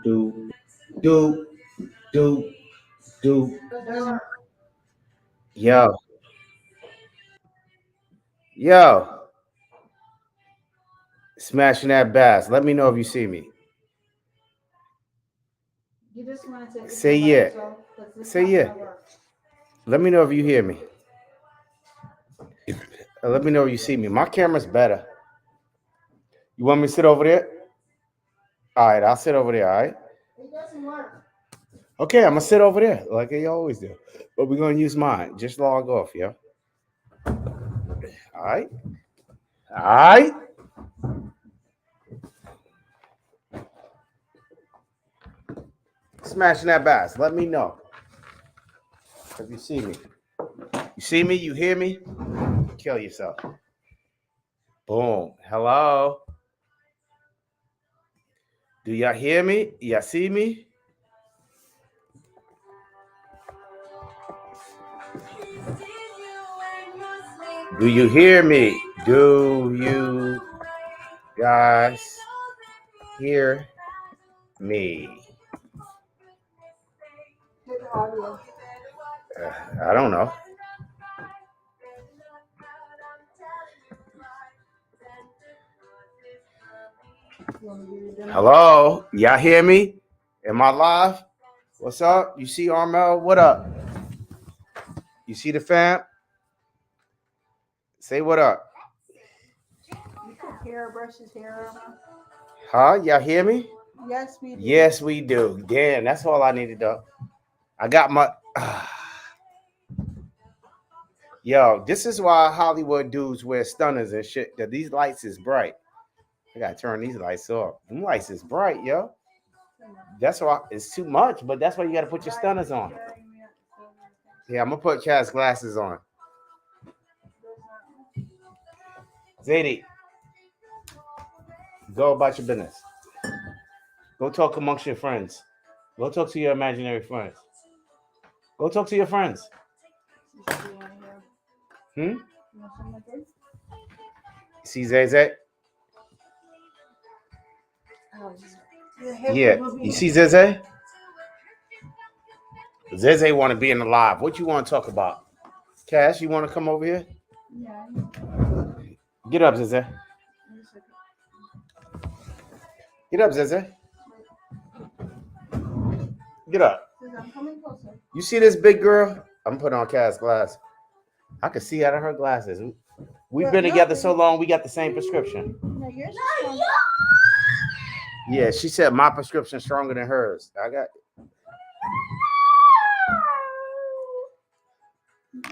do, do, do, do. Yo, yo, smashing that bass. Let me know if you see me. Say yeah. Say yeah. Let me know if you hear me. Let me know if you see me. My camera's better. You want me to sit over there? All right, I'll sit over there. All right. Okay, I'm gonna sit over there like I always do. But we're gonna use mine. Just log off, yo. All right. All right. Smashing that bass. Let me know if you see me. You see me? You hear me? Kill yourself. Boom. Hello. Do y'all hear me? Y'all see me? Do you hear me? Do you guys hear me? I don't know. Hello? Y'all hear me? Am I live? What's up? You see Armel? What up? You see the fam? Say what up. Hair brushes hair. Huh? Y'all hear me? Yes, we do. Yes, we do. Damn, that's all I needed though. I got my yo, this is why Hollywood dudes wear stunners and shit. That these lights is bright. I gotta turn these lights off. Them lights is bright, yo. That's why it's too much, but that's why you gotta put your stunners on. Yeah, I'm gonna put Chad's glasses on. Zadie, go about your business. Go talk amongst your friends. Go talk to your imaginary friends. Go talk to your friends. Hmm? See Zay? Yeah. You see Zay? Zay want to be in the live. What you want to talk about? Cash, you want to come over here? Yeah. Get up, Zay. Get up, Zay. Get up. I'm coming closer. You see this big girl? I'm putting on Cass glass. I can see out of her glasses. We've been together so long, we got the same prescription. No, yours is stronger. Yeah, she said my prescription's stronger than hers. I got.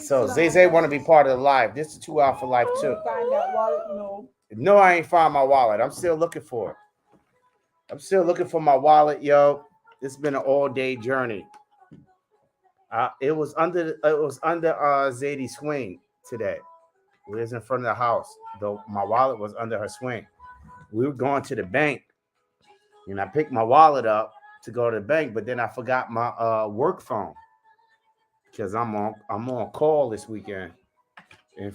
So Zay want to be part of the live. This is 2 Hour for Life too. Find that wallet? No. No, I ain't found my wallet. I'm still looking for it. I'm still looking for my wallet, yo. It's been an all day journey. It was under Zadie's swing today. We was in front of the house, though my wallet was under her swing. We were going to the bank, and I picked my wallet up to go to the bank, but then I forgot my work phone because I'm on call this weekend, and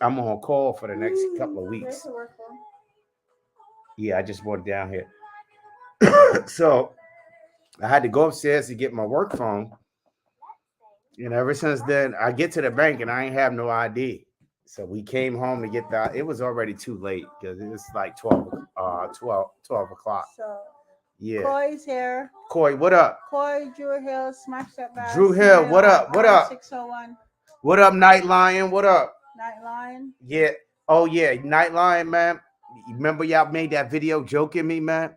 I'm on call for the next couple of weeks. Yeah, I just brought it down here, so I had to go upstairs to get my work phone. And ever since then, I get to the bank and I ain't have no ID. So we came home to get that. It was already too late because it was like 12 o'clock. So, Yeah. Coy's here. Coy, what up? Coy, Drew Hill, smash that back. Drew Hill, what up? What up? 601. What up, Night Lion? What up? Night Lion. Yeah. Oh, yeah. Night Lion, man. Remember y'all made that video joking me, man?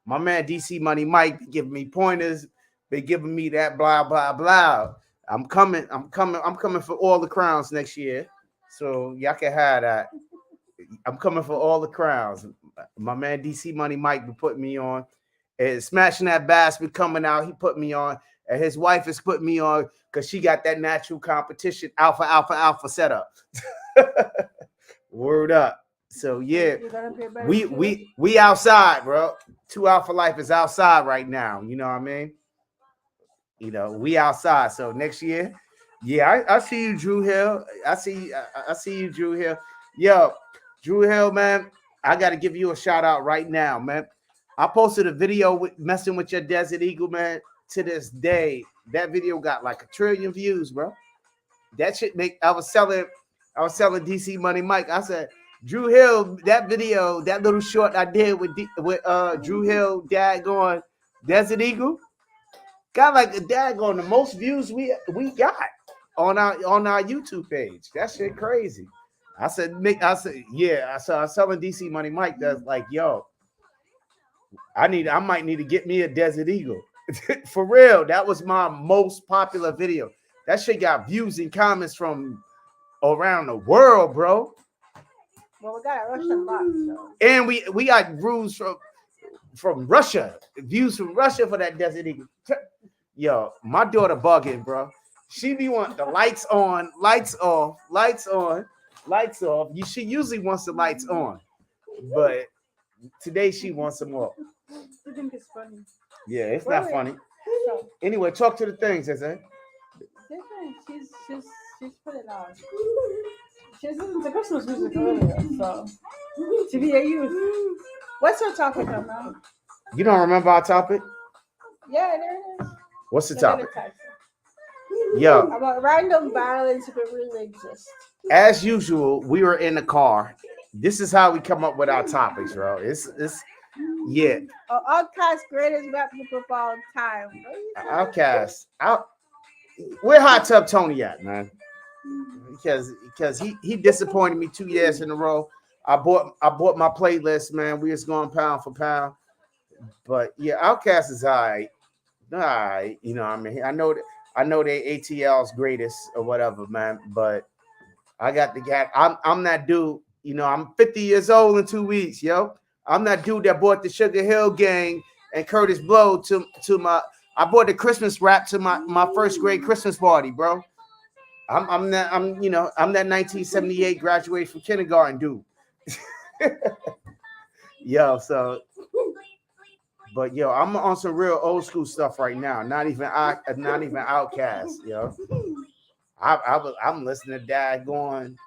My man DC Money Mike be giving me pointers. They giving me that blah, blah, blah. I'm coming for all the crowns next year. So y'all can have that. I'm coming for all the crowns. My man DC Money Mike be putting me on. And Smashing That Bass be coming out. He put me on. And his wife is putting me on because she got that natural competition alpha setup. Word up. So yeah, we outside, bro. 2 Hour for Life is outside right now. You know what I mean? You know, we outside. So next year, yeah, I see you, Drew Hill. I see you, Drew Hill. Yo, Drew Hill, man, I got to give you a shout out right now, man. I posted a video with messing with your Desert Eagle, man. To this day, that video got like 1 trillion views, bro. That shit make. I was selling DC Money Mike. I said, Drew Hill, that video, that little short I did with Drew Hill, dad going Desert Eagle, got like a dad going the most views we got on our YouTube page. That shit crazy. I said, Nick, I said, yeah. I was telling DC Money Mike that's like, yo, I might need to get me a Desert Eagle. For real. That was my most popular video. That shit got views and comments from around the world, bro. Well, we got a Russian box, so. And we got views from Russia. Views from Russia for that Desert Eagle. Yo, my daughter bugging, bro. She be want the lights on, lights off, lights on, lights off. She usually wants the lights on, but today she wants some more. I think it's funny. Yeah, it's not funny. So, Anyway, talk to the things, is it? she's put it on. She's listening to Christmas music earlier, so to be a youth. What's our topic on now? You don't remember our topic? Yeah, there it is. What's the The topic? other type. Yo, About random violence if it really exists. as usual, we were in the car. This is how we come up with our topics, bro. It's yeah. Outcast greatest rap group of all time. Outcast. Where Hot Tub Tony at, man? Because he disappointed me 2 years in a row. I bought my playlist, man. We just going pound for pound. But yeah, Outcast is all right. All right, you know what I mean? I know they ATL's greatest or whatever, man. But I got the gap. I'm that dude. You know, I'm 50 years old in 2 weeks, yo. I'm that dude that bought the Sugar Hill Gang and Curtis Blow to my. I bought the Christmas rap to my first grade Christmas party, bro. I'm that 1978 graduated from kindergarten dude. Yo, so. But yo, I'm on some real old school stuff right now. Not even Outcast, yo. I'm listening to Dad going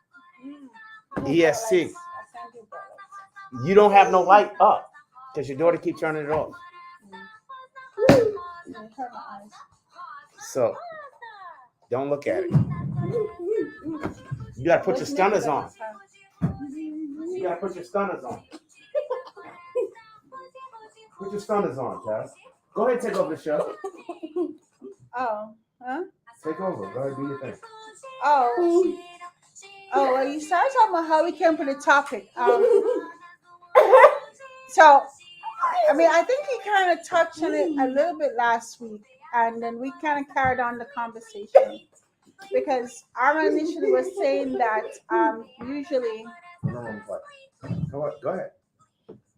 ESC. You don't have no light up because your daughter keep turning it off. So don't look at it. You gotta put your stunners on. You gotta put your stunners on. Put your stunners on, Cass. Go ahead and take over the show. Oh, huh? Take over. Go ahead and do your thing. Oh, well, you started talking about how we came to the topic. So, I mean, I think we kind of touched on it a little bit last week, and then we kind of carried on the conversation because Arma initially was saying that usually. Go ahead.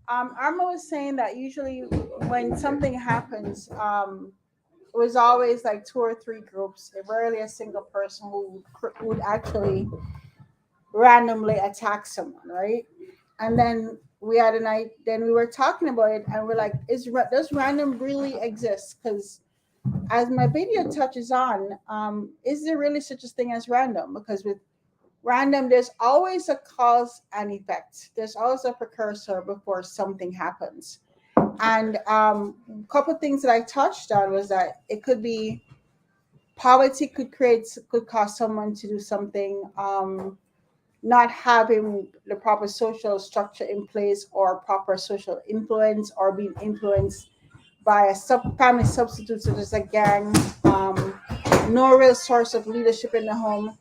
Arma was saying that usually when something happens, it was always like 2 or 3 groups, rarely a single person who would actually randomly attack someone, right? And then we had a night, then we were talking about it, and we're like, does random really exist? Because as my video touches on, is there really such a thing as random? Because with random, there's always a cause and effect. There's always a precursor before something happens. And a couple of things that I touched on was that it could be poverty could cause someone to do something, not having the proper social structure in place or proper social influence or being influenced by a family substitute such as a gang, no real source of leadership in the home.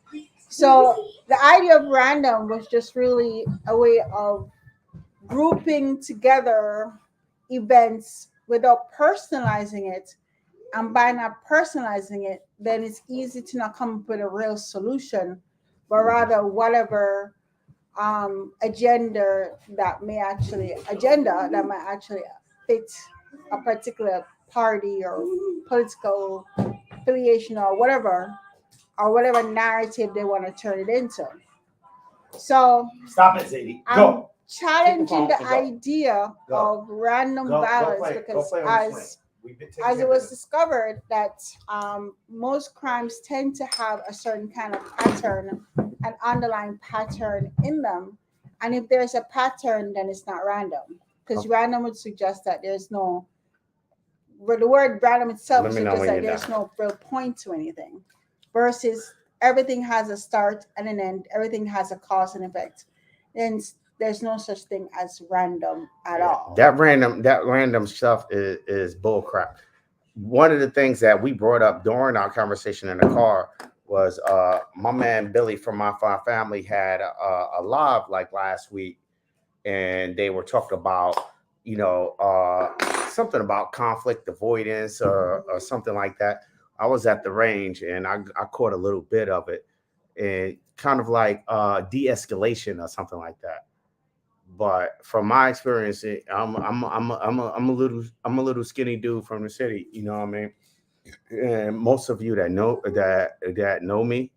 So the idea of random was just really a way of grouping together events without personalizing it. And by not personalizing it, then it's easy to not come up with a real solution, but rather whatever agenda that might actually fit a particular party or political affiliation or whatever narrative they want to turn it into. So stop it, Zadie. I'm challenging the idea of random violence because as it was discovered that most crimes tend to have a certain kind of pattern, an underlying pattern in them. And if there's a pattern, then it's not random. because Oh, random would suggest that there's no, where the word random itself let would me know suggest when that you're done. there's no real point to anything, versus everything has a start and an end, everything has a cause and effect. And there's no such thing as random at Yeah, all. that random stuff is bull crap. One of the things that we brought up during our conversation in the car was my man Billy from my family had a live like last week, and they were talking about something about conflict avoidance or something like that. I was at the range and I caught a little bit of it, and kind of like de-escalation or something like that. But from my experience, I'm a little skinny dude from the city. You know what I mean? And most of you that know me,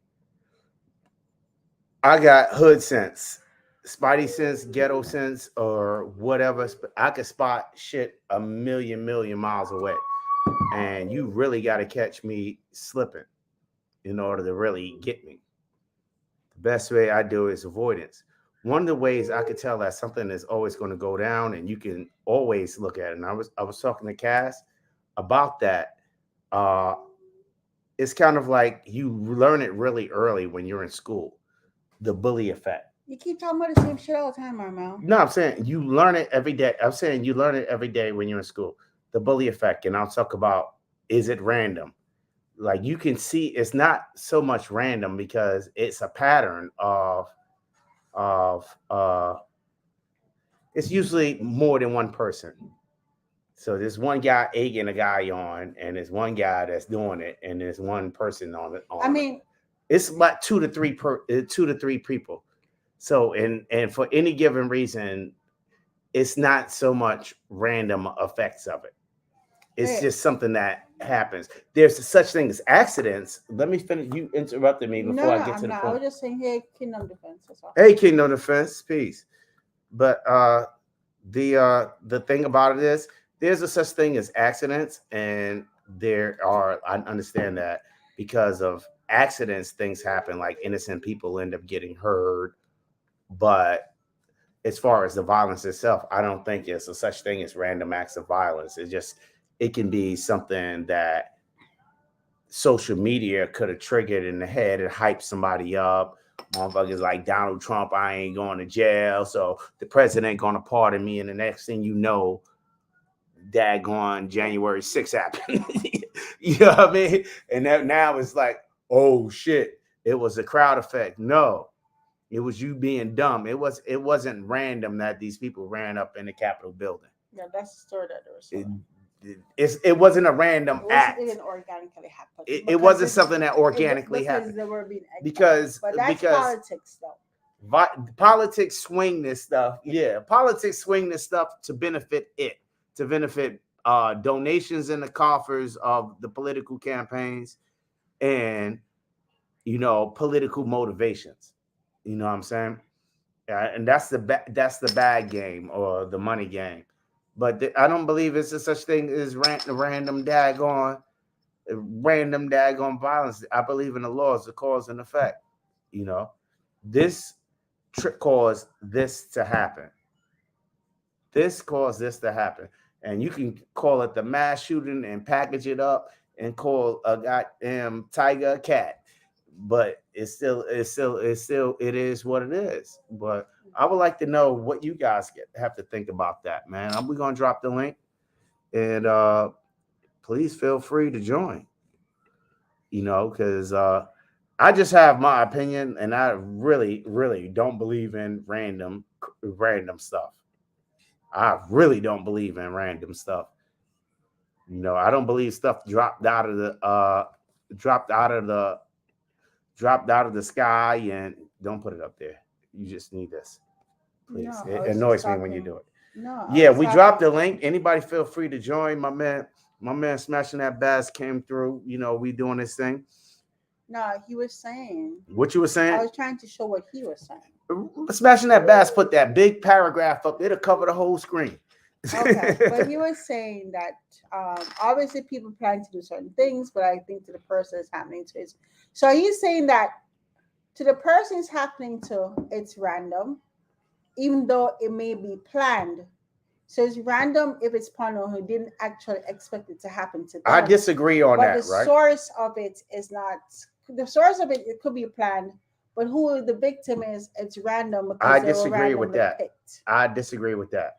I got hood sense, spidey sense, ghetto sense, or whatever. I could spot shit a million miles away, and you really got to catch me slipping in order to really get me. The best way I do is avoidance. One of the ways I could tell that something is always going to go down, and you can always look at it. And I was talking to Cass about that. Uh, it's kind of like you learn it really early when you're in school. The bully effect. You keep talking about the same shit all the time, Marmel. No, I'm saying you learn it every day. I'm saying you learn it every day when you're in school. The bully effect, and I'll talk about, is it random? Like you can see, it's not so much random because it's a pattern of it's usually more than one person. So there's one guy egging a guy on, and there's one guy that's doing it, and there's one person on it. I mean, It's about two to three people. So and for any given reason, it's not so much random effects of it. It's hey, just something that happens. There's such thing as accidents. Let me finish. You interrupted me no, before I no, get to I'm the not. I point. was just saying, hey, kingdom defense. That's all. Hey, Kingdom Defense, peace. But the thing about it is, there's a such thing as accidents, and there are. I understand that because of accidents, things happen. Like innocent people end up getting hurt, but as far as the violence itself, I don't think it's a such thing as random acts of violence. It can be something that social media could have triggered in the head and hyped somebody up. Motherfuckers like Donald Trump, I ain't going to jail, so the president ain't gonna pardon me, and the next thing you know, daggone January 6th happened. You know what I mean? And that now it's like, oh shit, it was a crowd effect. No, it was you being dumb. It wasn't random that these people ran up in the Capitol building. Yeah, that's the story that they were It, selling. it wasn't a random It wasn't act. even organically happen It because wasn't something that organically because happened they were being egged on. because But that's because politics, though. politics swing this stuff. Yeah, politics swing this stuff to benefit it, to benefit donations in the coffers of the political campaigns, and political motivations. You know what I'm saying? And that's the bad game or the money game. But I don't believe it's a such thing as random daggone violence. I believe in the laws, the cause and effect. You know, this caused this to happen. This caused this to happen. And you can call it the mass shooting and package it up and call a goddamn tiger a cat. But it is what it is. But I would like to know what you guys have to think about that, man. We're gonna drop the link, and please feel free to join. Because I just have my opinion, and I really don't believe in random stuff. I really don't believe in random stuff. I don't believe stuff dropped out of the dropped out of the sky, and don't put it up there. You just need this, please. No, I It was just annoys me when you talking. do it. No, I Yeah, was we dropped talking. the link. Anybody feel free to join. My man smashing that bass came through. We doing this thing. No, he was saying. What you were I saying? was trying to show what he was saying. Smashing that bass, put that big paragraph up. It'll cover the whole screen. Okay, but he was saying that obviously people plan to do certain things, but I think to the person it's happening to is. So he's saying that to the person it's happening to, it's random, even though it may be planned. So it's random if it's partner who didn't actually expect it to happen to I them. disagree on But the that, right? source of it is not the source of it. It could be planned, but who the victim is, it's random I because they were disagree with randomly that. picked. I disagree with that.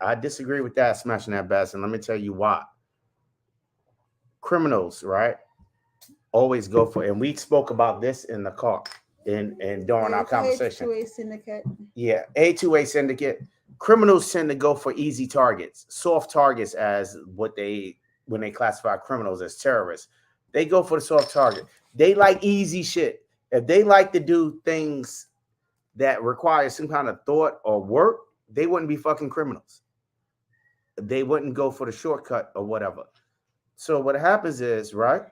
I disagree with that, smashing that bass, and let me tell you why. Criminals, right? Always go for, and we spoke about this in the car and during our It's a conversation. H2A syndicate. Yeah, A2A syndicate. Criminals tend to go for easy targets, soft targets, as what they when they classify criminals as terrorists. They go for the soft target. They like easy shit. If they like to do things that require some kind of thought or work, they wouldn't be fucking criminals. They wouldn't go for the shortcut or whatever. So what happens is, right?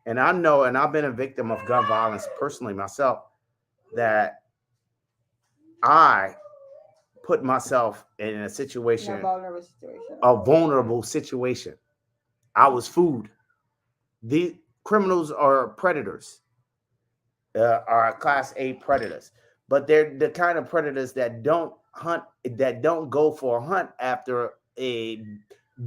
And I know, and I've been a victim of gun violence personally myself, that I put myself in a In a situation, vulnerable situation. a vulnerable situation. I was food. The criminals are predators, are class A predators, but they're the kind of predators that don't hunt, that don't go for a hunt after a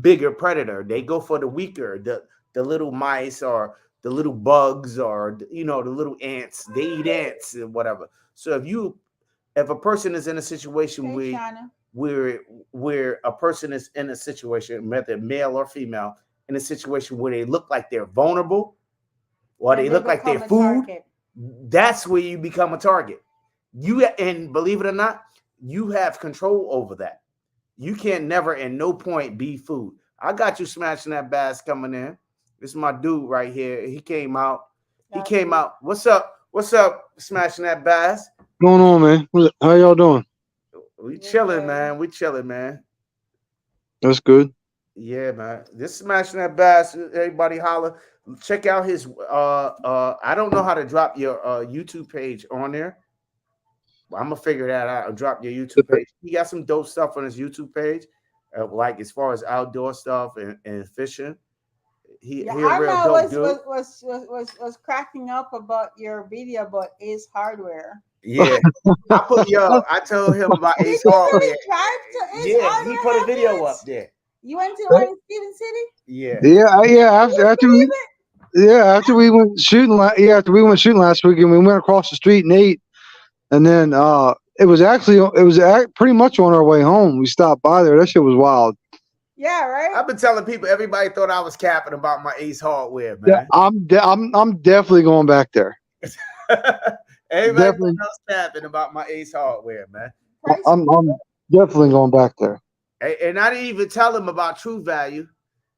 bigger predator. They go for the weaker, the little mice or the little bugs or the little ants. They eat ants and whatever. So if a person is in a situation Hey, Shauna. where where a person is in a situation, whether male or female, in a situation where they look like they're vulnerable or Then they they look like they're become a food, target. that's where you become a target. And believe it or not, you have control over that. You can never in no point be food. I got you smashing that bass coming in. This is my dude right here. He came out. He That's came it. out. What's up? What's up? Smashing that bass. Going on, man? How y'all doing? We We're chilling, good. man. We chilling, man. That's good. Yeah, man. This smashing that bass. Everybody holler. Check out his I don't know how to drop your YouTube page on there. I'm gonna figure that out. I'll drop your YouTube page. He got some dope stuff on his YouTube page, like as far as outdoor stuff and fishing. Yeah, He a real Arma dope was dude. was cracking up about your video about Ace Hardware. Yeah, I told him about Did Ace you Hardware. really drive to Ace Yeah, he put a Hardware video up afterwards? there. You went to the one in Steven City? Yeah, Yeah. Can you believe it? After we went shooting. After we went shooting last week, and we went across the street and ate, and then pretty much on our way home. We stopped by there. That shit was wild. Yeah, right. I've been telling people. Everybody thought I was capping about my Ace Hardware, Yeah, man. I'm definitely going back there. Everybody thought Definitely, I was capping about my Ace Hardware, man. Price. I'm definitely going back there. And I didn't even tell him about True Value,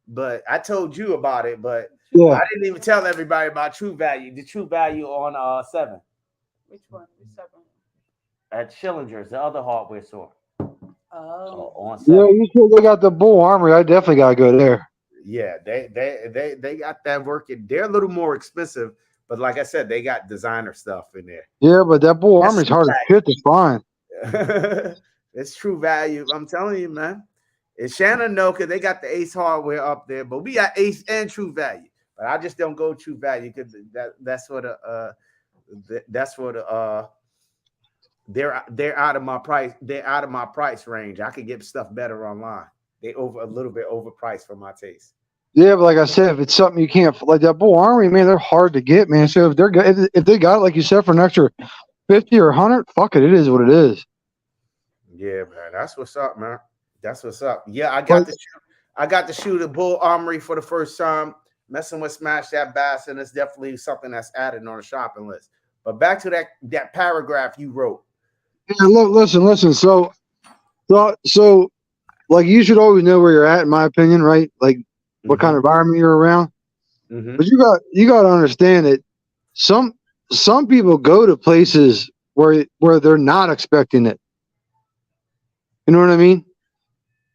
but I told you about it. But Yeah, I didn't even tell everybody about True Value. The True Value on 7 Which one? Which seven? at Schillinger's, the other hardware store. Oh. On yeah. 7. You said they got the Bull Armory. I definitely gotta go there. Yeah, they got that working. They're a little more expensive, but like I said, they got designer stuff in there. Yeah, but that Bull That's Armory's True hard as shit to find. Value. It's True Value. I'm telling you, man. And Shannon know because they got the Ace Hardware up there, but we got Ace and True Value. But I just don't go True Value because that's what they're out of my price. They're out of my price range. I could get stuff better online. They over a little bit overpriced for my taste. Yeah, but like I said, if it's something you can't like that Bull Armory, man, they're hard to get, man. So if they're good, if they got it, like you said, for an extra 50 or 100, fuck it, it is what it is. Yeah, man. That's what's up, man. That's what's up. Yeah, But I got to shoot a Bull Armory for the first time. Messing with Smash That Bass, and it's definitely something that's added on the shopping list. But back to that paragraph you wrote. yeah, look, listen. So, like you should always know where you're at, in my opinion, right? Like what kind of environment you're around. Mm-hmm. But you got to understand that some people go to places where they're not expecting it. You know what I mean?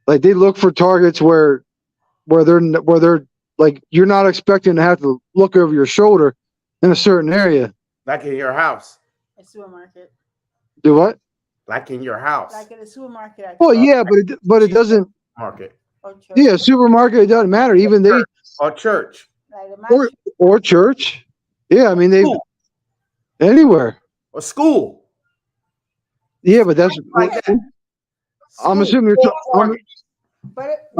Like they look for targets where they're like you're not expecting to have to look over your shoulder in a certain area. Like in your house. A supermarket. Do what? Like in your house. Like in a supermarket. Actually. Well, yeah, but it doesn't. Market. Or church. Yeah, supermarket. It doesn't matter. Even they Or church. Like a mansion. or church. Yeah, I mean they School. anywhere. Or school. Yeah, but that's Like that. I'm School. assuming you're. I'm But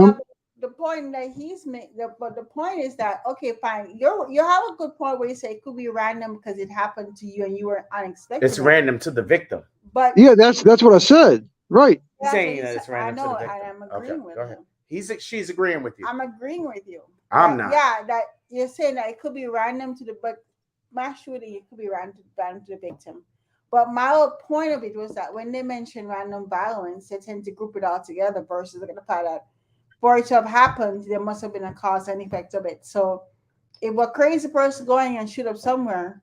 the point that he's made, but the point is that okay, fine, you have a good point where you say it could be random because it happened to you and you were unexpected. It's random to the victim. But Yeah, that's what I said. Right. He's that's what saying he that said. it's I random to know, the and victim. I'm Okay, agreeing with go ahead. him. She's agreeing with you. I'm agreeing with you. I'm not. Yeah, that you're saying that it could be random to the but mass shooting, it could be random to the victim. But my whole point of it was that when they mention random violence, they tend to group it all together versus looking at the fact that for it to have happened, there must have been a cause and effect of it. So if a crazy person going and shoot up somewhere,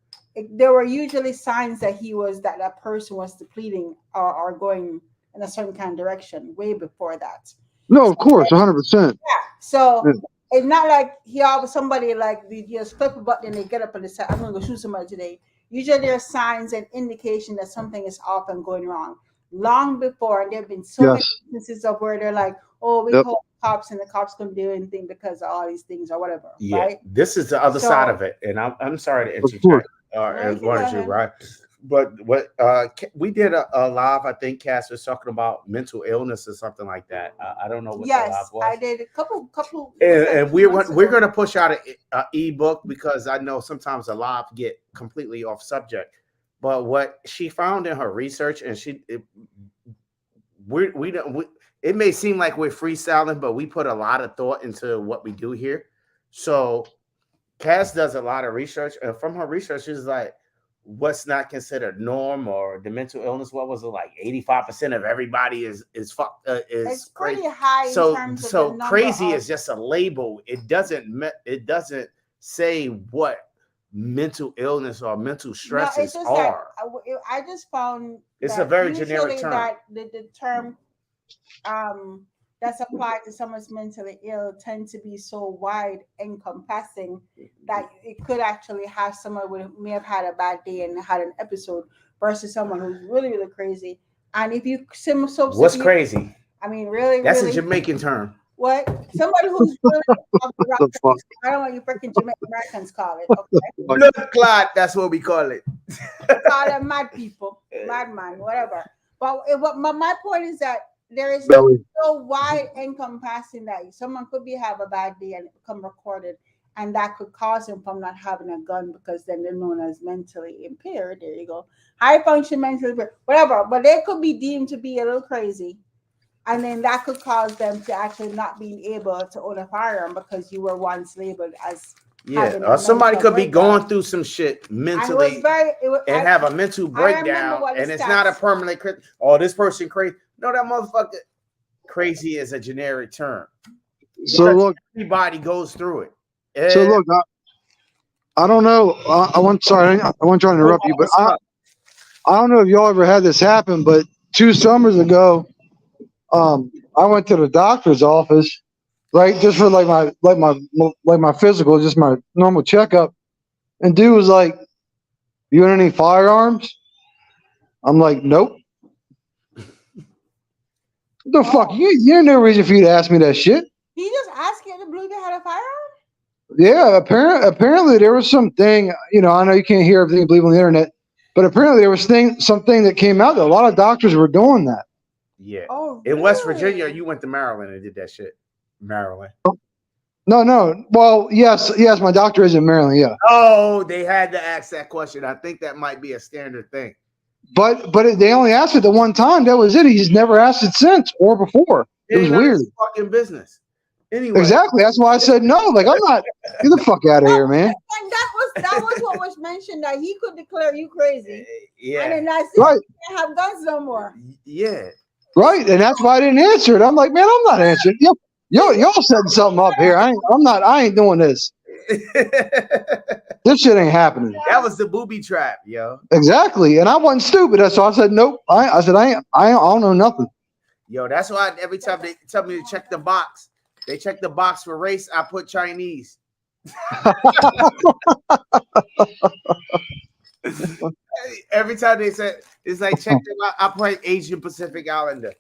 there were usually signs that that person was depleting or going in a certain kind of direction way before that. No, So, of course, 100%. so it's not like he always somebody like they just flip a button and they get up and they say, I'm gonna go shoot somebody today. Usually there are signs and indication that something is off and going wrong. Long before, and there have been so Yes. many instances of where they're like, oh, we Yep. call cops and the cops couldn't do anything because of all these things or whatever. Yeah, Right? this is the other So- side of it, and I'm sorry to Of interject course. or No, you can go interrupt you, ahead. right? But what we did a live, I think Cass was talking about mental illness or something like that. I don't know what the live Yes, was. I did a couple And few months we're ago. going to push out a ebook because I know sometimes the live get completely off subject. But what she found in her research, and we don't. It may seem like we're freestyling, but we put a lot of thought into what we do here. So Cass does a lot of research, and from her research, she's like, what's not considered norm or the mental illness? What was it like? 85% of everybody is fucked. Is It's crazy. pretty high So in terms of the number crazy of, is just a label. It doesn't say what mental illness or mental no, it's stresses just are. that I just found It's a that very usually generic term. that the term that's applied to someone's mentally ill tend to be so wide encompassing that it could actually have someone who may have had a bad day and had an episode versus someone who's really really crazy. And if you What's crazy? I mean, really, That's really, a Jamaican term. what somebody who's really off the The fuck? rockers, I don't know what you freaking Jamaican Americans call it. Okay, Blood clot. That's what we call it. call them mad people, madman, whatever. But my point is that there is Belly. so wide encompassing that someone could have a bad day and become recorded, and that could cause them from not having a gun because then they're known as mentally impaired. There you go, high function mentally impaired, whatever. But they could be deemed to be a little crazy, and then that could cause them to actually not being able to own a firearm because you were once labeled as having a Or somebody mental could be breakdown. going through some shit And it was mentally and have a mental breakdown, what the and it's not a stats- permanent. Oh, this person crazy. No, that motherfucker crazy is a generic term. So Because look, everybody goes through it. so look, I don't know. I want sorry, I want to try to interrupt you, but I don't know if y'all ever had this happen, but 2 summers ago, I went to the doctor's office, right, just for like my physical, just my normal checkup, and dude was like, "You want any firearms?" I'm like, "Nope." What the fuck? You had no reason for you to ask me that shit. He just asked you to believe you had a firearm? Yeah, apparently there was something, I know you can't hear everything you believe on the internet, but apparently there was something that came out that a lot of doctors were doing that. Yeah. Oh, In West really? Virginia, you went to Maryland and did that shit. Maryland. No. Well, yes, my doctor is in Maryland, yeah. Oh, they had to ask that question. I think that might be a standard thing. But they only asked it the one time. That was it. He's never asked it since or before. It was Ain't none of weird. his fucking business. Anyway. Exactly. That's why I said no. Like, I'm not. Get the fuck out of here, man. And that was what was mentioned, that he could declare you crazy. Yeah. And then that's it. Right. You can't have guns no more. Yeah. Right. And that's why I didn't answer it. I'm like, man, I'm not answering. Y'all setting something up here. I ain't doing this. This shit ain't happening. That was the booby trap, yo. Exactly. And I wasn't stupid. That's why I said nope. I said I don't know nothing. Yo, that's why every time they tell me to check the box, they check the box for race, I put Chinese. Every time they said it's like check them out, I put Asian Pacific Islander.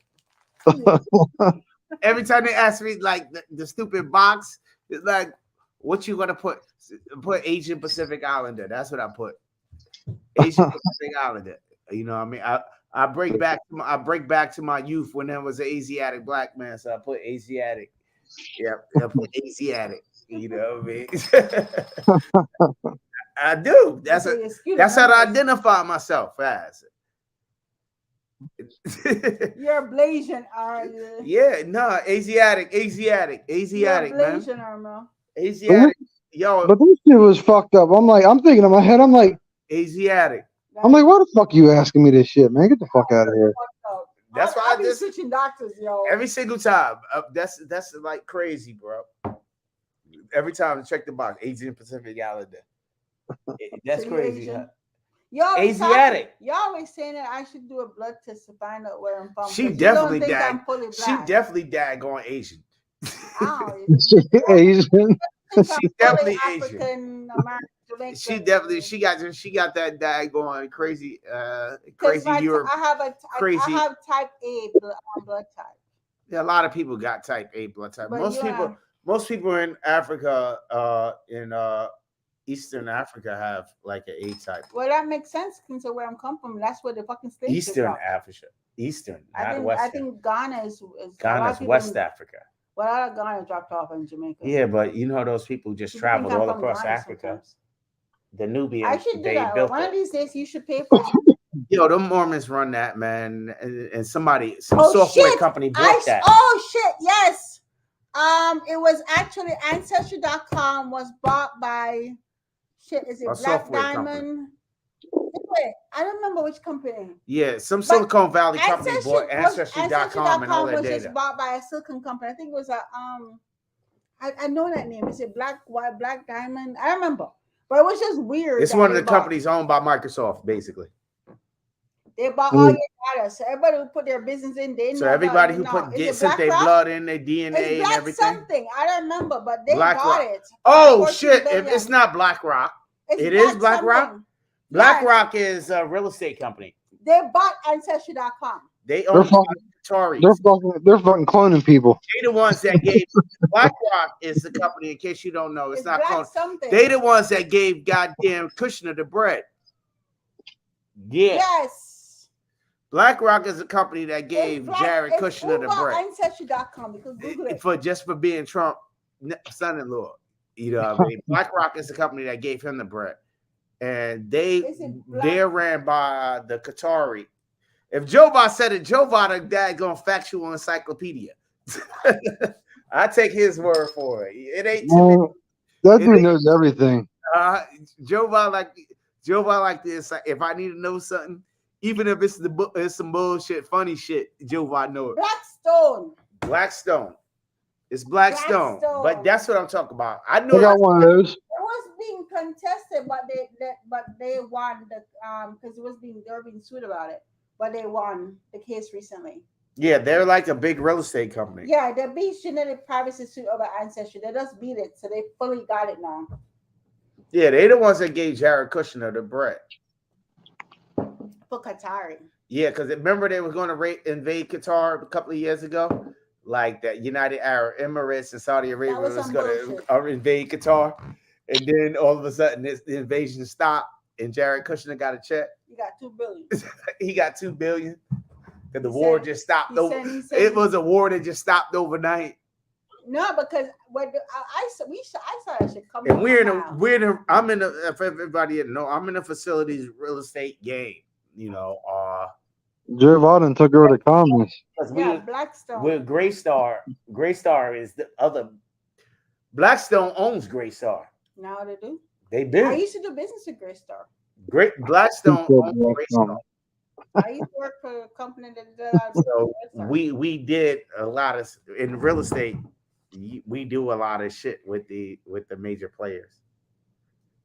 Every time they ask me like the stupid box, it's like, what you gonna put? Put Asian Pacific Islander. That's what I put. Asian Pacific Islander. You know what I mean? I break back to my youth when there was an Asiatic black man, so I put Asiatic. Yep, I put Asiatic. You know what I mean? I do. That's how I identify myself as. You're Blasian, are you? Yeah, no, Asiatic, You're man. Blasian, Armo. Asiatic. Yo, But this shit was fucked up. I'm thinking in my head, Asiatic. why the fuck you asking me this shit, man? Get the fuck out of here. That's why I'll be switching doctors, yo. every single time. That's like crazy, bro. Every time I check the box, Asian Pacific Islander. That's So crazy. Huh? Asiatic. You always saying that I should do a blood test to find out where I'm from. She definitely died. She definitely died going Asian. Asian. She definitely Asian. African American. She definitely she got that dad going crazy crazy Europe. I have type A blood type. Yeah, a lot of people got type A blood type. But most people in Africa in Eastern Africa have like an A type. Well, that makes sense because where I'm come from, that's where the fucking states Eastern Africa. Eastern, not Western. I think Ghana's West Africa. Well, a lot of Ghana dropped off in Jamaica. Yeah, but you know those people just traveled all across Africa. Sometimes. The Nubians. I should do that. One of these days, you should pay for it. Yo, the Mormons run that, man, and some software company bought that. Oh shit! Yes, it was actually Ancestry.com was bought by Is it Black Diamond? Wait, I don't remember which company. Yeah, some Silicon Valley company bought Ancestry.com and all that data. Was just bought by a Silicon company. I think it was a I know that name. Is it Black Diamond? I remember. But it was just weird. It's one of the companies owned by Microsoft, basically. They bought all your data. So everybody who put their business in, they know. So everybody who sent their blood in, their DNA and everything. Something. I don't remember, but they bought it. Oh shit! If it's not BlackRock, it is BlackRock. BlackRock is a real estate company. They bought Ancestry.com. They own Atari. They're fucking cloning people. They the ones that gave BlackRock is the company. In case you don't know, it's not cloning. They the ones that gave goddamn Kushner the bread. Yeah. Yes. BlackRock is a company that gave Jared Kushner the bread. Ancestry.com because Google it. For being Trump son-in-law. You know what I mean? BlackRock is the company that gave him the bread. And they're ran by the Qatari. If Joe Biden said it, Joe Biden daggone factual encyclopedia. I take his word for it. It ain't that dude knows everything. Joe Biden like this. If I need to know something, even if it's some bullshit, funny shit, Joe Biden know it. Blackstone. It's Blackstone. But that's what I'm talking about. I know. I got one of those. It was being contested, but they won because they were being sued about it. But they won the case recently. Yeah, they're like a big real estate company. Yeah, they beat genetic privacy suit over Ancestry. They just beat it, so they fully got it now. Yeah, they're the ones that gave Jared Kushner the bread. For Qatari. Yeah, because remember they were going to invade Qatar a couple of years ago? Like that United Arab Emirates and Saudi Arabia was going to invade Qatar. And then all of a sudden the invasion stopped and Jared Kushner got a check. He got $2 billion. He got $2 billion. And the war just stopped. It was a war that just stopped overnight. No, because I saw that shit coming. And I'm in the for everybody to know, I'm in the facilities real estate game. You know, Joe Biden took over the Commons. Yeah, Blackstone. With Greystar. Greystar is the other. Blackstone owns Greystar. Now they do. They do. I used to do business with Greystar. Blackstone owns Greystar. I used to work for a company that so we did a lot of in real estate. We do a lot of shit with the major players.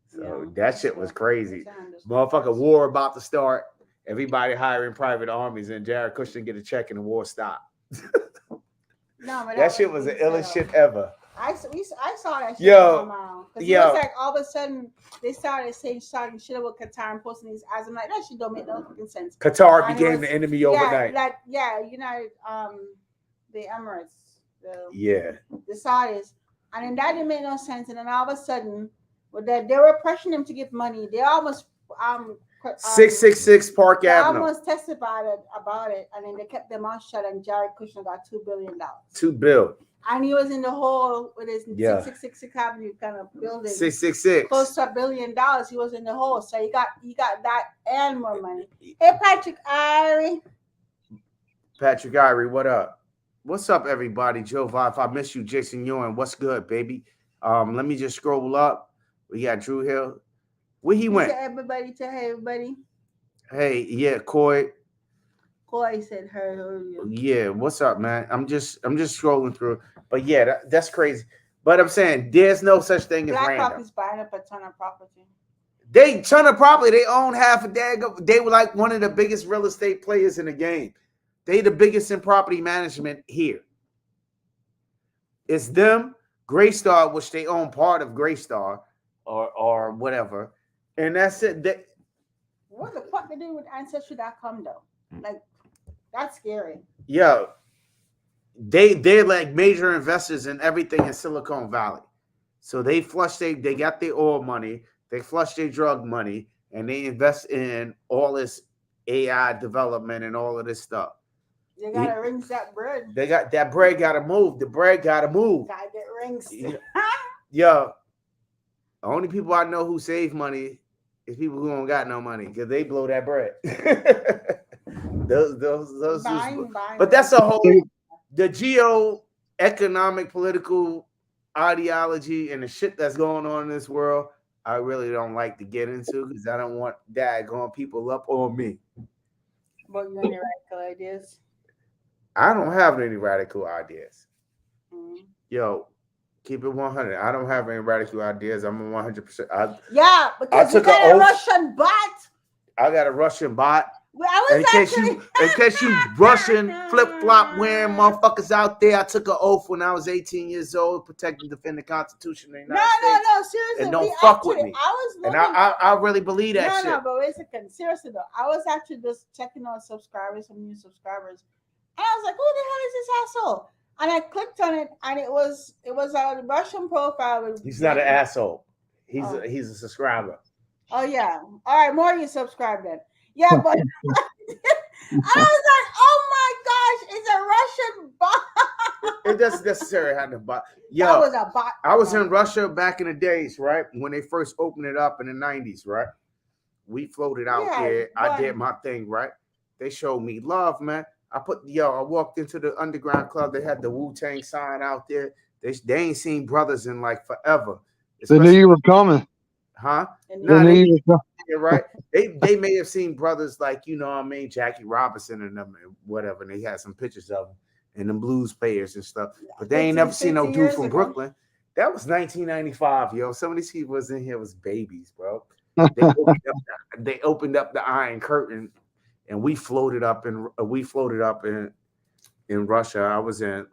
So that shit was crazy. Motherfucker war about to start. Everybody hiring private armies and Jared Kushner get a check and the war stopped. That shit was the illest shit ever. I saw that shit. Yo. It was like all of a sudden they started starting shit about Qatar and posting these ads. I'm like, that shit don't make no fucking sense. Qatar became the enemy overnight. United, the Emirates, the Saudis, and then that didn't make no sense. And then all of a sudden, they were pressuring them to give money. They almost 666 Park They Avenue. almost testified about it, and then they kept their mouth shut, and Jared Kushner got $2 billion. $2 billion. And he was in the hole with his Yeah. 666 Avenue kind of building. 666. Close to $1 billion. He was in the hole. So he got that and more money. Hey, Patrick Irie. Patrick Irie, what up? What's up, everybody? Joe Vibe. I miss you, Jason Ewing. What's good, baby? Let me just scroll up. We got Drew Hill. Where he went? Everybody, tell everybody. Hey, yeah, Coy. Coy said her. Yeah, what's up, man? I'm just scrolling through. But yeah, that's crazy. But I'm saying there's no such thing as BlackRock random. is buying up a ton of property. They ton of property. They own half a dag. They were like one of the biggest real estate players in the game. They the biggest in property management here. It's them, Greystar, which they own part of Greystar or whatever. And that's it. What the fuck they do with Ancestry.com though? Like, that's scary. Yeah. They're like major investors in everything in Silicon Valley. So they got their oil money, they flush their drug money, and they invest in all this AI development and all of this stuff. They gotta rinse that bread. They got that bread gotta move. The bread gotta move. Gotta get rinsed. Yeah. The only people I know who save money is people who don't got no money because they blow that bread. those Buying, but that's a whole the geo-economic political ideology and the shit that's going on in this world. I really don't like to get into because I don't want daggone people up on me. But you any radical ideas? I don't have any radical ideas. Mm-hmm. Yo, keep it 100. I don't have any radical ideas. I'm a 100%. Yeah, because you got a Russian bot. I got a Russian bot. Well, in case you Russian flip-flop wearing motherfuckers out there, I took an oath when I was 18 years old, protect and defend the Constitution of the United States. No, seriously. And don't fuck with me. I was looking, I really believe that shit. No, but wait a second. Seriously though, I was actually just checking on subscribers, some new subscribers, and I was like, "Who the hell is this asshole?" And I clicked on it, and it was a Russian profile. He's not an asshole. He's a subscriber. Oh yeah. All right, more you subscribe then. Yeah, but I was like, "Oh my gosh, it's a Russian bot." It doesn't necessarily have a bot. Yo, that was a bot. I was in Russia back in the days, right? When they first opened it up in the 90s, right? We floated out there. I did my thing, right? They showed me love, man. I walked into the underground club. They had the Wu-Tang sign out there. They ain't seen brothers in like forever. They knew you were coming. Huh? No, they knew you were coming. Right? They may have seen brothers like, you know what I mean, Jackie Robinson and them and whatever. And they had some pictures of them and them blues players and stuff. But they ain't never seen no dude from Brooklyn. That was 1995, yo. Some of these people was in here was babies, bro. They opened up the Iron Curtain. And we floated up in Russia. I was in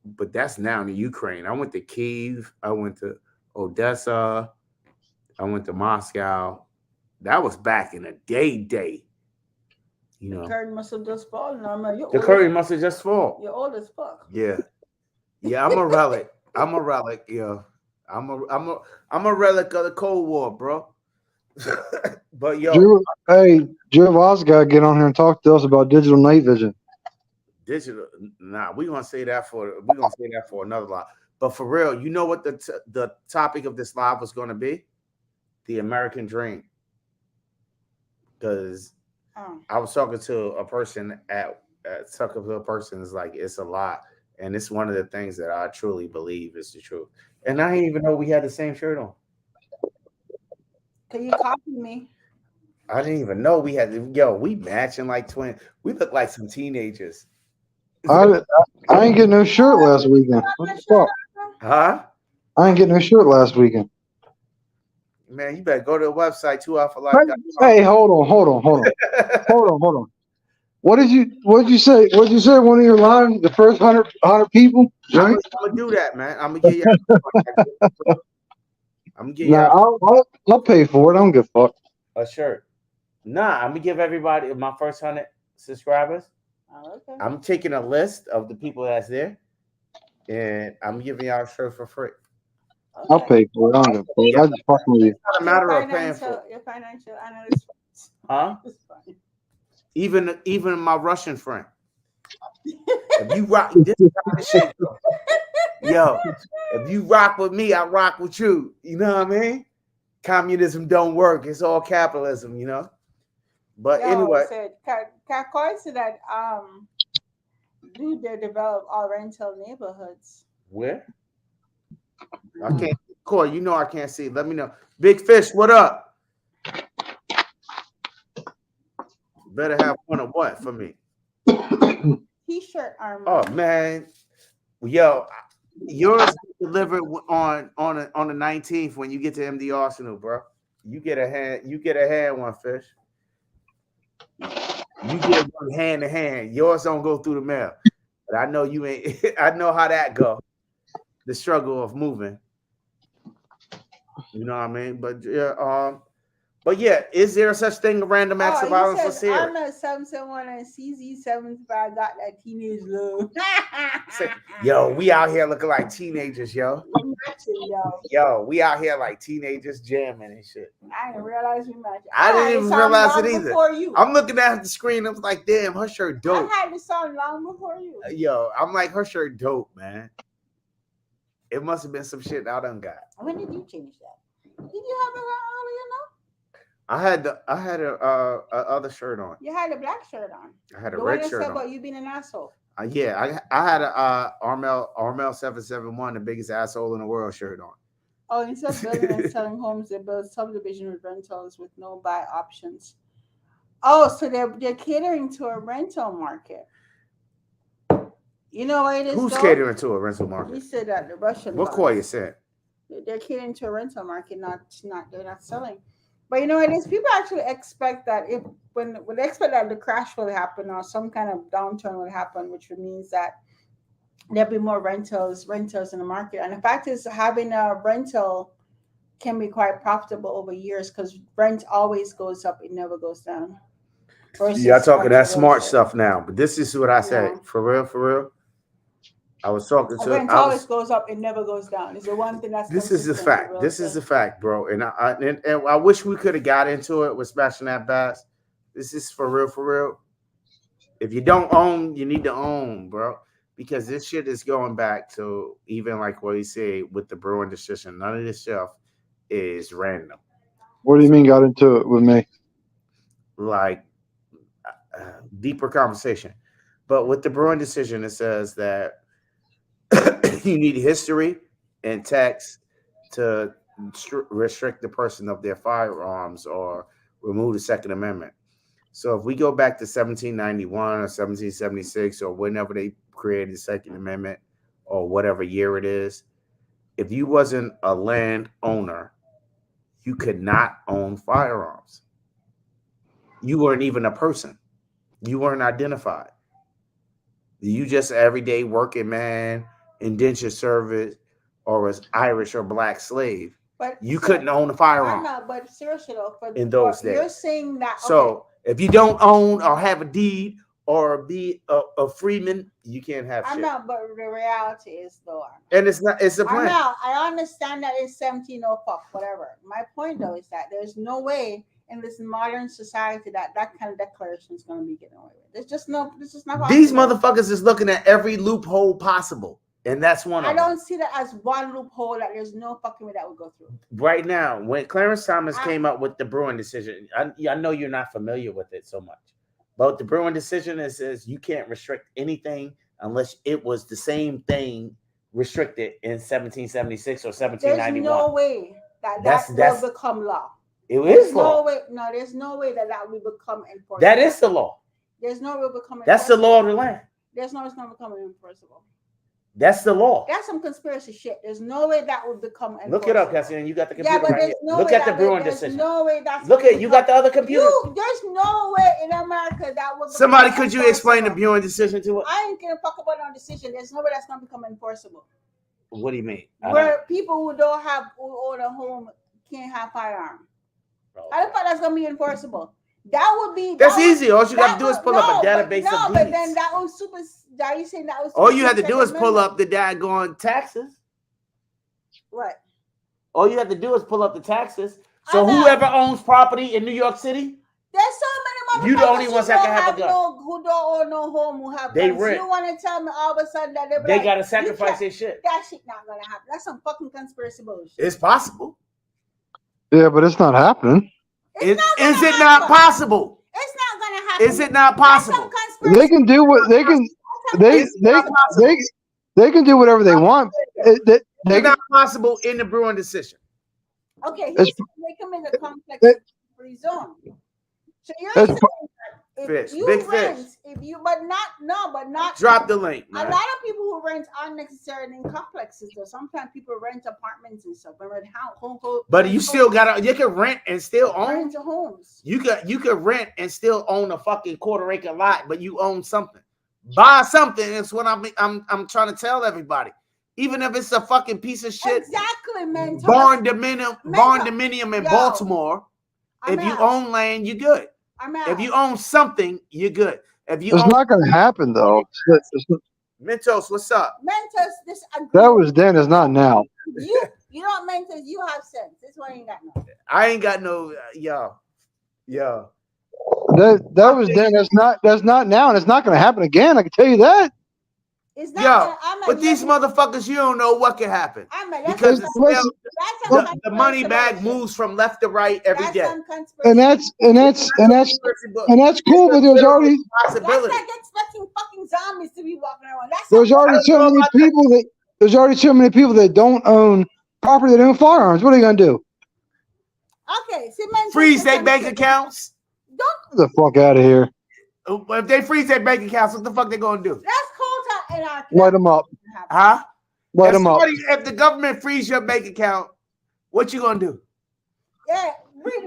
but that's now in the Ukraine. I went to Kyiv. I went to Odessa. I went to Moscow. That was back in the day. You know, the curtain must have just fallen. The curtain must have just fallen. You're old as fuck. Yeah. I'm a relic. Yeah. I'm a relic of the Cold War, bro. But yo, Joe Voss got to get on here and talk to us about digital night vision. We're gonna say that for another live. But for real, you know what the topic of this live was going to be? The American dream. Because I was talking to a person is like, it's a lot, and it's one of the things that I truly believe is the truth. And I didn't even know we had the same shirt on. Can you copy me? I didn't even know we had. We matching like twins. We look like some teenagers. I ain't get no shirt last weekend. What the fuck? Huh? I ain't get no shirt last weekend. Man, you better go to the website 2alphalife. Hey, hold on. What did you say? What did you say? One of your lines? The first 100 people? I'm gonna do that, man. I'm gonna get you. I'll pay for it. I don't give a fuck. A shirt. Nah, I'm gonna give everybody my first 100 subscribers. Oh, okay. I'm taking a list of the people that's there, and I'm giving y'all a shirt for free. I'll Okay. pay for it. I don't give a fuck. I just fucking with you. It's not a matter of paying for. Your financial analyst. Huh? It's fine. Even my Russian friend. If you rock this kind of shit, yo, if you rock with me, I rock with you. You know what I mean? Communism don't work. It's all capitalism, you know. But anyway, said according to that, do they develop all rental neighborhoods? where? I can't. Corey, you know I can't see. Let me know. Big Fish, what up? Better have one of what for me? T-shirt armor. Oh man, yo, yours delivered on the 19th when you get to MD Arsenal, bro. You get a hand one, Fish. You get one hand to hand. Yours don't go through the mail. But I know you ain't. I know how that go. The struggle of moving. You know what I mean? But yeah, is there such thing as random acts of violence? Let's hear it. Armor 771 and CZ75 got that teenage love. Yo, we out here looking like teenagers, yo. We matching, yo. Yo, we out here like teenagers jamming and shit. I didn't realize we matched. I didn't even realize it either. Before you. I'm looking at the screen. I was like, damn, her shirt dope. I had the song long before you. Yo, I'm like, her shirt dope, man. It must have been some shit I done got. When did you change that? Did you have it earlier? No. I had a other shirt on. You had a black shirt on. I had a the red one shirt on. about you being an asshole. Yeah, I had a Armel 771, the biggest asshole in the world shirt on. Oh, instead of building and selling homes, they build subdivision with rentals with no buy options. Oh, so they're catering to a rental market. You know what it is? Who's catering to a rental He market? said that the Russian. What Koya said? They're catering to a rental market, they're not selling. But you know what it is? People actually expect that when they expect that the crash will happen or some kind of downturn will happen, which means that there'll be more rentals in the market. And the fact is, having a rental can be quite profitable over years because rent always goes up; it never goes down. Yeah, talking that smart stuff now. But this is what I said. Yeah. For real. I was talking to. Rent always goes up; it never goes down. It's the one thing that's. This is the fact. This is the fact, bro. And I wish we could have got into it with smashing that bass. This is for real. If you don't own, you need to own, bro. Because this shit is going back to even like what he said with the Bruin decision. None of this stuff is random. What do you mean got into it with me? Like deeper conversation. But with the Bruin decision, it says that you need history and text to restrict the person of their firearms or remove the Second Amendment. So if we go back to 1791 or 1776 or whenever they created the Second Amendment or whatever year it is, if you wasn't a land owner, you could not own firearms. You weren't even a person. You weren't identified. You just an everyday working man, indentured service, or was Irish or black slave. But you couldn't own a firearm. I know, but seriously though, in those days, you're saying that. Okay. So if you don't own or have a deed or be a freeman, you can't have. I know, but the reality is though, and it's not. It's a plan. I understand that it's 1704, whatever. My point though is that there's no way in this modern society that kind of declaration is going to be getting away with. There's just no. This is not possible. These motherfuckers is looking at every loophole possible. And that's one of them. I don't see that as one loophole that there's no fucking way that would go through. Right now, when Clarence Thomas came up with the Bruin decision, I know you're not familiar with it so much. But the Bruin decision says you can't restrict anything unless it was the same thing restricted in 1776 or 1791. There's no way that will become law. It is law. There's no way that will become enforceable. That is the law. There's no way it will become enforceable. That's the law of the land. There's no way it's going to become enforceable. That's the law. That's some conspiracy shit. There's no way that would become enforceable. Look it up, Cassian. You got the computer. Yeah, but there's no Look way at the Bruin decision. There's no way that's. Look at you got the other computer. There's no way in America that would. Somebody, could you explain the Bruin decision to us? I ain't gonna talk about no decision. There's no way that's gonna become enforceable. What do you mean? Where people who own a home can't have firearms. I don't think that's gonna be enforceable. That would be. That's easy. All you got to do is pull up a database of deeds. But then that was super. Are you saying that was? All you had to do is pull up the daggone taxes. What? All you have to do is pull up the taxes. So I know. whoever owns property in New York City, There's so many You the only motherfuckers ones who that don't can have a gun. who don't own no home who have They guns. rent. You want to tell me all of a sudden that they like, gotta you sacrifice can't- their shit. That shit not gonna happen. That's some fucking conspiracy bullshit. It's possible. Yeah, but it's not happening. It's not gonna Is it happen. not possible? It's not gonna happen. Is it not That's some possible? conspiracy. They can do what they can. That's some They It's they not possible. they can do whatever they want. They It's can, not possible in the Bruin decision. Okay, It's- they can make a complex it- free zone. So you're It's- saying that if Fish, you big rent, fish. if you but not Drop the link, a man. lot of people who rent aren't necessarily in complexes though. Sometimes people rent apartments and stuff. And rent But you still gotta. You can rent and still own. rent homes. You could rent and still own a fucking quarter-acre lot, but you own something. Buy something. It's what I'm trying to tell everybody. Even if it's a fucking piece of shit. Exactly, man. Barn dominium in Yo, Baltimore. I'm If you out. own land, you're good. I'm out. If you own something, you're good. If you it's own not going to happen though. Mentos, what's up? Mentos, this That was then. It's not now. you don't Mentos. You have sense. This one ain't got no. I ain't got no yo. That was then. That's not now, and it's not going to happen again. I can tell you that. It's not. Yo, gonna, I'm but these motherfuckers, you don't know what can happen. that's Because it's Listen, still, some the money conspiracy bag bullshit. moves from left to right every That's day. some conspiracy. And that's cool. But It's there's already That's possibility. like expecting fucking zombies to be walking around. That's there's some- already so many people that don't own property that own firearms. What are you going to do? okay. See, Mentos, Freeze this their one- bank accounts. Get the fuck out of here. If they freeze their bank accounts, what the fuck they gonna do? That's cold in our Light them up. Huh? Light If them up. if the government freeze your bank account, what you gonna do? Yeah, read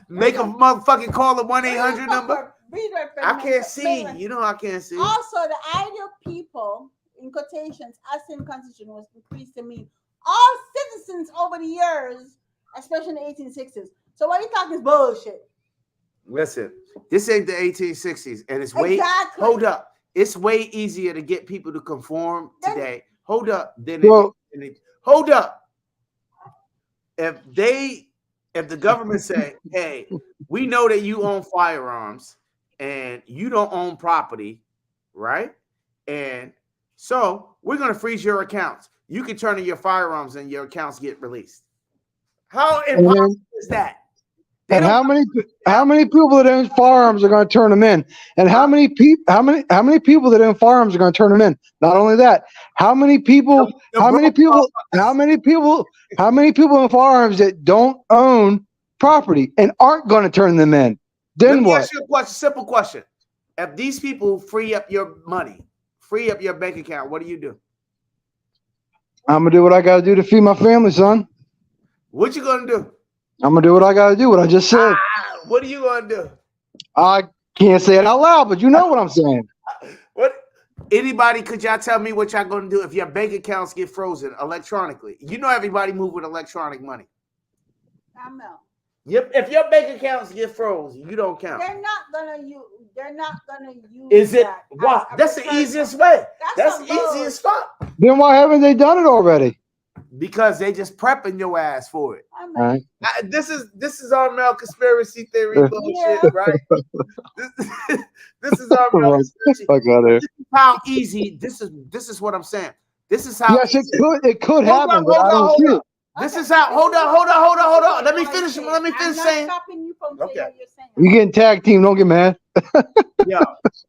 Make a motherfucking call a 1-800 it. number? Read it for I me. can't see. Read it. You know I can't see. Also, the ideal people, in quotations, as in Constitution, was increased to mean all citizens over the years, especially in the 1860s. So what you talking is bullshit. Listen, this ain't the 1860s, and it's way. Exactly. Hold up, it's way easier to get people to conform today. Hold up, hold up. If the government say, "Hey, we know that you own firearms and you don't own property, right? And so we're gonna freeze your accounts. You can turn in your firearms and your accounts get released." How impossible is that? And how many people that own firearms are going to turn them in? And how many people that own firearms are going to turn them in? Not only that, how many people in firearms that don't own property and aren't going to turn them in? Then Let me what? ask you a question, simple question. If these people free up your money, free up your bank account, what do you do? I'm gonna do what I got to do to feed my family, son. What you gonna do? I'm gonna do what I got to do. What I just said. What are you gonna do? I can't say it out loud, but you know what I'm saying. What? Anybody, could y'all tell me what y'all gonna do if your bank accounts get frozen electronically? You know everybody move with electronic money. I know. Yep. If your bank accounts get frozen, you don't count. They're not gonna use. They're not gonna use. Is it that why? as a That's the precursor. easiest way. That's some easy as fuck. Then why haven't they done it already? Because they just prepping your ass for it. I All know. right. This is our Mel conspiracy theory Yeah. bullshit, right? This is our Mel conspiracy. Fuck out of here. How easy this is what I'm saying. This is how Yes, it could Hold happen, up, but I don't see it. This Okay. is how hold on. Let me finish. I'm saying. stopping you from saying Okay. what you're saying. You getting tag team? Don't get mad. Yo,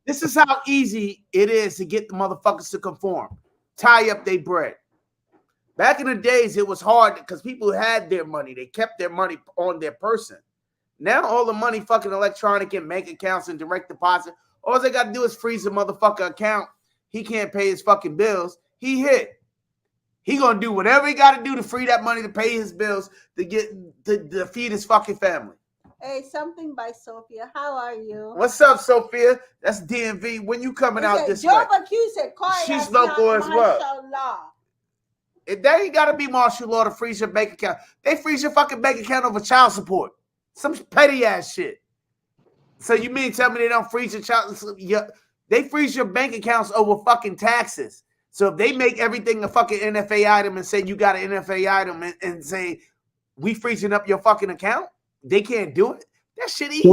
this is how easy it is to get the motherfuckers to conform. Tie up their bread. Back in the days, it was hard because people had their money. They kept their money on their person. Now all the money fucking electronic in bank accounts and direct deposit. All they got to do is freeze the motherfucker account. He can't pay his fucking bills. He hit. He gonna do whatever he got to do to free that money to pay his bills to get to feed his fucking family. Hey, something by Sophia. How are you? What's up, Sophia? That's DMV. When you coming out this way? Joe McHugh said, She's local as well. Law. They ain't gotta be martial law to freeze your bank account. They freeze your fucking bank account over child support. Some petty ass shit. So you mean tell me they don't freeze your child? They freeze your bank accounts over fucking taxes. So if they make everything a fucking NFA item and say you got an NFA item and say we freezing up your fucking account. They can't do it. That shit easy.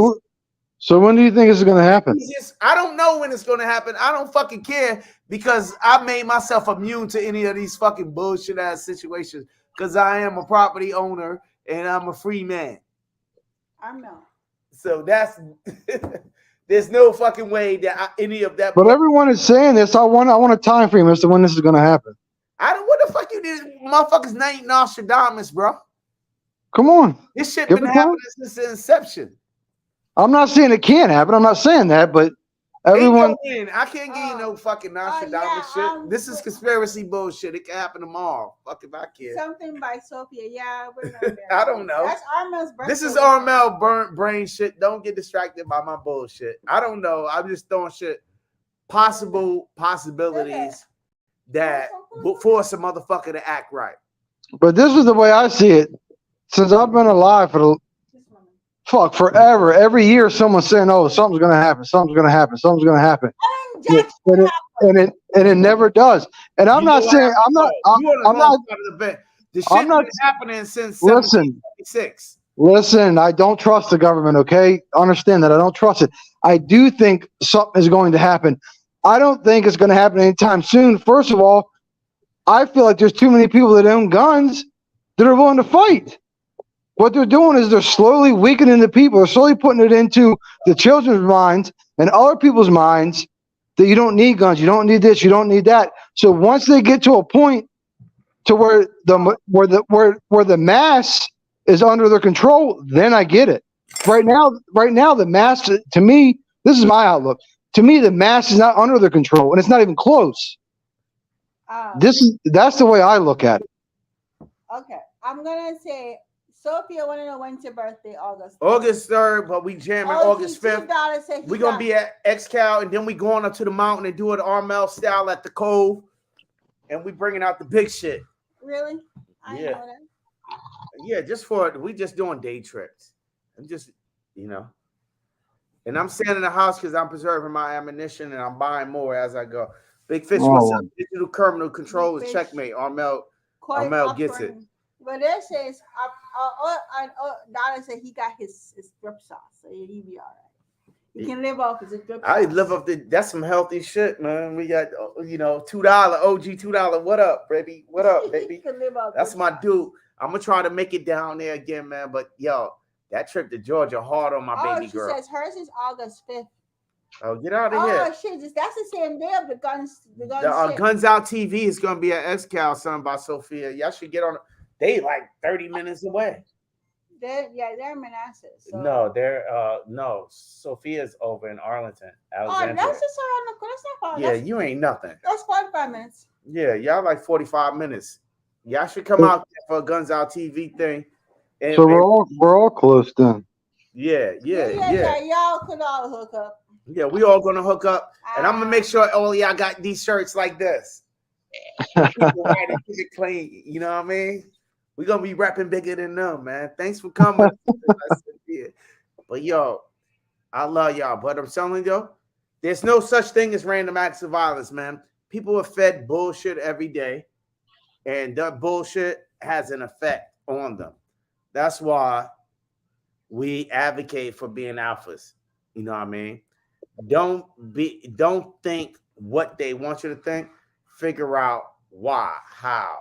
So when do you think this is going to happen? I don't know when it's going to happen. I don't fucking care because I made myself immune to any of these fucking bullshit ass situations because I am a property owner and I'm a free man. I know. So that's there's no fucking way that any of that. But everyone is saying this. I want a time frame as to when this is going to happen. I don't. What the fuck you did, motherfuckers? Named Nostradamus, bro. Come on. This shit been happening since the inception. I'm not saying it can't happen. I'm not saying that, but everyone. I can't give you no fucking Nostradamus shit. This is conspiracy bullshit. It can happen tomorrow. Fuck if I care. Something by Sophia. Yeah, we're not there. I don't know. That's Armel's birthday. This is Armel burnt brain shit. Don't get distracted by my bullshit. I don't know. I'm just throwing shit. Possibilities that will force a motherfucker to act right. But this is the way I see it. Since I've been alive for forever. Every year someone's saying, "Oh, something's gonna happen, something's gonna happen, something's gonna happen." And it never does. And I'm not saying I'm not the shit been happening since 1776. Listen, I don't trust the government, okay? Understand that I don't trust it. I do think something is going to happen. I don't think it's going to happen anytime soon. First of all, I feel like there's too many people that own guns that are willing to fight. What they're doing is they're slowly weakening the people. They're slowly putting it into the children's minds and other people's minds that you don't need guns, you don't need this, you don't need that. So once they get to a point to where the mass is under their control, then I get it. Right now, the mass, to me, this is my outlook. To me, the mass is not under their control, and it's not even close. That's the way I look at it. Okay, I'm gonna say, Sophia, want to know when's your birthday? August 3rd, but we jamming August 5th. We're gonna be at XCal, and then we going up to the mountain and do it Armel style at the Cove, and we bringing out the big shit. Really? Yeah. Know that. Yeah, we just doing day trips. I'm just, and I'm staying in the house because I'm preserving my ammunition and I'm buying more as I go. Big Fish wants some digital terminal control is checkmate. Armel gets it. But it says, Donna said he got his drip sauce, so he'll be all right. He can live off his drip sauce. I live off that's some healthy shit, man. We got, $2 OG $2. What up, baby? What up, baby? That's my dude. I'm gonna try to make it down there again, man. But that trip to Georgia hard on my baby girl. She says hers is August 5th. Oh, get out of here! Oh shit, that's the same day of the guns. The Guns Out TV is gonna be at XCal, son by Sophia. Y'all should get on. They like 30 minutes away. They're in Manassas. So. No, no. Sophia's over in Arlington, Alexandria. Oh, that's just around the corner. That's not far. Yeah, you ain't nothing. That's 45 minutes. Yeah, y'all like 45 minutes. Y'all should come out there for a Guns Out TV thing. And, so we're all close then. Yeah. Y'all could all hook up. Yeah, we all gonna hook up, and I'm gonna make sure all of y'all got these shirts like this. Keep it clean, you know what I mean? We're gonna be rapping bigger than them, man. Thanks for coming. But I love y'all. But I'm telling you, there's no such thing as random acts of violence, man. People are fed bullshit every day, and that bullshit has an effect on them. That's why we advocate for being alphas. You know what I mean? Don't think what they want you to think. Figure out why, how.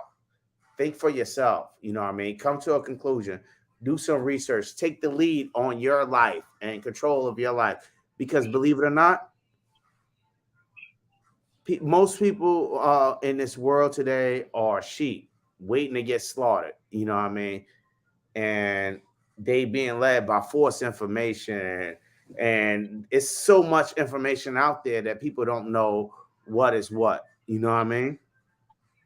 Think for yourself. You know what I mean? Come to a conclusion. Do some research. Take the lead on your life and control of your life. Because believe it or not, most people in this world today are sheep waiting to get slaughtered. You know what I mean? And they being led by false information. And it's so much information out there that people don't know what is what. You know what I mean?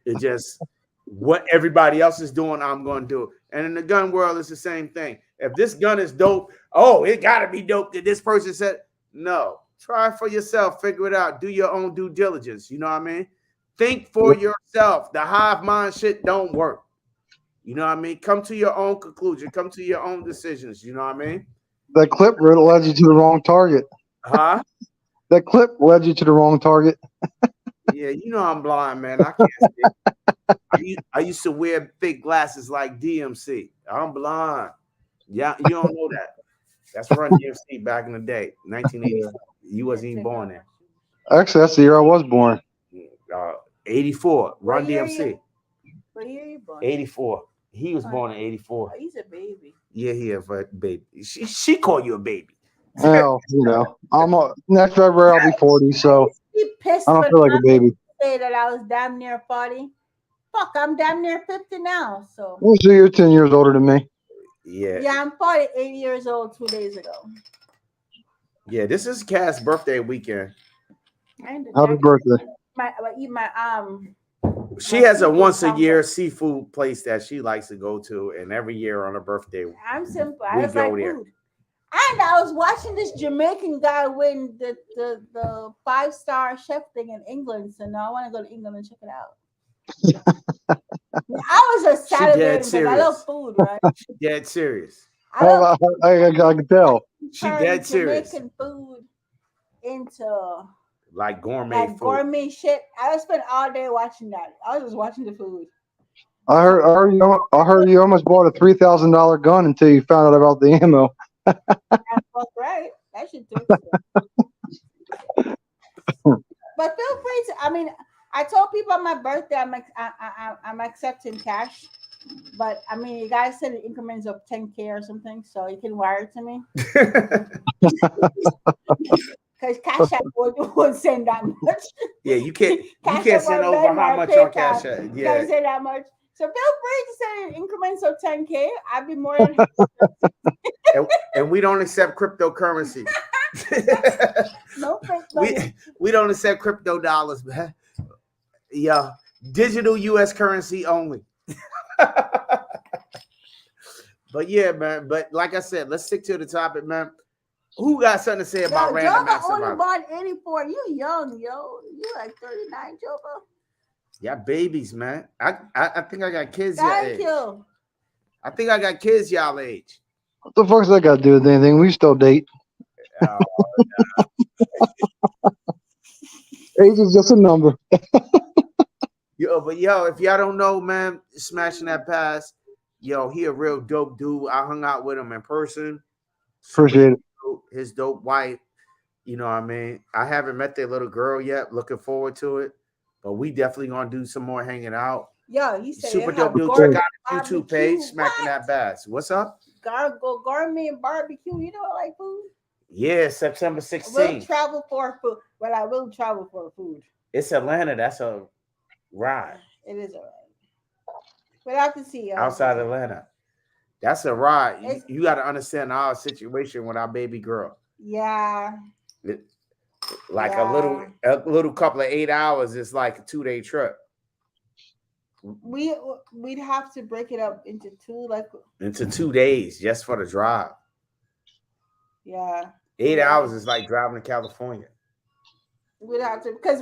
It's just what everybody else is doing, I'm going to do. And in the gun world, it's the same thing. If this gun is dope, it got to be dope that this person said. No. Try for yourself. Figure it out. Do your own due diligence. You know what I mean? Think for yourself. The hive mind shit don't work. You know what I mean? Come to your own conclusion. Come to your own decisions. You know what I mean? That clip led you to the wrong target. Huh? That clip led you to the wrong target. Yeah, you know I'm blind, man. I can't see. I used to wear thick glasses like DMC. I'm blind. Yeah, you don't know that. That's Run DMC back in the day, Yeah. 1984. You Yeah, wasn't even take born off my then. shoes. Actually, that's the year I was born. Uh, 84. What Run year you? DMC. What year you born? 84. He was Oh, born in 84. he's a baby. Yeah, he a baby. She called you a baby. Well, next February I'll be 40, I so used to be I pissed don't when feel like a my baby. say that I was damn near 40. Fuck, I'm damn near 50 now. So Oh, so you're 10 years older than me. Yeah. yeah, I'm 48 years old 2 days ago. Yeah, this is Cass' birthday weekend. And the Happy jacket, birthday. I eat She my has a seafood once a year combo. seafood place that she likes to go to, and every year on her birthday, I'm simple. I we just go like there. food. And I was watching this Jamaican guy win the 5-star chef thing in England. So now I want to go to England and check it out. I was just She dead celebrating because I love serious. food, right? She dead serious. I love I can tell. She turn dead serious. Jamaican food into Like gourmet like food. gourmet shit. I would spend all day watching that. I was just watching the food. I heard you almost bought a $3,000 gun until you found out about the ammo. That's fuck right. That shit too. But feel free to. I mean, I told people on my birthday I'm accepting cash, but I mean, you guys said in increments of 10K or something, so you can wire it to me because Cash App won't send that much. Yeah, you can't Cash send App or over how Venmo or much on PayPal Cash App. can't Yeah. send that much. So feel free to send in increments of 10K. I'd be more than And we don't accept cryptocurrency. no fake money. we don't accept crypto dollars, man. Yeah. Digital US currency only. But yeah, man. But like I said, let's stick to the topic, man. Who got something to say about Yo, random Joba acts of only violence? born 84. You young, yo. You like 39, Joba. Yeah, babies, man. I think I got kids your Thank age. you. I think I got kids y'all age. What the fuck's that got to do with anything? We still date. Oh, Age is just a number. yo, if y'all don't know, man, smashing that pass. Yo, he a real dope dude. I hung out with him in person. Appreciate it. His dope wife. You know what I mean? I haven't met their little girl yet. Looking forward to it. But we definitely gonna do some more hanging out. Yo, he said Super they have dope dude. gourmet Check out his YouTube barbecue. page, Smacking That Bass. What's up? Go gourmet barbecue. You know I like food. Yeah, September I will 16th. travel for food. Well, I will travel for food. It's Atlanta. That's a ride. It is alright. But I have to see Outside Atlanta. That's a ride. It's- You got to understand our situation with our baby girl. Yeah. Like Yeah. a little couple of 8 hours is like a 2-day trip We'd have to break it up into two, like into 2 days just for the drive. yeah. 8 Yeah. hours is like driving to California. We'd have to because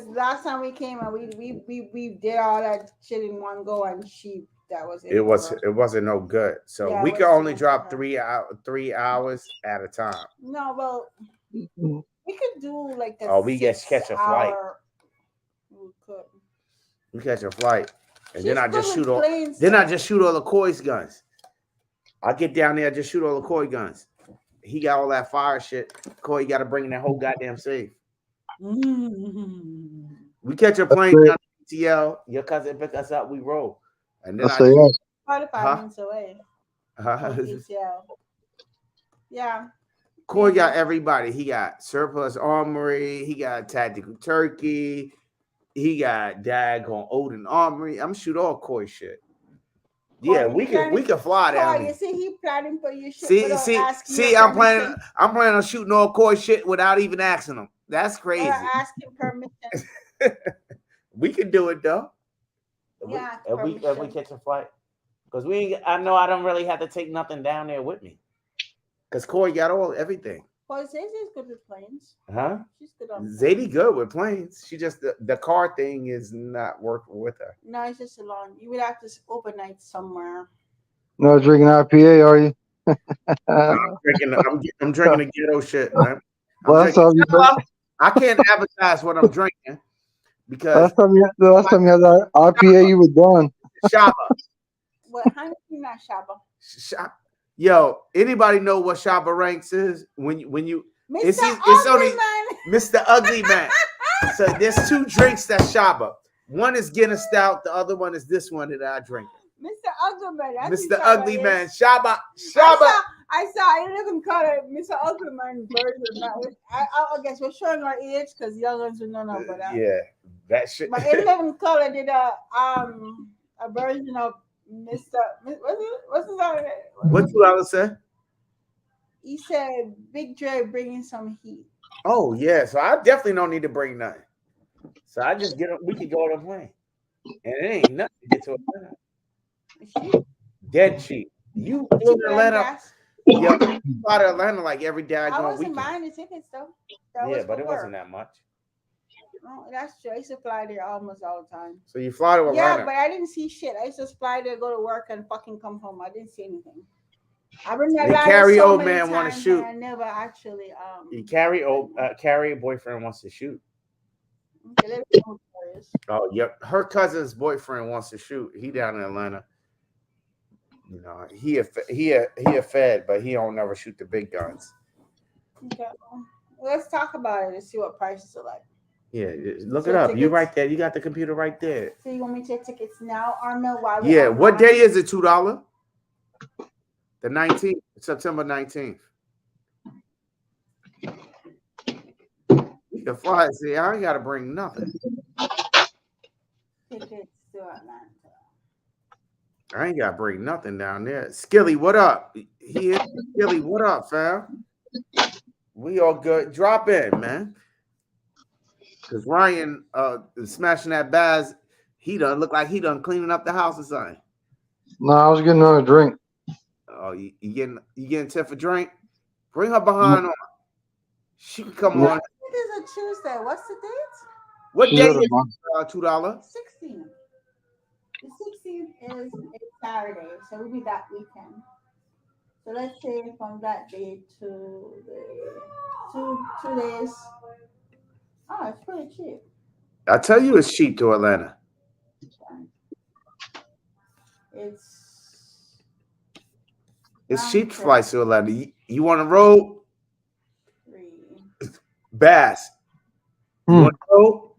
last time we came and we did all that shit in one go and that was It wasn't no good. So Yeah, we it could was only too drop much. 3 hours at a time. No, well, we could do like a Oh, we get catch a flight. We could. We catch a flight, and then She's I just good with shoot all. planes, Then I though. just shoot all the Coy's guns. I get down there, just shoot all the Coy guns. He got all that fire shit. Coy got to bring in that whole goddamn safe. We catch a plane down to ATL. Your cousin pick us up. We roll, and then I say yes. 45 minutes away. From Coy ATL. Yeah. got everybody. He got surplus armory. He got tactical turkey. He got daggone Odin armory. I'm shoot all Coy shit. Yeah, we can fly down You here. see, he planning for your shit. See, I'm planning on shooting all Coy shit without even asking him. That's crazy. Asking permission. We can do it though. Yeah, if we permission. catch a flight, because I know I don't really have to take nothing down there with me, because Coy got everything. Well, Zay's good with planes. Huh? She's good on planes. Zadie good with planes. She just the car thing is not working with her. No, it's just a long. You would have to overnight somewhere. No drinking IPA, are you? I'm drinking the ghetto shit, man. Well, that's all you I can't advertise what I'm drinking, because The last time you had that IPA, you were done. Shaba. What? How you not Shaba? Yo, anybody know what Shaba Ranks is? When you Mr. it's only Uglyman. Mr. Ugly Man. So there's two drinks that Shaba. One is Guinness Stout, the other one is this one that I drink. Mr. Uglyman. That's Mr. Ugly Man. Shaba. I saw. I didn't even call it Mr. Uglyman version. I guess we're showing our age because young ones will not know about that. Yeah, that shit. But 11 Color did a version of Mr. What's his name? What $2 say? He said Big Dre bringing some heat. Oh yeah, so I definitely don't need to bring nothing. So I just we can go on a plane, and it ain't nothing to get to Atlanta. Dead cheap. You flew to Atlanta? Yeah, you fly to Atlanta like every day. I wasn't buying the tickets though. Yeah, but it wasn't that much. No, that's true. I used to fly there almost all the time. So you fly to Atlanta? Yeah, but I didn't see shit. I used to fly there, go to work, and fucking come home. I didn't see anything. I've been there. Carry old man want to shoot. I never actually. You carry a boyfriend wants to shoot. Oh, yep. Her cousin's boyfriend wants to shoot. He down in Atlanta. You know, he a fed, but he don't never shoot the big guns. Okay. Let's talk about it and see what prices are like. Yeah, look it up. Tickets. You right there. You got the computer right there. So you want me to take tickets now, Armel? Yeah. What day is it? $2. The 19th, September 19th. You can fly. See, I ain't got to bring nothing. Tickets to Atlanta. I ain't got to bring nothing down there. Skilly, what up? Skilly, what up, fam? We all good. Drop in, man. Because Ryan is smashing that Baz. He done look like he done cleaning up the house or something. No, I was getting another drink. Oh, you getting tip for drink? Bring her behind on. She can come on. It is a Tuesday. What's the date? What day is $2? 16th. The 16th is a Saturday, so it'll be that weekend. So let's say from that day to the 2 days. Oh, it's pretty cheap. I tell you, it's cheap to Atlanta. It's cheap flights to Atlanta. You want to roll? 3. Bass. You want to roll?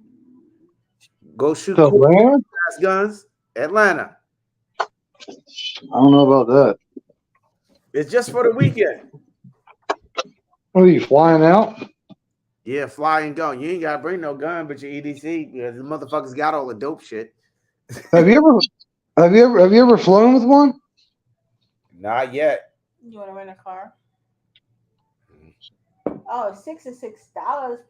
Go shoot Atlanta? Guns. Atlanta. I don't know about that. It's just for the weekend. Are you flying out? Yeah, fly and go. You ain't gotta bring no gun, but your EDC. The motherfuckers got all the dope shit. Have you ever flown with one? Not yet. You want to rent a car? Oh, $66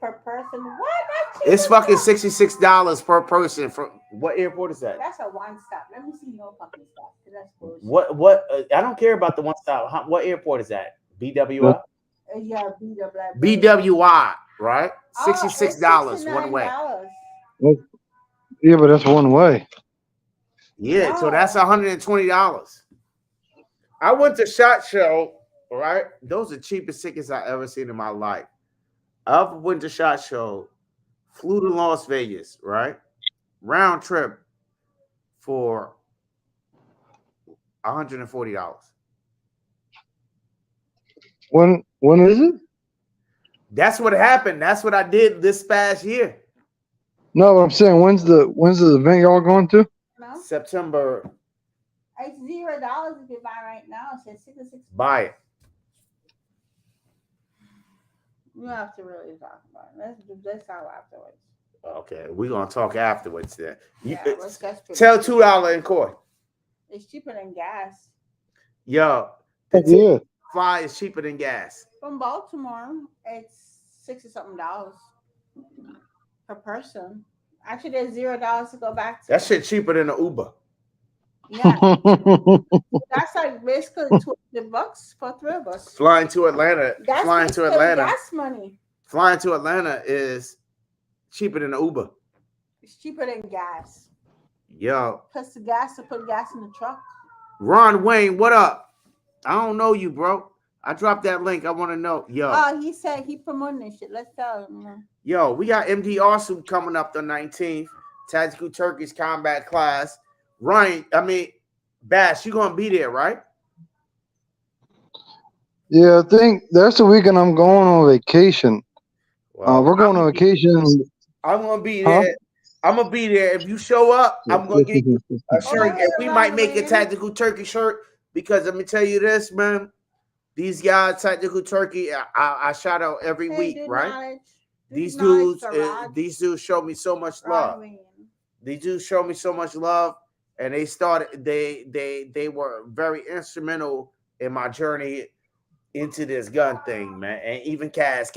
per person. What? It's fucking $66 per person. From what airport is that? That's a one stop. Let me see no fucking stop. That's bullshit. What? I don't care about the one stop. What airport is that? BWI. Yeah, BWI. BWI, right? $66 one way. Yeah, but that's one way. Yeah, so that's $120. I went to SHOT Show, right? Those are the cheapest tickets I ever seen in my life. I went to SHOT Show, flew to Las Vegas, right? Round trip for $140. When is it? That's what happened. That's what I did this past year. No, I'm saying when's the event y'all going to? No? September. It's $0 if you buy right now. It says 66. Buy it. We don't have to really talk about it. Let's talk afterwards. Okay, we're gonna talk afterwards then. Tell $2 in court. It's cheaper than gas. Yo, Yeah. Fly is cheaper than gas. From Baltimore, it's $60-something per person. Actually, there's $0 to go back to. That shit cheaper than an Uber. Yeah, that's like basically $20 for 3 of us. Flying to Atlanta. That's flying to Atlanta. Gas money. Flying to Atlanta is cheaper than an Uber. It's cheaper than gas. Yo. Plus the gas to put gas in the truck. Ron Wayne, what up? I don't know you, bro. I dropped that link. I want to know. Oh, he said he promoting this shit. Let's tell him. Yo, we got MD Awesome coming up the 19th. Tactical Turkish Combat Class. Ryan, Bash, you gonna be there, right? Yeah, I think that's the weekend I'm going on vacation. Well, We're going on vacation. I'm gonna be Huh? there. I'm gonna be there. If you show up, I'm gonna get you a shirt, and we might make a Tactical Turkey shirt because let me tell you this, man. These guys, Tactical Turkey, I shout out every week, right? These dudes show me so much love. These dudes show me so much love, and they started. They were very instrumental in my journey into this gun thing, man. And even Cass,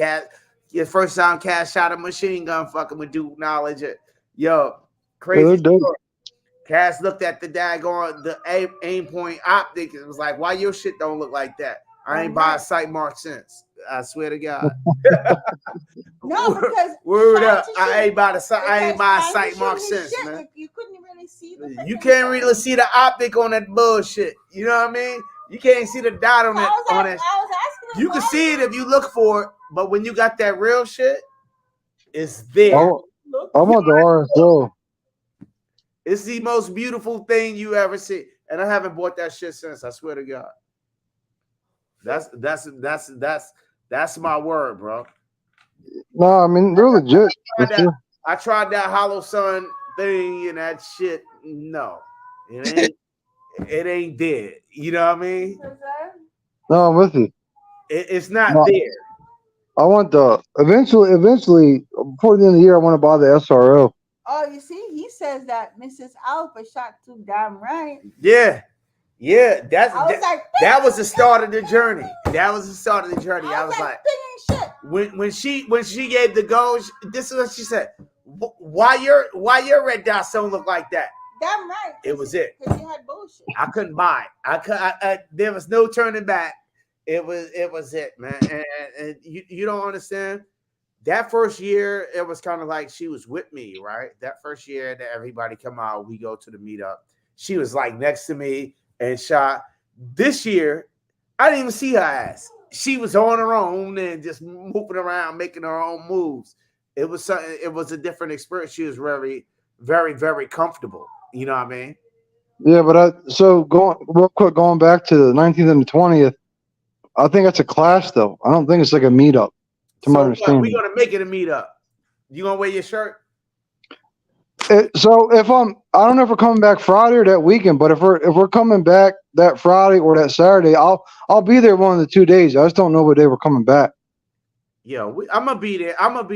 your first time Cass shot a machine gun, fucking with Duke Knowledge. Yo, crazy. Cass looked at the daggone the aim point optic and was like, "Why your shit don't look like that? I ain't buy a sight mark since. I swear to God." No, because word up, I ain't buy a sight mark since, man. You couldn't really see. You can't really see the optic on that bullshit. You know what I mean? You can't see the dot on it. On that. You can see it if you look for it, but when you got that real shit, it's there. I want the RSO. It's the most beautiful thing you ever see, and I haven't bought that shit since. I swear to God. That's my word, bro. No, I mean they're legit. I tried that Hollow Sun thing and that shit. No, it ain't there. You know what I mean? No, I'm with you. It's not there. I want eventually, before the end of the year, I want to buy the SRO. Oh, you see, he says that Mrs. Alpha shot too damn right. Yeah. That was the start of the journey. I was like, when she gave the go, this is what she said. Why your red dots don't look like that? Damn right. It was it. Because you had bullshit. I couldn't buy it. I there was no turning back. It was it, man. And you don't understand. That first year, it was kind of like she was with me, right? That first year that everybody come out, we go to the meetup. She was like next to me and shot. This year, I didn't even see her ass. She was on her own and just moving around, making her own moves. It was something. It was a different experience. She was very, very, very comfortable. You know what I mean? Yeah, but going back to the 19th and the 20th. I think that's a class, though. I don't think it's like a meetup. To my understanding, we're gonna make it a meetup. You gonna wear your shirt? So I don't know if we're coming back Friday or that weekend, but if we're coming back that Friday or that Saturday, I'll be there one of the 2 days. I just don't know what day we're coming back. Yeah, I'm gonna be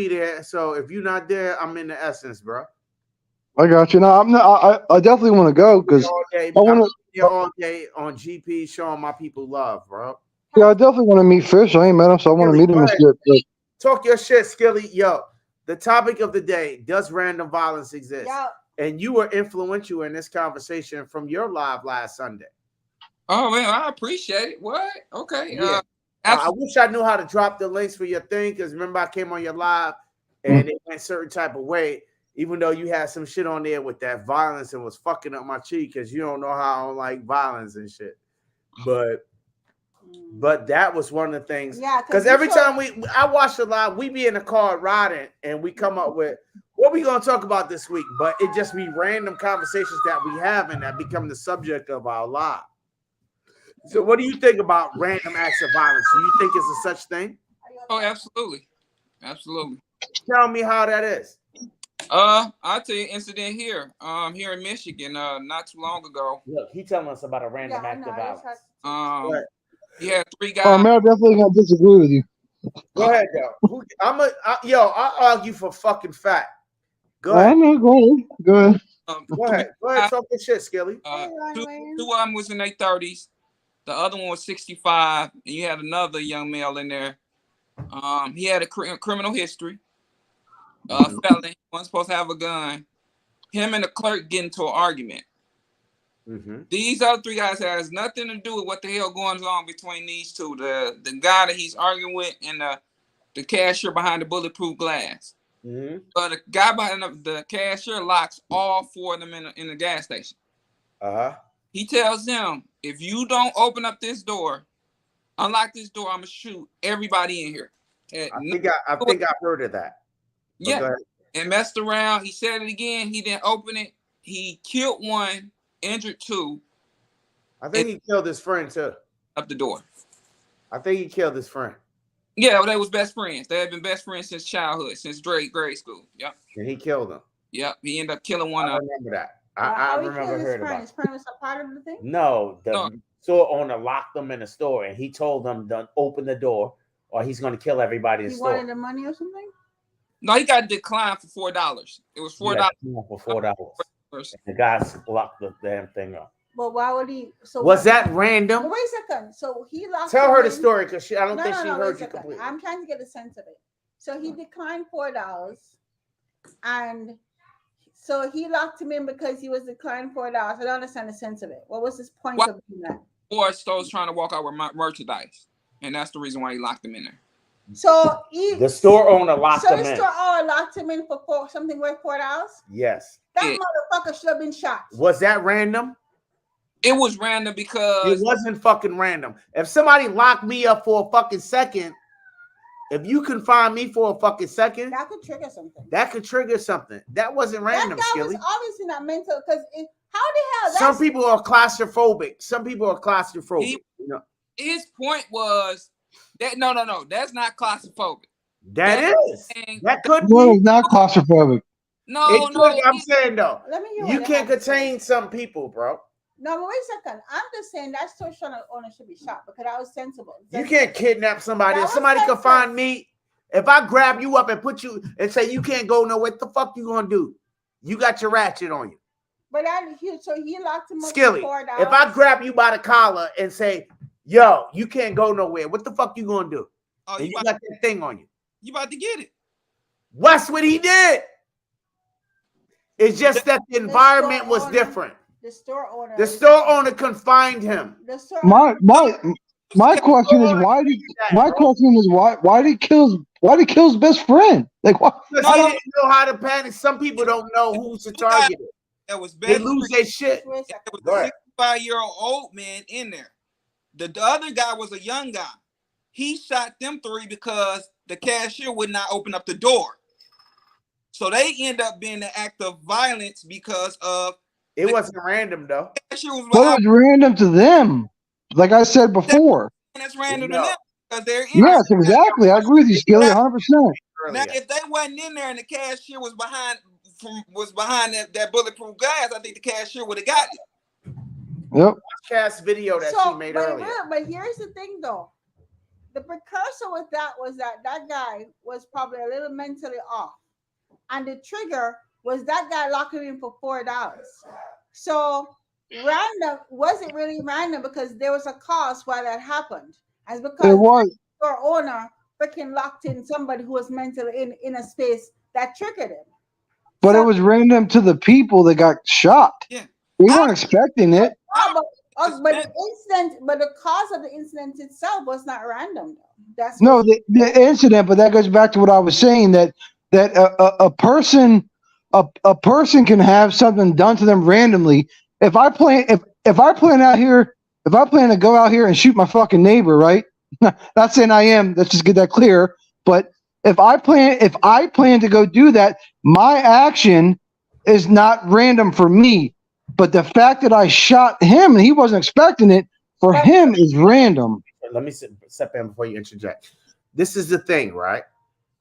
there. So if you're not there, I'm in the essence, bro. I got you. No, I'm not. I definitely want to go because I want to be all day on GP showing my people love, bro. Yeah, I definitely want to meet Fish. I ain't met him, so I want to meet him and shit. Talk your shit, Skilly. Yo, the topic of the day: does random violence exist? Yo. And you were influential in this conversation from your live last Sunday. Oh man, I appreciate it. What? Okay. Yeah. I wish I knew how to drop the links for your thing because remember I came on your live and it went a certain type of way. Even though you had some shit on there with that violence and was fucking up my cheek because you don't know how I don't like violence and shit. But that was one of the things. Yeah, because every time I watch the live, we be in the car riding and we come up with what we gonna talk about this week. But it just be random conversations that we have and that become the subject of our live. So what do you think about random acts of violence? Do you think it's a such thing? Oh, absolutely. Tell me how that is. I'll tell you an incident here. Here in Michigan, not too long ago. Look, he telling us about a random act of violence. Yeah, 3 guys. Oh man, I'm definitely gonna disagree with you. Go ahead, yo. I'll argue for fucking fact. Go ahead. Go ahead. Go ahead. Talk your shit, Skilly. Two of them was in their 30s. The other one was 65, and you had another young male in there. He had a criminal history. Felon, wasn't supposed to have a gun. Him and the clerk get into an argument. Mm-hmm. These other 3 guys has nothing to do with what the hell going on between these two. The guy that he's arguing with and the cashier behind the bulletproof glass. Mm-hmm. But the guy behind the cashier locks all 4 of them in the gas station. Uh-huh. He tells them, if you don't open up this door, unlock this door. I'm gonna shoot everybody in here. And I think I heard of that. But go yeah, ahead. and messed around. He said it again. He didn't open it. He killed one, injured two, I think he killed his friend too. up the door. I think he killed his friend. Yeah, well, they was best friends. They had been best friends since childhood, since grade school. Yep. And he killed him. Yep. He ended up killing one I of remember that. How I he remember killed heard about it. his friend was a part of the thing. No, the No. store owner locked them in the store and he told them to open the door or he's going to kill everybody in the He store. wanted the money or something. No, he got declined for $4. It was $4. Yeah, for $4. The guys locked the damn thing up. But why would he? So Was that random? But wait a second. So he locked. Tell him her the in. story because I don't think she wait a heard you second. completely. I'm trying to get a sense of it. So he declined $4, and so he locked him in because he was declined $4. I don't understand the sense of it. What was his point What? of doing that? Or Stowe's trying to walk out with merchandise, and that's the reason why he locked him in there. So The store owner locked so him the in. store owner locked him in for something worth $4. Yes. That Yeah. motherfucker should have been shot. Was that random? It was random It because wasn't fucking random. If somebody locked me up for a fucking second, if you can find me for a fucking second, That could trigger something. that could trigger something. That wasn't random, That guy Skilly. was obviously not mental because how the hell? Some people are claustrophobic. Some people are claustrophobic. He- his point was that no, that's not claustrophobic. That is. And That could No, be. it's not claustrophobic. no, It no, could, I'm saying though, Let me hear you what can't they have to say. contain some people, bro. No, but wait a second. I'm just saying that store owner should be shot because that was sensible. You can't kidnap somebody. That If was somebody can senseless. find me, if I grab you up and put you and say you can't go nowhere, what the fuck you gonna do? You got your ratchet on you. But so he locked him up Skilly, for $4. if I grab you by the collar and say, yo, you can't go nowhere, what the fuck you gonna do? oh, And you you about, got that thing on you. you about to get it. That's what he did. It's just that the environment was owner- different. The store owner. The store owner confined him. The store My owner. my question is why did he kill his best friend? Like why? Because No, he no. didn't know how to panic. Some people don't know who's to target. That was They best. lose their shit. Wait a second. There was Go a ahead. 65-year-old old man in there. The other guy was a young guy. He shot them three because the cashier would not open up the door. So they end up being the act of violence because of It wasn't random though. the cashier was But it behind. was random to them. Like I said before. That's random No. to them because they're in Yes, there. exactly. I agree with you, Skilly, 100%. Now, Earlier. if they wasn't in there and the cashier was behind that bulletproof glass, I think the cashier would have got it. Yep. Cast video that she made earlier. But here's the thing, though. The precursor with that was that guy was probably a little mentally off, and the trigger was that guy locking him for $4. So random wasn't really random because there was a cause why that happened, as It because was. the store owner freaking locked in somebody who was mentally in a space that triggered him. But So- it was random to the people that got shot. Yeah. We weren't expecting it. But the cause of the incident itself was not random. That's No, the incident, but that goes back to what I was saying that a person can have something done to them randomly. If I plan to go out here and shoot my fucking neighbor, right? Not saying I am. Let's just get that clear. But if I plan to go do that, my action is not random for me. But the fact that I shot him and he wasn't expecting it, for him is random. Let me step in before you interject. This is the thing, right?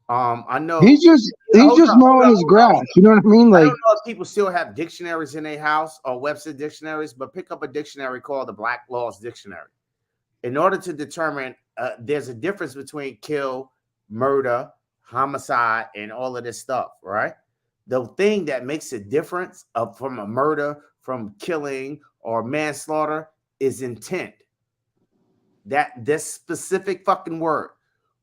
I know He's just mowing his grass. You know what I mean? I Like, don't know if people still have dictionaries in their house or Webster dictionaries, but pick up a dictionary called the Black Laws Dictionary. In order to determine, there's a difference between kill, murder, homicide, and all of this stuff, right? The thing that makes a difference from a murder, from killing, or manslaughter is intent. This specific fucking word.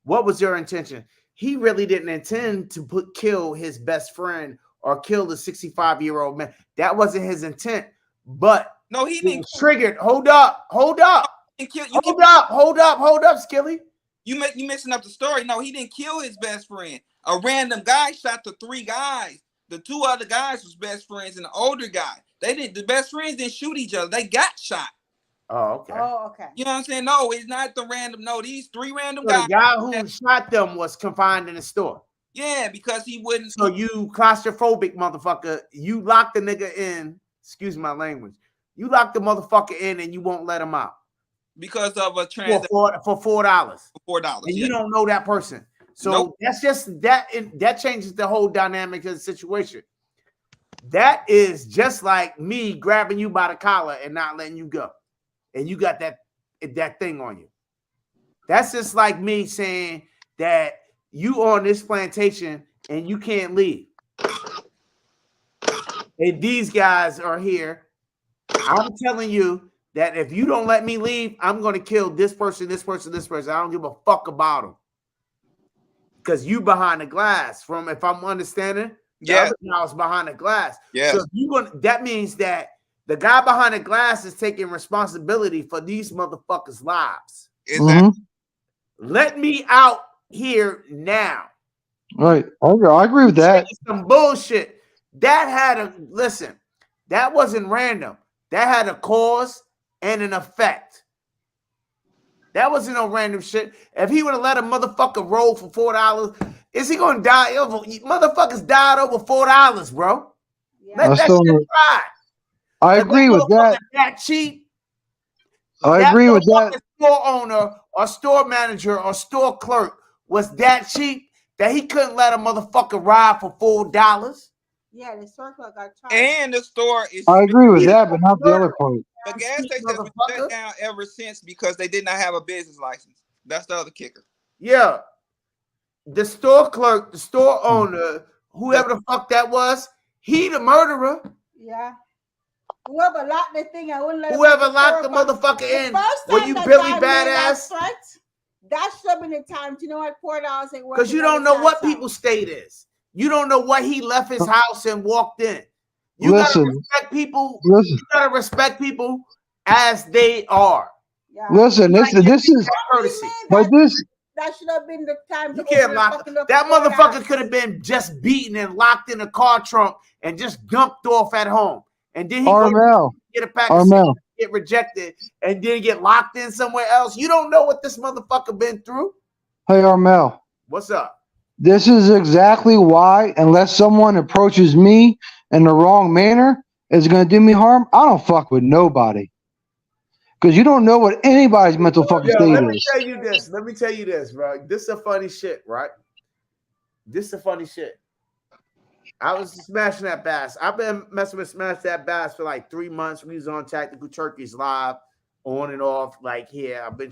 What was your intention? He really didn't intend to kill his best friend or kill the 65-year-old man. That wasn't his intent. But No, he he didn't. was triggered. Hold up, Skilly. You mixing up the story. No, he didn't kill his best friend. A random guy shot the three guys. The two other guys was best friends and the older guy. The best friends didn't shoot each other. They got shot. Oh, okay. Oh, okay. You know what I'm saying? No, it's not the random. No, these 3 random So guys. the guy who shot them was confined in the store. Yeah, because he wouldn't. So you claustrophobic motherfucker, you lock the nigga in. Excuse my language. You lock the motherfucker in and you won't let him out Because of a transaction for $4. for $4. And Yeah. you don't know that person. So Nope. that's just that changes the whole dynamic of the situation. That is just like me grabbing you by the collar and not letting you go. And you got that thing on you. That's just like me saying that you on this plantation and you can't leave. And these guys are here. I'm telling you that if you don't let me leave, I'm going to kill this person, this person, this person. I don't give a fuck about them. Because you behind the glass, from if I'm understanding, the other guy's behind the glass. Yeah. So that means that the guy behind the glass is taking responsibility for these motherfuckers' lives. Exactly. Let me out here now. Right. I agree with that. Some bullshit. Listen, that wasn't random. That had a cause and an effect. That wasn't no random shit. If he would have let a motherfucker roll for $4, is he gonna die? Motherfuckers died over $4, bro. Yeah. Let that shit ride. I agree with that. That cheap. I agree with that. Store owner or store manager or store clerk was that cheap that he couldn't let a motherfucker ride for $4. Yeah, the store clerk got charged. And the store is. I agree with that, but not the other part. The gas station has been shut down ever since because they did not have a business license. That's the other kicker. Yeah. The store clerk, the store owner, whoever the fuck that was, he the murderer. Yeah. Whoever locked the thing, I wouldn't let whoever locked the motherfucker in. Were you Billy Badass? That should have been the time. Do you know what $4 ain't worth? Because you don't know what people's state is. You don't know what he left his house and walked in. You gotta respect people. You gotta respect people as they are. Yeah. Listen, this is courtesy. But this that should have been the time. You can't lock that motherfucker. Could have been just beaten and locked in a car trunk and just dumped off at home, and then he get a pack of cigarettes, get rejected, and then get locked in somewhere else. You don't know what this motherfucker been through. Hey, Armel. What's up? This is exactly why, unless someone approaches me in the wrong manner, is going to do me harm. I don't fuck with nobody. Because you don't know what anybody's mental fucking state is. Let me tell you this, bro. This is a funny shit, right? This is a funny shit. I was smashing that bass. I've been messing with Smash That Bass for like 3 months. We was on Tactical Turkeys live, on and off. Like here, I've been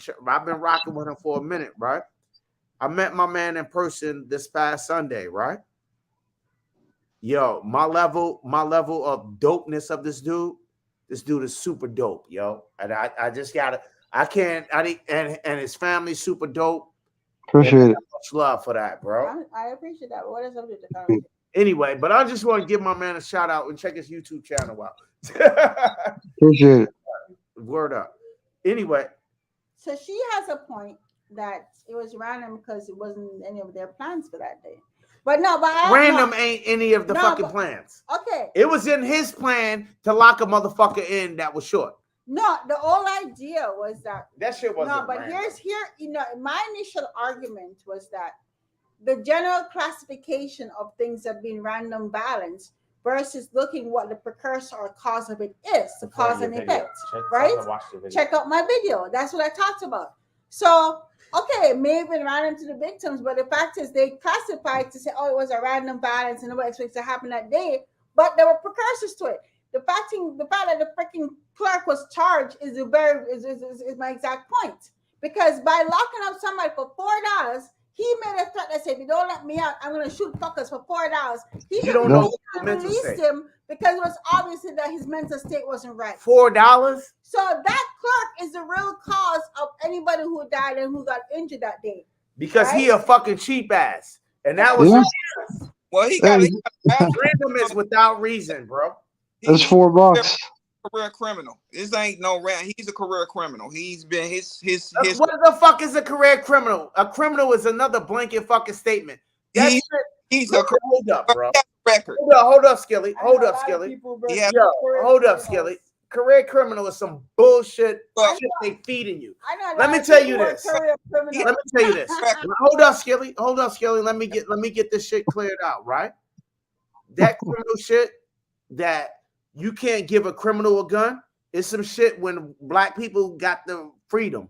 rocking with him for a minute, right? I met my man in person this past Sunday, right? Yo, my level of dopeness of this dude is super dope, yo. And I just gotta, and his family's super dope. Appreciate it. Much love for that, bro. I appreciate that. But what is up with the conversation? Anyway, but I just want to give my man a shout out and check his YouTube channel out. Appreciate it. Word up. Anyway. So she has a point that it was random because it wasn't any of their plans for that day. But random ain't any of the fucking plans. Okay. It was in his plan to lock a motherfucker in that was short. No, the whole idea was that shit wasn't. No, but random. My initial argument was that the general classification of things have been random violence versus looking what the precursor or cause of it is, the cause and effect. Right? Check out my video. That's what I talked about. So, okay, maybe random to the victims, but the fact is they classified to say, oh, it was a random violence and nobody expects to happen that day, but there were precursors to it. The fact that the freaking clerk was charged is my exact point. Because by locking up somebody for $4, he made a threat that said, if you don't let me out, I'm going to shoot fuckers for $4. He didn't release him because it was obviously that his mental state wasn't right. $4? So that clerk is the real cause of anybody who died and who got injured that day. Because he a fucking cheap ass. And that was well, he got random is without reason, bro. That's $4. Career criminal. This ain't no random. He's a career criminal. He's been his. What the fuck is a career criminal? A criminal is another blanket fucking statement. He's a hold up, bro. Record. Hold up, Skilly. Hold up, Skilly. Yeah. Hold up, Skilly. Career criminal is some bullshit Well, shit they feeding you. I know. a Let lot me of tell people you who are this. career criminals. Let me tell you this. Hold up, Skilly. Hold up, Skilly. Let me get this shit cleared out, right? That criminal shit that you can't give a criminal a gun is some shit when black people got the freedom.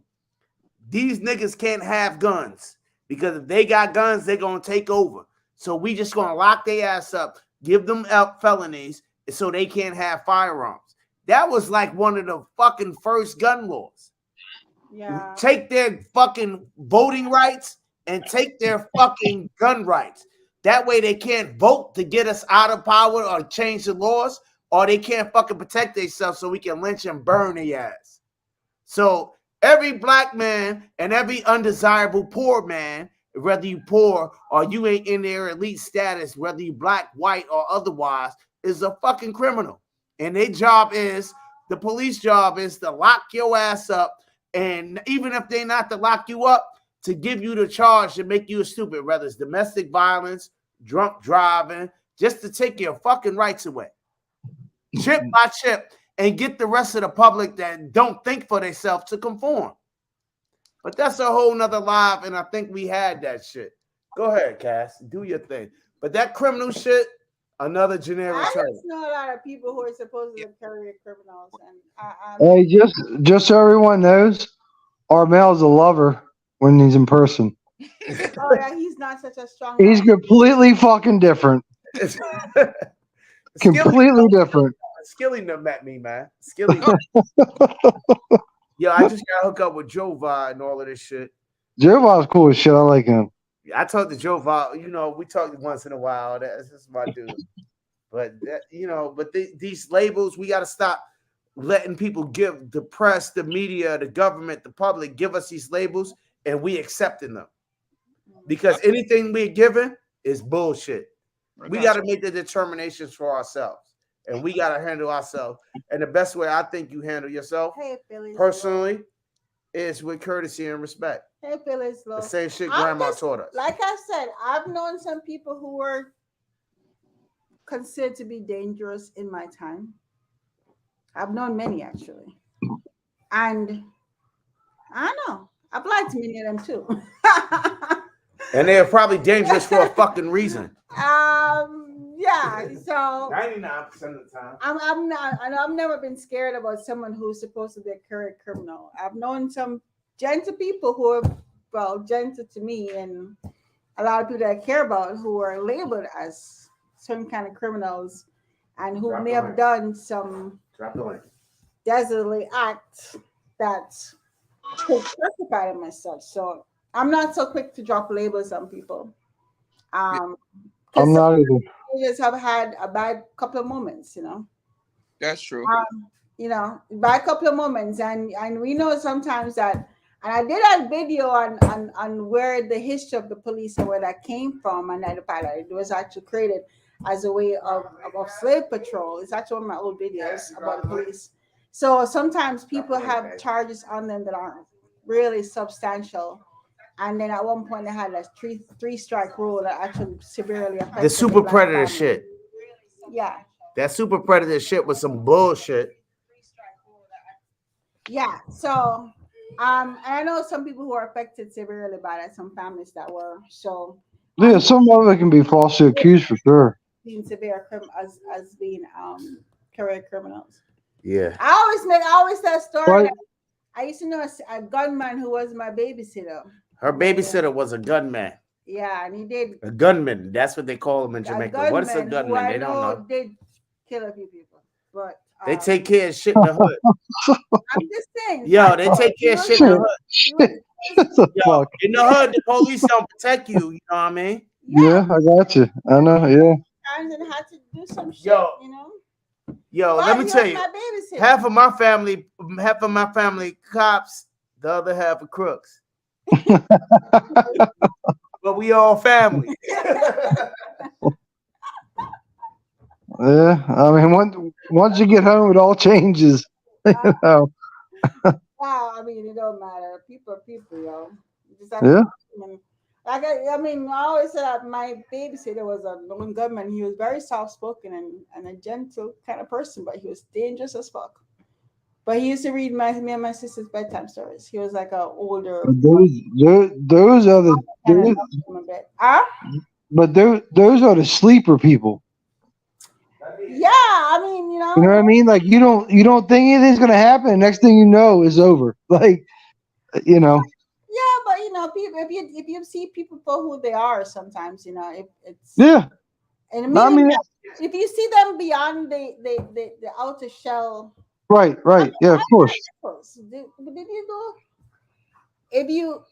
These niggas can't have guns because if they got guns, they're gonna take over. So we just gonna lock their ass up, give them felonies so they can't have firearms. That was like one of the fucking first gun laws. Yeah. Take their fucking voting rights and take their fucking gun rights. That way they can't vote to get us out of power or change the laws, or they can't fucking protect themselves so we can lynch and burn their ass. So every black man and every undesirable poor man, whether you poor or you ain't in their elite status, whether you black, white, or otherwise, is a fucking criminal. And their job is, the police job is to lock your ass up. And even if they not to lock you up, to give you the charge to make you a stupid, whether it's domestic violence, drunk driving, just to take your fucking rights away. Chip by chip, and get the rest of the public that don't think for themselves to conform. But that's a whole nother live, and I think we had that shit. Go ahead, Cass. Do your thing. But that criminal shit, another generic I term. just know a lot of people who are supposedly career criminals, and Hey, just so everyone knows, Armel's a lover when he's in person. oh yeah, he's not such a strong. He's man. completely fucking different. Completely different. Skilly done met me, man. Skilly. Yo, I just got hooked up with Jova and all of this shit. Joe Bob's cool as shit. I like him. I talked to Jova, we talk once in a while. That's just my dude. But these labels, we got to stop letting people give the press, the media, the government, the public give us these labels, and we accepting them. Because anything we're given is bullshit. We got to make the determinations for ourselves, and we got to handle ourselves. And the best way I think you handle yourself, Hey, Philly's personally, is with courtesy and respect. Hey, Philly's The same shit grandma taught us. Like I said, I've known some people who were considered to be dangerous in my time. I've known many actually, and I don't know. I've liked many of them too. And they're probably dangerous for a fucking reason. Yeah. So 99% of the time. I'm not. I know I've never been scared about someone who's supposed to be a career criminal. I've known some gentle people who are gentle to me, and a lot of people that I care about who are labeled as certain kind of criminals, and who may have done some desertly act that could justify them as such. So I'm not so quick to drop labels on people. I'm not either. They just have had a bad couple of moments, That's true. Bad couple of moments, and we know sometimes that. And I did a video on where the history of the police and where that came from, and that it was actually created as a way of slave patrol. It's actually one of my old videos about the police. So sometimes people have charges on them that aren't really substantial. And then at one point they had a three strike rule that actually severely affected the super predator family. shit. Yeah. That super predator shit was some bullshit. Yeah. So and I know some people who are affected severely by that, some families that were. So Yeah, some of it can be falsely accused for sure. being severe as being career criminals. Yeah. I always tell a story. Right. I used to know a gunman who was my babysitter. Her babysitter was a gunman. Yeah, and he did. A gunman. That's what they call them in Jamaica. What is a gunman? They don't know. Did kill a few people, but They take care of shit in the hood. I'm just saying. Yo, they take care of shit in the hood. The Yo, fuck? in the hood, the police don't protect you. You know what I mean? Yeah, I got you. I know. Yeah. And had to do some shit, Yo. Yo, But let me he tell was you. my babysitter. Half of my family cops, the other half are crooks. But we all family. Yeah. I mean, once you get home, it all changes. You know. Wow, I mean, it don't matter. People are people, yo. You just have Yeah. to- I always said that my babysitter was a known gunman. He was very soft spoken and a gentle kind of person, but he was dangerous as fuck. But he used to read me and my sister's bedtime stories. He was like a older Those are the kind of those, him a bit. Huh? but those are the sleeper people. Yeah, I mean, You know what I mean? Like you don't think anything's gonna happen. Next thing you know, is over. Like you know. yeah, but people, if you see people for who they are, sometimes it's Yeah. and No, I meaning mean, that if you see them beyond the outer shell. right. Yeah, of course. Did you go? If you,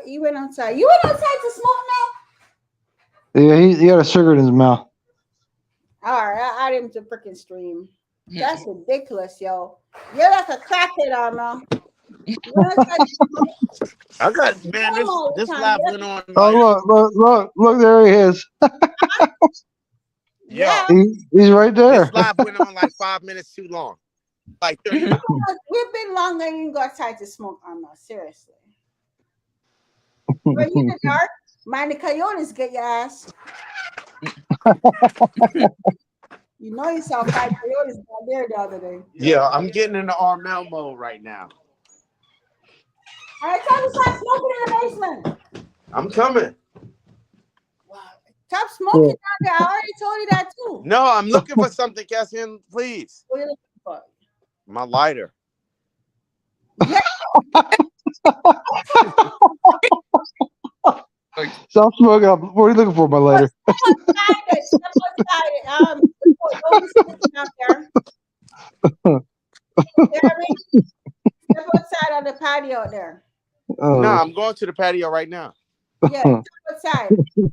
you went outside. You went outside to smoke Yeah, he had a cigarette in his mouth. now. All right, I add him to freaking stream. That's ridiculous, yo. You're like a crackhead, Armel. You went outside to smoke. I got man. Smoke all the This time. live went on Oh like look, there he is. Yeah, He's right there. this live went on like 5 minutes too long. Like 30 minutes. we've been longer than you got outside to smoke, Armel. Seriously. Were you in the dark? Mind the coyotes get your ass. You know you saw 5 coyotes down there the other day. Yeah, I'm getting into Armel mode right now. All right, tell me stop smoking in the basement. I'm coming. Wow. Stop smoking down there. I already told you that too. No, I'm looking for something, Cassian, please. What are you looking for? My lighter. Yeah. Stop smoking. What are you looking for, my later? Step outside. Don't be smoking out there. Jeremy, step outside on the patio there. Oh, No, I'm going to the patio right now. Yeah, step outside.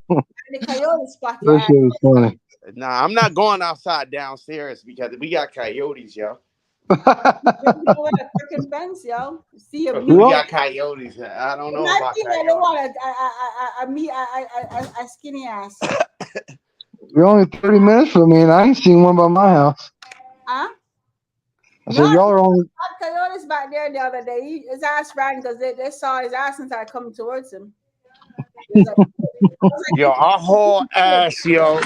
And the coyote spot your that ass. shit was funny. Nah, I'm not going outside downstairs because we got coyotes, yo. Over the freaking fence, yo. See a We mute. got coyotes. I don't know I about think I coyotes. don't want a skinny ass. You're only 30 minutes from me, and I ain't seen one by my house. Huh? I said, y'all are only. Coyotes back there the other day. His ass ran because they saw his ass and started coming towards him. Yo, our whole ass, yo.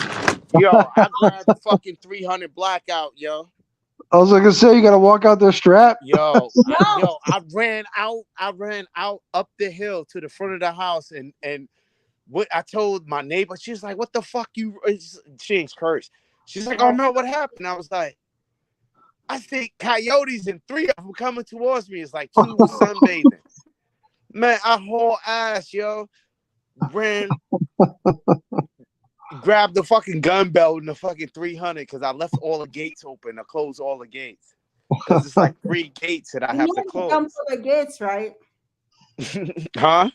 Yo, I grabbed the fucking 300 blackout, yo. I was like, I say, you got to walk out there strapped. Yo, I ran out up the hill to the front of the house, and what I told my neighbor, she's like, "What the fuck you?" She ain't cursed. She's like, "Oh no, what happened?" I was like, "I think coyotes and 3 of them coming towards me." It's like 2 was sunbathing. Man, I whole ass, yo, ran, grabbed the fucking gun belt and the fucking 300 because I left all the gates open. I closed all the gates because it's like 3 gates that I have to close. Jump over gates, right? Huh?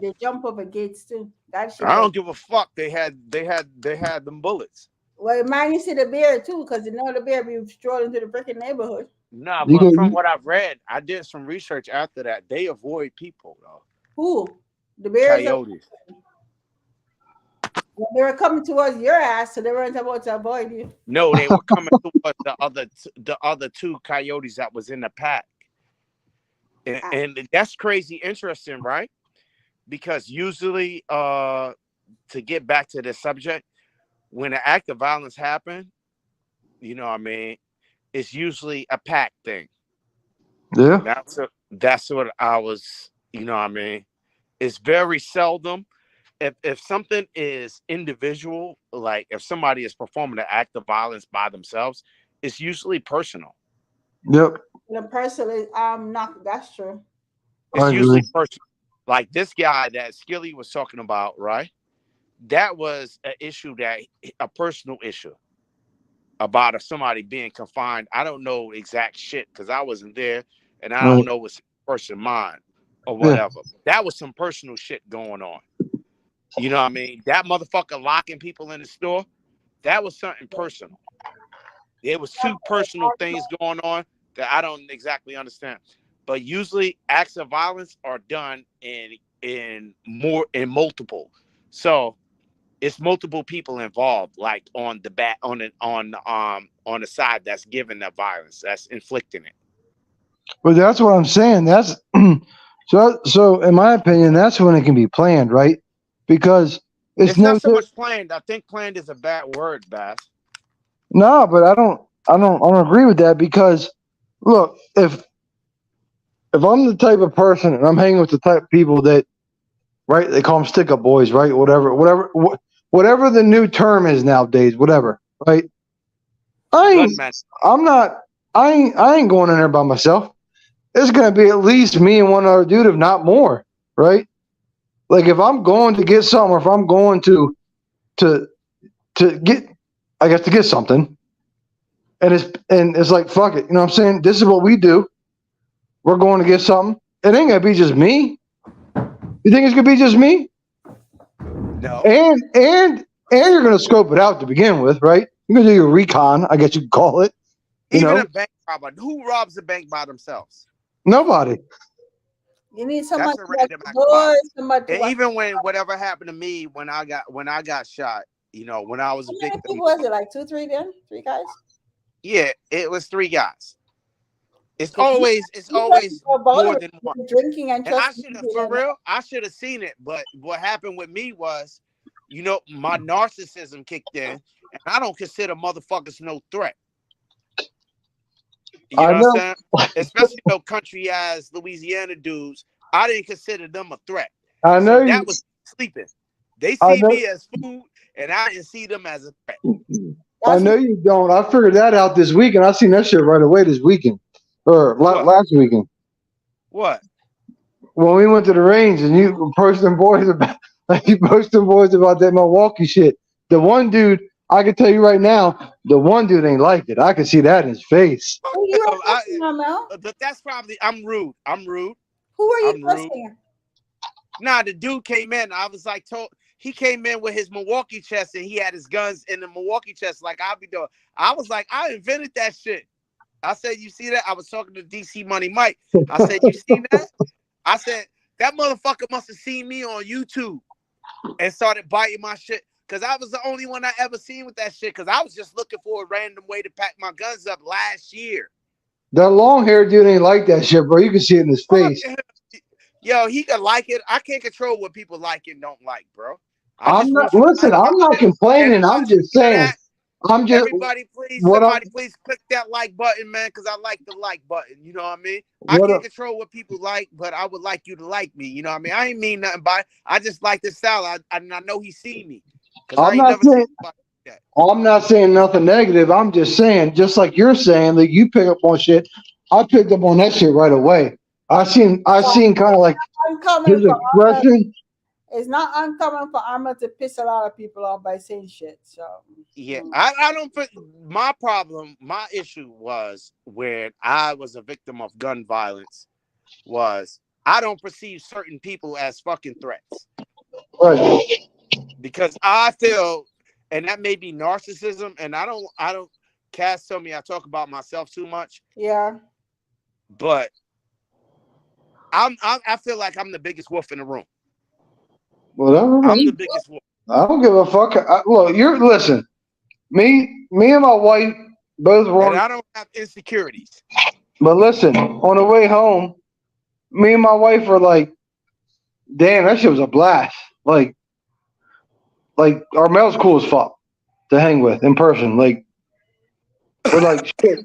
They jump over gates too. That shit. I don't give a fuck. They had them bullets. Well, man, you see the bear too, because you know the bear be strolling through the freaking neighborhood. Nah, but from what I've read, I did some research after that. They avoid people, though. Who? The bears? Coyotes. Well, they were coming towards your ass, so they weren't about to avoid you. No, they were coming towards the other 2 coyotes that was in the pack. And that's crazy interesting, right? Because usually, to get back to the subject, when an act of violence happens, you know what I mean, it's usually a pack thing. Yeah. That's what I was, you know what I mean. It's very seldom. If something is individual, like if somebody is performing an act of violence by themselves, it's usually personal. Yep. The person is not. That's true. It's usually personal. Like this guy that Skilly was talking about, right? That was an issue a personal issue about somebody being confined. I don't know exact shit because I wasn't there, and I don't know what's the person's mind or whatever. Yeah. That was some personal shit going on. You know what I mean? That motherfucker locking people in the store, that was something personal. There was 2 personal things going on that I don't exactly understand. But usually acts of violence are done in multiple. So it's multiple people involved, like on the side that's giving the violence, that's inflicting it. But that's what I'm saying. That's so in my opinion, that's when it can be planned, right? Because it's not so much planned. I think planned is a bad word, Bass. No, but I don't agree with that because look, if I'm the type of person and I'm hanging with the type of people that, right, they call them stick up boys, right? Whatever the new term is nowadays, whatever, right? I ain't, Gunman. I'm not, I ain't going in there by myself. It's gonna be at least me and one other dude, if not more, right? Like if I'm going to get something, or if I'm going to get, I guess to get something, and it's like fuck it, you know what I'm saying? This is what we do. We're going to get something. It ain't gonna be just me. You think it's gonna be just me? No. And you're gonna scope it out to begin with, right? You're gonna do your recon, I guess you could call it. You Even know, a bank robber. Who robs a bank by themselves? nobody. You need someone That's a to watch random the act of violence. doors, somebody to And watch. even when whatever happened to me when I got shot, you know, when I was a How many victim, people was it? Like 2, 3 then? 3 guys? yeah, it was 3 guys. It's Okay. You always know about more it. than one. Drinking and And I trusting should have, people. for And real, I should have seen it. But what happened with me was, you know, my narcissism kicked in, and I don't consider motherfuckers no threat. You I know what I'm know. saying? Especially no country ass Louisiana dudes. I didn't consider them a threat. I know So that you. was sleeping. They I see know. me as food, and I didn't see them as a threat. I that's know you don't. I figured that out this weekend. I seen that shit right away this weekend, or What? last weekend What? when we went to the range and you posting boys about you posting boys about that Milwaukee shit. The one dude, I can tell you right now, the one dude ain't like it. I can see that in his face. who you were I, trusting, Mel? but that's probably I'm rude. I'm rude. Who were you I'm rude. trusting? Nah, the dude came in. I was like, he came in with his Milwaukee chest and he had his guns in the Milwaukee chest, like I'll be doing. I was like, I invented that shit. I said, you see that? I was talking to DC Money Mike. I said, you seen that? I said, that motherfucker must have seen me on YouTube and started biting my shit. Cause I was the only one I ever seen with that shit. Cause I was just looking for a random way to pack my guns up last year. That long haired dude ain't like that shit, bro. You can see it in his face. Yo, he could like it. I can't control what people like and don't like, bro. I I'm just not want you to listen. like I'm not it. complaining. I'm Everybody, just saying. that. I'm just Everybody, please, what I'm somebody, please click that like button, man, because I like the like button. You know what I mean? I what can't up. control what people like, but I would like you to like me. You know what I mean? I ain't mean nothing by it. I just like the style. I know he seen me because I I'm ain't not never seen saying. nobody like that. I'm not saying nothing negative. I'm just saying, just like you're saying that you pick up on shit, I picked up on that shit right away. I So seen kind of like uncommon his for Armor. expression. It's not uncommon for Armor to piss a lot of people off by saying shit. So Yeah, I don't put my problem. My issue was when I was a victim of gun violence. Was I don't perceive certain people as fucking threats Right. because I feel, and that may be narcissism, and I don't. Cass tell me I talk about myself too much, yeah. but I feel like I'm the biggest wolf in the room. Whatever, I'm the man. biggest wolf, I don't give a fuck. Look, you're listen. Me and my wife both and wrong. I don't have insecurities. But listen, on the way home, me and my wife were like, "Damn, that shit was a blast." Like Armel's cool as fuck to hang with in person. We're like shit.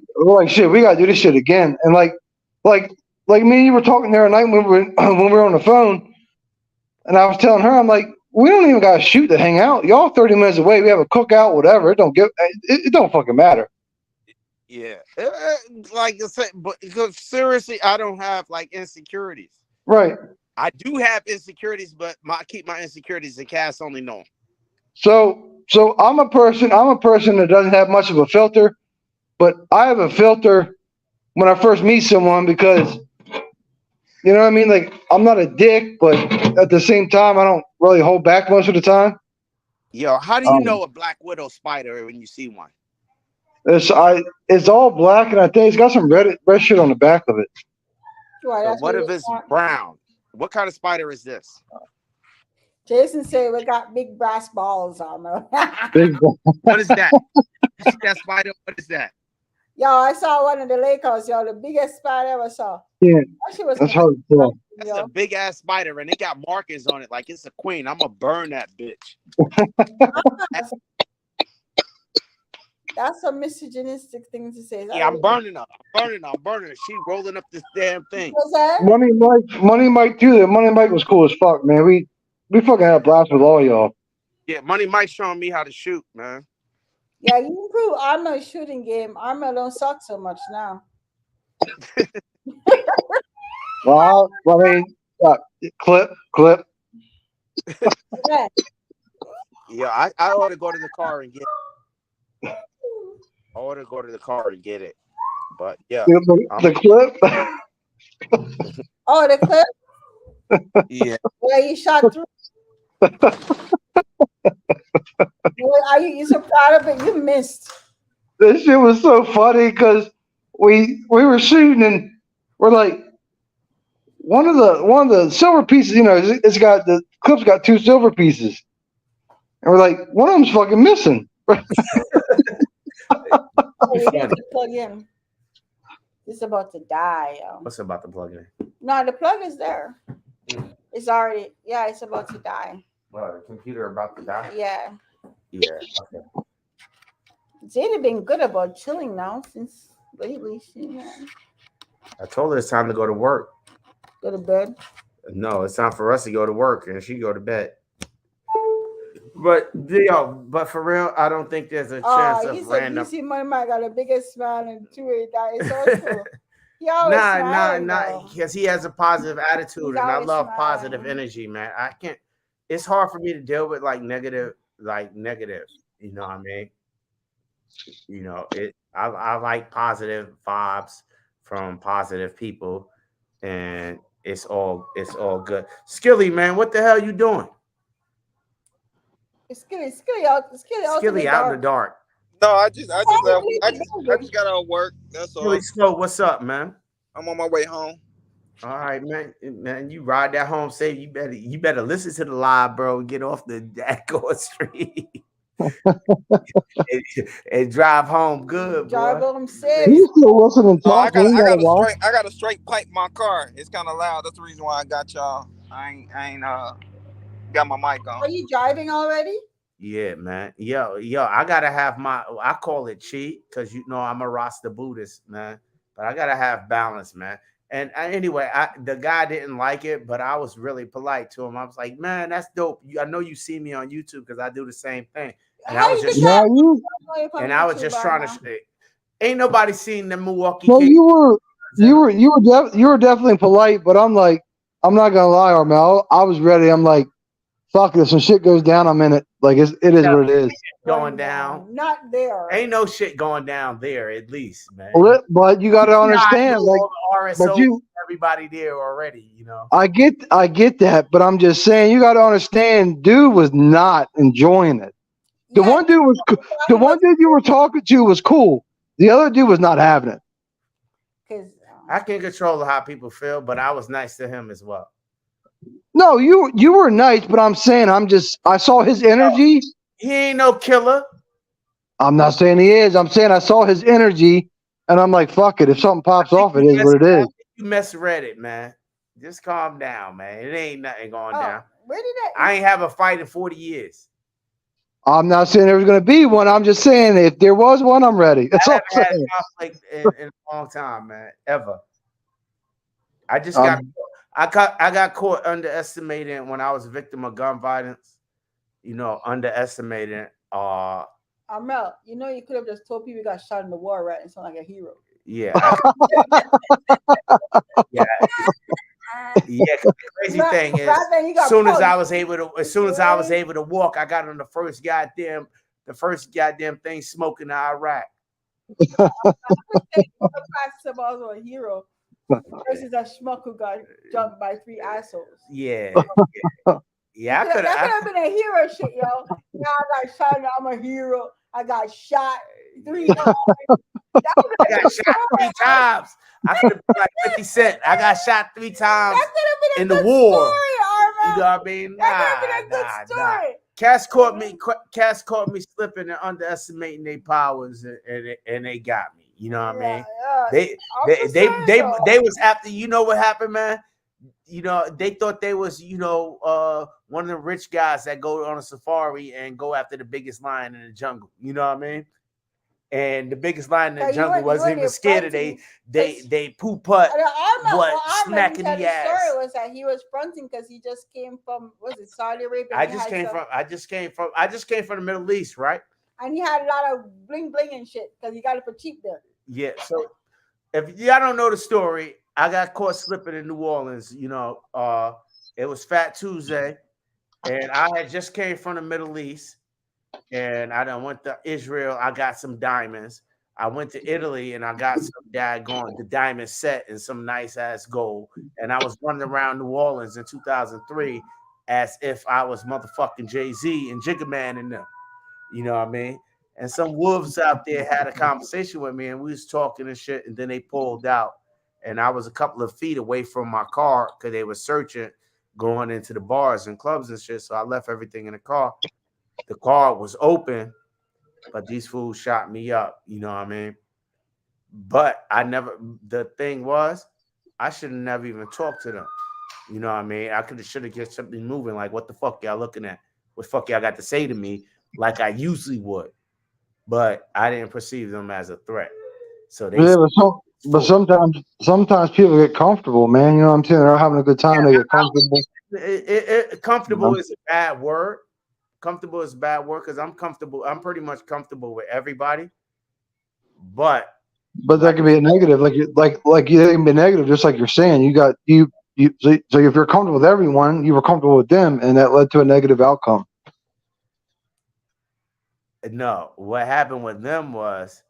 We gotta do this shit again. And like me and you were talking there at night when when we were on the phone, and I was telling her, I'm like, we don't even gotta shoot to hang out. Y'all 30 minutes away. We have a cookout, whatever. It don't fucking matter. Yeah, like I said, but because seriously, I don't have like insecurities. Right. I do have insecurities, but I keep my insecurities in Cass only know 'em. So I'm a person that doesn't have much of a filter, but I have a filter when I first meet someone because you know what I mean? Like I'm not a dick, but at the same time I don't really hold back most of the time. Yo, how do you Um, know a black widow spider when you see one? it's all black and I think it's got some red shit on the back of it. Right, So that's what what you if it's want. brown? What kind of spider is this? Jason said we got big brass balls, Armor. Big What is that? You see that spider? What is that? Yo, I saw one in the Lakers, yo, the biggest spider I ever saw. yeah, That shit was that's hard to tell. That's yo. a big ass spider, and it got markings on it like it's a queen. I'm gonna burn that bitch. That's a misogynistic thing to say. Is that Yeah, I'm what burning her. I'm burning her. She rolling up this damn thing. you said? Money Mike too. That Money Mike was cool as fuck, man. We fucking had a blast with all y'all. Yeah, Money Mike showing me how to shoot, man. Yeah, you improve Armour's shooting game. Armour don't suck so much now. Well, I mean, clip. Yeah. Yeah, I ought to go to the car and get. I ought to go to the car and get it. But yeah, The clip. Oh, the clip yeah. where you shot through. Are you so proud of it? You missed. This shit was so funny because we were shooting and we're like one of the silver pieces. You know, it's got the clip's got 2 silver pieces, and we're like one of them's fucking missing. Oh, you need to plug in. It's about to die, yo. What's about the plug in? No, the plug is there. It's already, yeah, it's about to die. Well, the computer about to die. Yeah. Yeah. Okay. Zeta been good about chilling now since lately. I told her it's time to go to work. Go to bed. No, it's time for us to go to work and she go to bed. But for real, I don't think there's a chance of random. You see Money Mike got the biggest smile and two that is so true. He always Nah, because he has a positive attitude and I love positive energy, man. I can't. It's hard for me to deal with negative. You know what I mean? You know it. I like positive vibes from positive people, and it's all good. Skilly, man, what the hell you doing? Skilly out in the dark. No, I just got out of work. That's all. So what's up, man? I'm on my way home. All right, man. Man, you ride that home safe. You better listen to the live, bro. Get off the Dago Street and drive home good, bro. Drive home safe. He's still listening. I got a straight pipe in my car. It's kind of loud. That's the reason why I got y'all. I ain't got my mic on. Are you driving already? Yeah, man. Yo, I gotta have I call it cheat because I'm a Rasta Buddhist, man. But I gotta have balance, man. And anyway, the guy didn't like it, but I was really polite to him. I was like, man, that's dope. I know you see me on YouTube because I do the same thing. And I was just trying to. Ain't nobody seen the Milwaukee. Well, you were definitely polite, but I'm like, I'm not gonna lie, Armel. I was ready. I'm like, fuck, if some shit goes down, I'm in it. Like it is what it is. Going down. Not there. Ain't no shit going down there, at least, man. But you got to understand, everybody there already, I get that, but I'm just saying, you got to understand, dude was not enjoying it. The one dude you were talking to was cool. The other dude was not having it. Because I can't control how people feel, but I was nice to him as well. No, you were nice, but I'm saying I saw his energy. He ain't no killer. I'm not saying he is. I'm saying I saw his energy, and I'm like, fuck it. If something pops off, it is what it is. You misread it, man. Just calm down, man. It ain't nothing going down. Where did I ain't have a fight in 40 years. I'm not saying there was going to be one. I'm just saying if there was one, I'm ready. That's all I'm saying. Conflict in a long time, man. Ever. I just got caught underestimating when I was a victim of gun violence. Underestimating. Armel, you could have just told people you got shot in the war, right? And sound like a hero. Yeah. Yeah. The crazy thing is, as soon as I was able to walk, I got on the first goddamn thing smoking in Iraq. I was a hero versus a schmuck who got jumped by 3 assholes. Yeah. That could have been a hero shit, yo. Now I got shot and I'm a hero. I got shot 3 times. I got shot 3 times. I could have been like 50 Cent. I got shot 3 times in the war. Story, you know what I mean? That could have been a good story. Cass caught me slipping and underestimating their powers, and they got me. You know what I mean? They was after. You know what happened, man? They thought they was, one of the rich guys that go on a safari and go after the biggest lion in the jungle. You know what I mean? And the biggest lion in the Cause jungle you wasn't weren't even there scared of fronting. they poo putt what Arma didn't smacking tell the the story ass. was that he was fronting because he just came from was it Saudi Arabia? I And he just had came some, from I just came from I just came from the Middle East, right? and he had a lot of bling bling and shit because he got it for cheap there. Yeah. So if y'all don't know the story, I got caught slipping in New Orleans. It was Fat Tuesday, and I had just came from the Middle East, and I done went to Israel. I got some diamonds. I went to Italy, and I got some daggone the diamond set and some nice ass gold. And I was running around New Orleans in 2003 as if I was motherfucking Jay-Z and Jigga Man and them. You know what I mean? And some wolves out there had a conversation with me, and we was talking and shit. And then they pulled out, and I was a couple of feet away from my car because they were searching, going into the bars and clubs and shit. So I left everything in the car. The car was open, but these fools shot me up. You know what I mean? But I never. The thing was, I should have never even talked to them. You know what I mean? I could have should have get something moving. Like, what the fuck y'all looking at? What the fuck y'all got to say to me? Like I usually would. But I didn't perceive them as a threat. So they Yeah, but sometimes people get comfortable, man. You know what I'm saying? They're having a good time. They get comfortable. You comfortable know? is a bad word. Comfortable is a bad word because I'm comfortable. I'm pretty much comfortable with everybody. But But that like can be a negative, like you can be negative, just like you're saying. So if you're comfortable with everyone, you were comfortable with them, and that led to a negative outcome. no, what happened with them was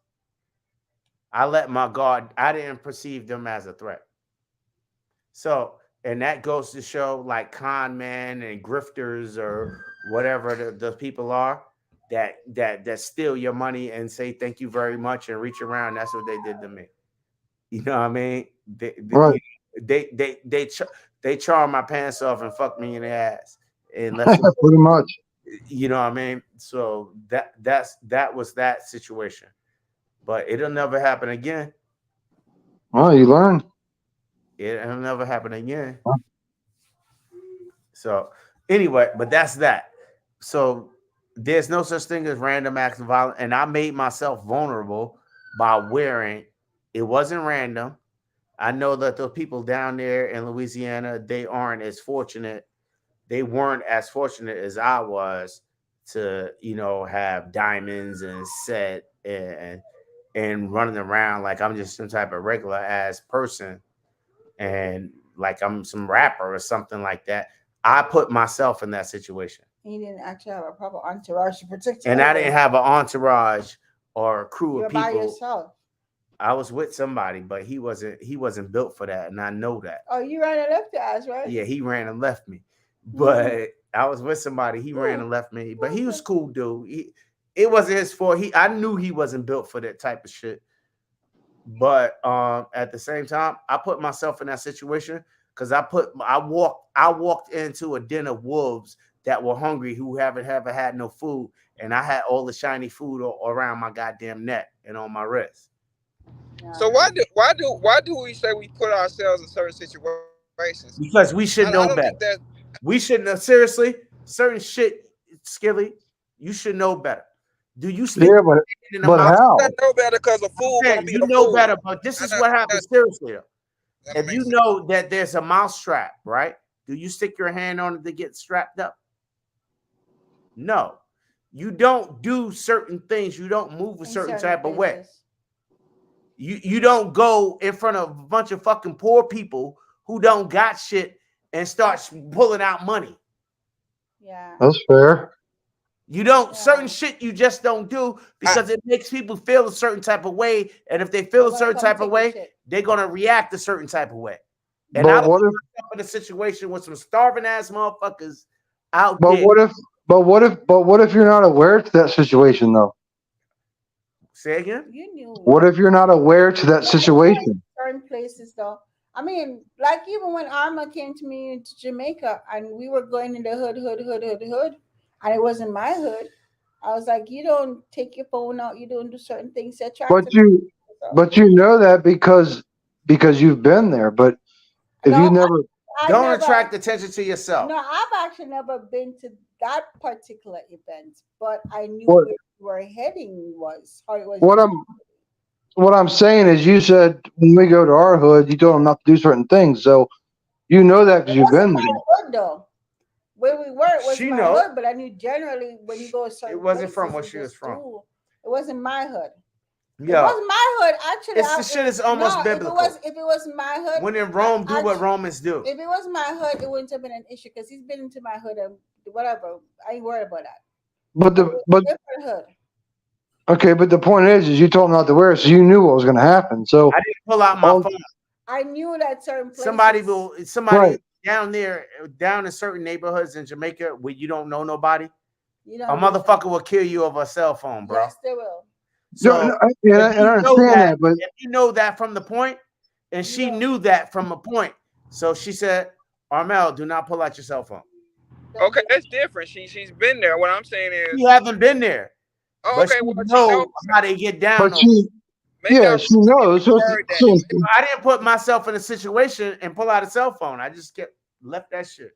I let my guard. I didn't perceive them as a threat. So, and that goes to show like con men and grifters or whatever the people are that steal your money and say thank you very much and reach around. That's what they did to me. You know what I mean? Right. They charm my pants off and fuck me in the ass and left it. Pretty much. You know what I mean? So that was that situation. But it'll never happen again. Well, you learn. It'll never happen again. So anyway, but that's that. So there's no such thing as random acts of violence, and I made myself vulnerable by wearing. It wasn't random. I know that the people down there in Louisiana, they aren't as fortunate. They weren't as fortunate as I was to, have diamonds and set and running around like I'm just some type of regular ass person and like I'm some rapper or something like that. I put myself in that situation. He didn't actually have a proper entourage to protect you. And I didn't have an entourage or a crew You're of by people. yourself. I was with somebody, but he wasn't built for that, and I know that. Oh, you ran and left your ass, right? Yeah, he ran and left me. But I was with somebody, he ran and left me. But he was cool, dude. It wasn't his fault. I knew he wasn't built for that type of shit. But at the same time, I put myself in that situation because I walked into a den of wolves that were hungry who haven't ever had no food, and I had all the shiny food around my goddamn neck and on my wrist. So why do we say we put ourselves in certain situations? Because we I should don't know think better. that. We shouldn't have, seriously, certain shit, Skilly, you should know better. Do you stick Yeah, your hand in the but mouth? how? I know better because a fool gonna Man, be you a know fool. better, but this I is know what that happens seriously. doesn't If make you sense. know that there's a mouse trap, right? Do you stick your hand on it to get strapped up? No. You don't do certain things. You don't move a In certain certain type of way. places. You don't go in front of a bunch of fucking poor people who don't got shit and start pulling out money. Yeah. That's fair. You don't certain Yeah. shit you just don't do I, because it makes people feel a certain type of way. And if they feel They're a gonna certain come type of take your way, shit. they're gonna react a certain type of way. And I But put what if? myself in a situation with some starving ass motherfuckers out But there. what if? But what if you're not aware to that situation though? Say again? You knew What what if you're not aware to that situation? certain places though. I mean, like even when Arma came to me to Jamaica and we were going in the hood, and it wasn't my hood. I was like, you don't take your phone out, you don't do certain things to attract But attention. you, So, but you know that because you've been there. But if no, you never, I Don't never. attract attention to yourself. No, I've actually never been to that particular event, but I knew what where were heading was, how it was. What I'm saying is, you said when we go to our hood, you told them not to do certain things. So you know that because It you've been wasn't there. my hood though. Where we were, it was She my know hood, but I knew generally when you go to it certain wasn't from places, where you she was just from. do. It wasn't my hood. It Yo, wasn't my hood. Actually, it's the shit is almost no. biblical. If it was my hood, When in Rome, do what Romans do. if it was my hood, it wouldn't have been an issue because he's been into my hood and whatever. I ain't worried about that. But But the but different hood. okay, but the point is you told them not to wear it, so you knew what was going to happen. So I didn't pull out my all phone. I knew that certain places. Somebody right, down there, down in certain neighborhoods in Jamaica where you don't know nobody, You know, a motherfucker will kill you over a cell phone, bro. yes, they will. So and I understand that, but if you know that from the point, and she Yeah. knew that from a point, so she said, Armel, do not pull out your cell phone. Okay, that's different. She's been there. What I'm saying is, She haven't been there, oh, but okay, she well, she knows. knows how they get down. but she Maybe yeah, I she knows. So, heard that. so I didn't put myself in a situation and pull out a cell phone. I just left that shit.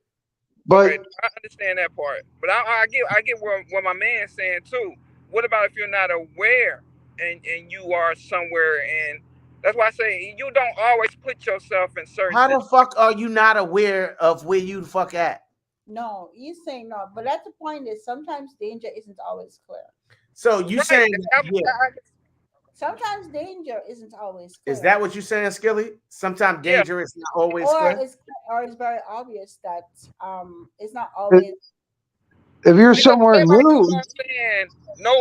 but Okay, I understand that part, but I get what my man's saying too. What about if you're not aware and you are somewhere, and that's why I say you don't always put yourself in certain How the situations. fuck are you not aware of where you the fuck at? No, you saying no, but that's the point is sometimes danger isn't always clear. So you Right? saying that, yeah. Sometimes danger isn't always clear. Is that what you're saying, Skilly? Sometimes Yeah. danger is not always or clear. it's very obvious that it's not if always. you're Because somewhere everybody keeps new, on saying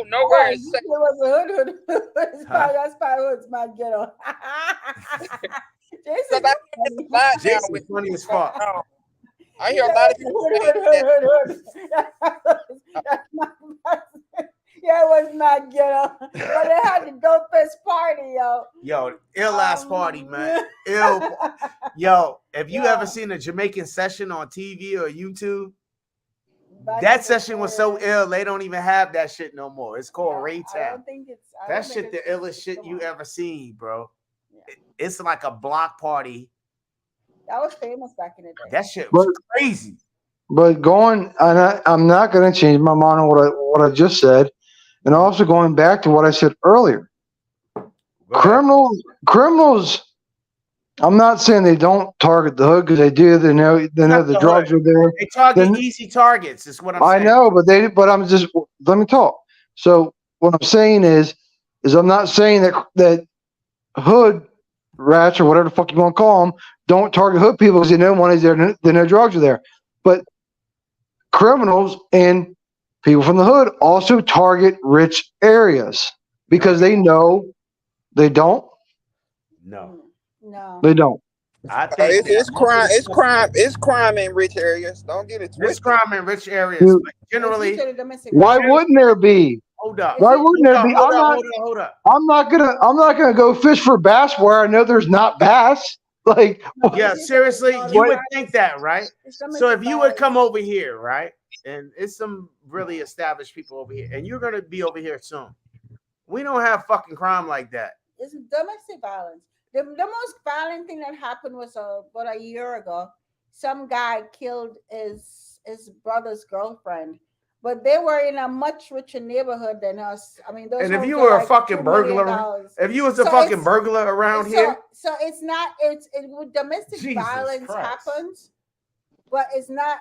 nowhere Oh, is you safe. say it was a hood. It's Huh? that's probably what's my ghetto. Because Jason, I you're hear this a funny. lot now Jason, with funny as going fuck. on. I He hear a said, lot of "That's a people hood, saying hood, that. hood, hood, hood." Yeah, it was my ghetto, but they had the dopest party, yo. Yo, ill ass party, man. Yeah. Ill. Yo, if you ever Yeah, seen a Jamaican session on TV or YouTube, back that in the session was so day. ill they don't even have that shit no more. It's called Yeah, I Raytown. don't think it's. I That don't think shit the illest shit you ever seen, bro. Yeah. It's like a block party. That was famous back in the day. That shit was but crazy. going, and I'm not going to change my mind on what I just said, and also going back to what I said earlier. Go ahead. Criminals. I'm not saying they don't target the hood because they do. They know Not the the drugs hood. are there. They target Then easy targets, is what I'm I saying. know, but I'm just let me talk. So what I'm saying is I'm not saying that hood rats or whatever the fuck you want to call them don't target hood people because they know money's there, they know drugs are there. But criminals and people from the hood also target rich areas No, because they know they don't. no. No. They don't. I think that It's most of crime. the stuff, It's crime in rich areas. Don't get it this twisted. crime in rich areas, Dude, but It's generally, usually domestic why violence. wouldn't there be? hold up. It's Why usually wouldn't there be? Hold up. I'm not gonna go fish for bass where I know there's not bass. Like no, Yeah, it's usually seriously, you what? would think that, right? It's So domestic if you would violence. come over here, right, and it's some really established people over here, and you're gonna be over here soon. We don't have fucking crime like that. It's domestic violence. The most violent thing that happened was about a year ago. Some guy killed his brother's girlfriend, but they were in a much richer neighborhood than us. I mean, those And if homes you were were a like fucking $2 million. if you was a So fucking it's burglar around so here, so it's not it with domestic Jesus violence Christ. happens, but it's not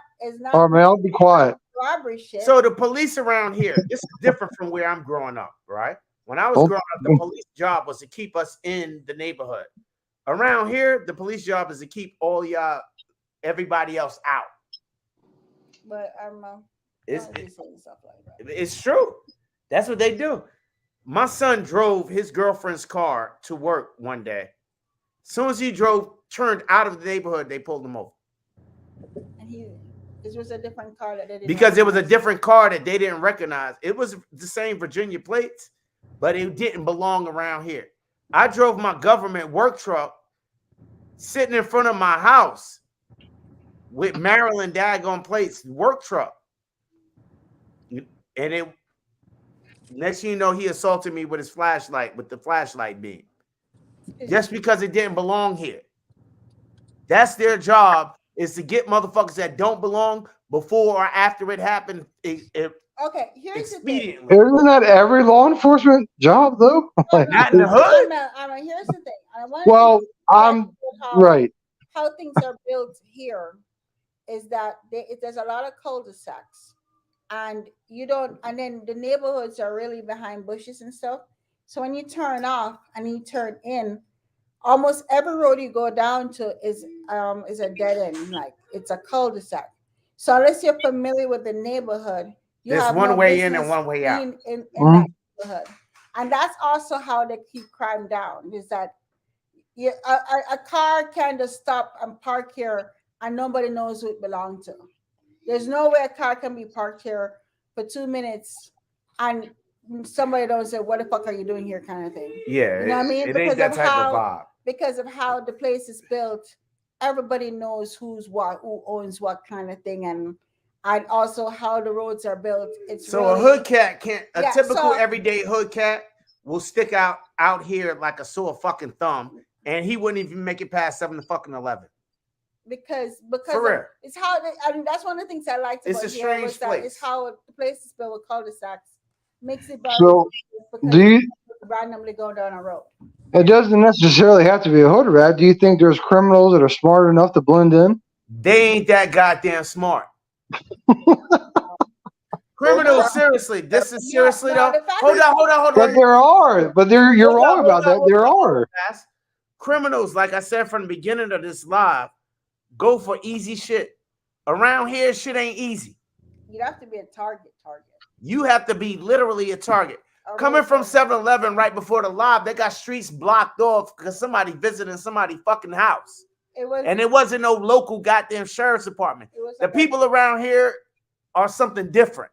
Armel, be quiet. robbery shit. So the police around here, this is different from where I'm growing up, right? When I was Oh, growing up, the police job was to keep us in the neighborhood. Around here, the police job is to keep everybody else out. But I'm It's, don't be saying stuff like that. it's true. That's what they do. My son drove his girlfriend's car to work one day. As soon as he turned out of the neighborhood, they pulled him over. And this was a different car that they didn't Because it was a recognize. different car that they didn't recognize. It was the same Virginia plates, but it didn't belong around here. I drove my government work truck sitting in front of my house with Maryland daggone plates, work truck. And it next thing you know, he assaulted me with his flashlight, with the flashlight beam. Just because it didn't belong here. That's their job, is to get motherfuckers that don't belong before or after it happened, Okay, here's the thing. expediently. Isn't that every law enforcement job though? Like, Not in the hood. Here's the thing. I want well, to I'm how, right. how things are built here is that there's a lot of cul-de-sacs, and you don't, and then the neighborhoods are really behind bushes and stuff. So when you turn off and you turn in, almost every road you go down to is a dead end, like it's a cul-de-sac. So unless you're familiar with the neighborhood, you There's have one no way in and business one way out. being in Mhm. that neighborhood. And that's also how they keep crime down, is that a car can just stop and park here and nobody knows who it belongs to. There's no way a car can be parked here for 2 minutes and somebody don't say, "What the fuck are you doing here?" kind of thing. Yeah, You know what I mean? it ain't that type of vibe. Because of how the place is built, everybody knows who's what, who owns what kind of thing, and also how the roads are built. It's So a really hood cat can't. A Yeah, typical so- everyday hood cat will stick out here like a sore fucking thumb, and he wouldn't even make it past 7 to 11. because For real. it's how I mean, that's one of the things I liked It's about a here strange was that place. it's how the place is built with cul-de-sacs makes it very So because do you? randomly go down a road. It doesn't necessarily have to be a hood rat. Do you think there's criminals that are smart enough to blend in? They ain't that goddamn smart. Criminals, seriously. This is seriously no, though. the fact Hold is- on. But there are. But there, you're Hold wrong on, about that. hold There on, are. Pass. Criminals, like I said from the beginning of this live, go for easy shit. Around here, shit ain't easy. You'd have to be a target. You have to be literally a target. A Coming road from target. 7-Eleven right before the live, they got streets blocked off because somebody visiting somebody's fucking house. It was And it wasn't no local goddamn sheriff's department. it was The like people around here are something different.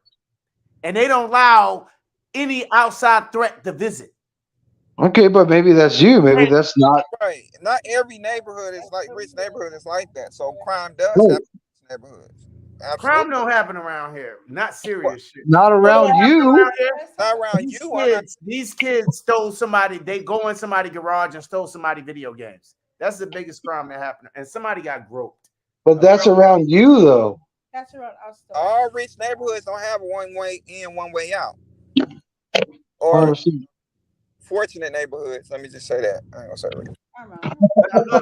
And they don't allow any outside threat to visit. Okay, but maybe that's you. Maybe that's not. Right. Not every neighborhood is like rich neighborhood is like that. So crime does Right. happen in rich neighborhoods. Crime Absolutely. don't happen around here. Not serious shit. Not around you. Around here, Not around these you. I'm not. these kids stole somebody. They go in somebody's garage and stole somebody video games. That's the biggest crime that happened. And somebody got groped. But that's around you, though. that's around us though. All rich neighborhoods don't have a one way in, one way out. Or 100%. fortunate neighborhoods. Let me just say that. I ain't gonna say it. I don't know.